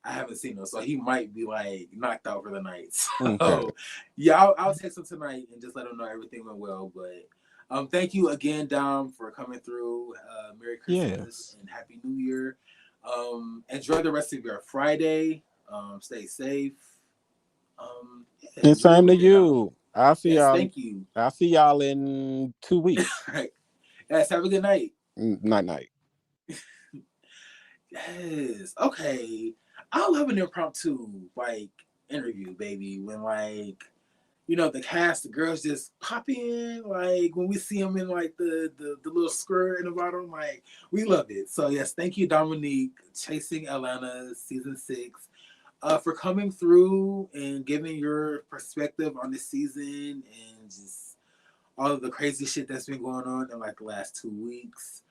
I haven't seen him, so he might be like knocked out for the night. Okay. So yeah, I'll text him tonight and just let him know everything went well. But thank you again, Dom, for coming through. Merry Christmas Yes. and Happy New Year. Enjoy the rest of your Friday. Stay safe. Yeah, And enjoy same New to Year, Dom. you. I'll see Yes, y'all. thank you. I'll see y'all in 2 weeks. All right. Yes, have a good night. Night night. Yes. Okay. I love an impromptu like interview, baby. When like the cast, the girls just pop in, like when we see them in like the little square in the bottom, like we love it. So yes, thank you, Dominique, Chasing Atlanta, season 6, for coming through and giving your perspective on this season and just all of the crazy shit that's been going on in like the last 2 weeks.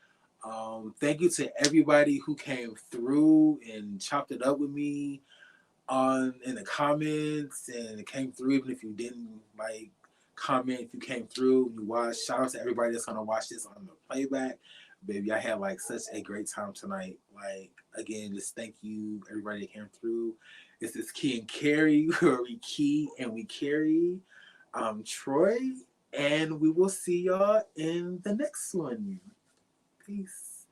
Thank you to everybody who came through and chopped it up with me on in the comments and it came through even if you didn't like comment if you came through you watched. Shout out to everybody that's gonna watch this on the playback. Baby, I had like such a great time tonight. Like again, just thank you everybody that came through. This is Key and Carrie where we key and we carry. I'm Troy and we will see y'all in the next one. Peace.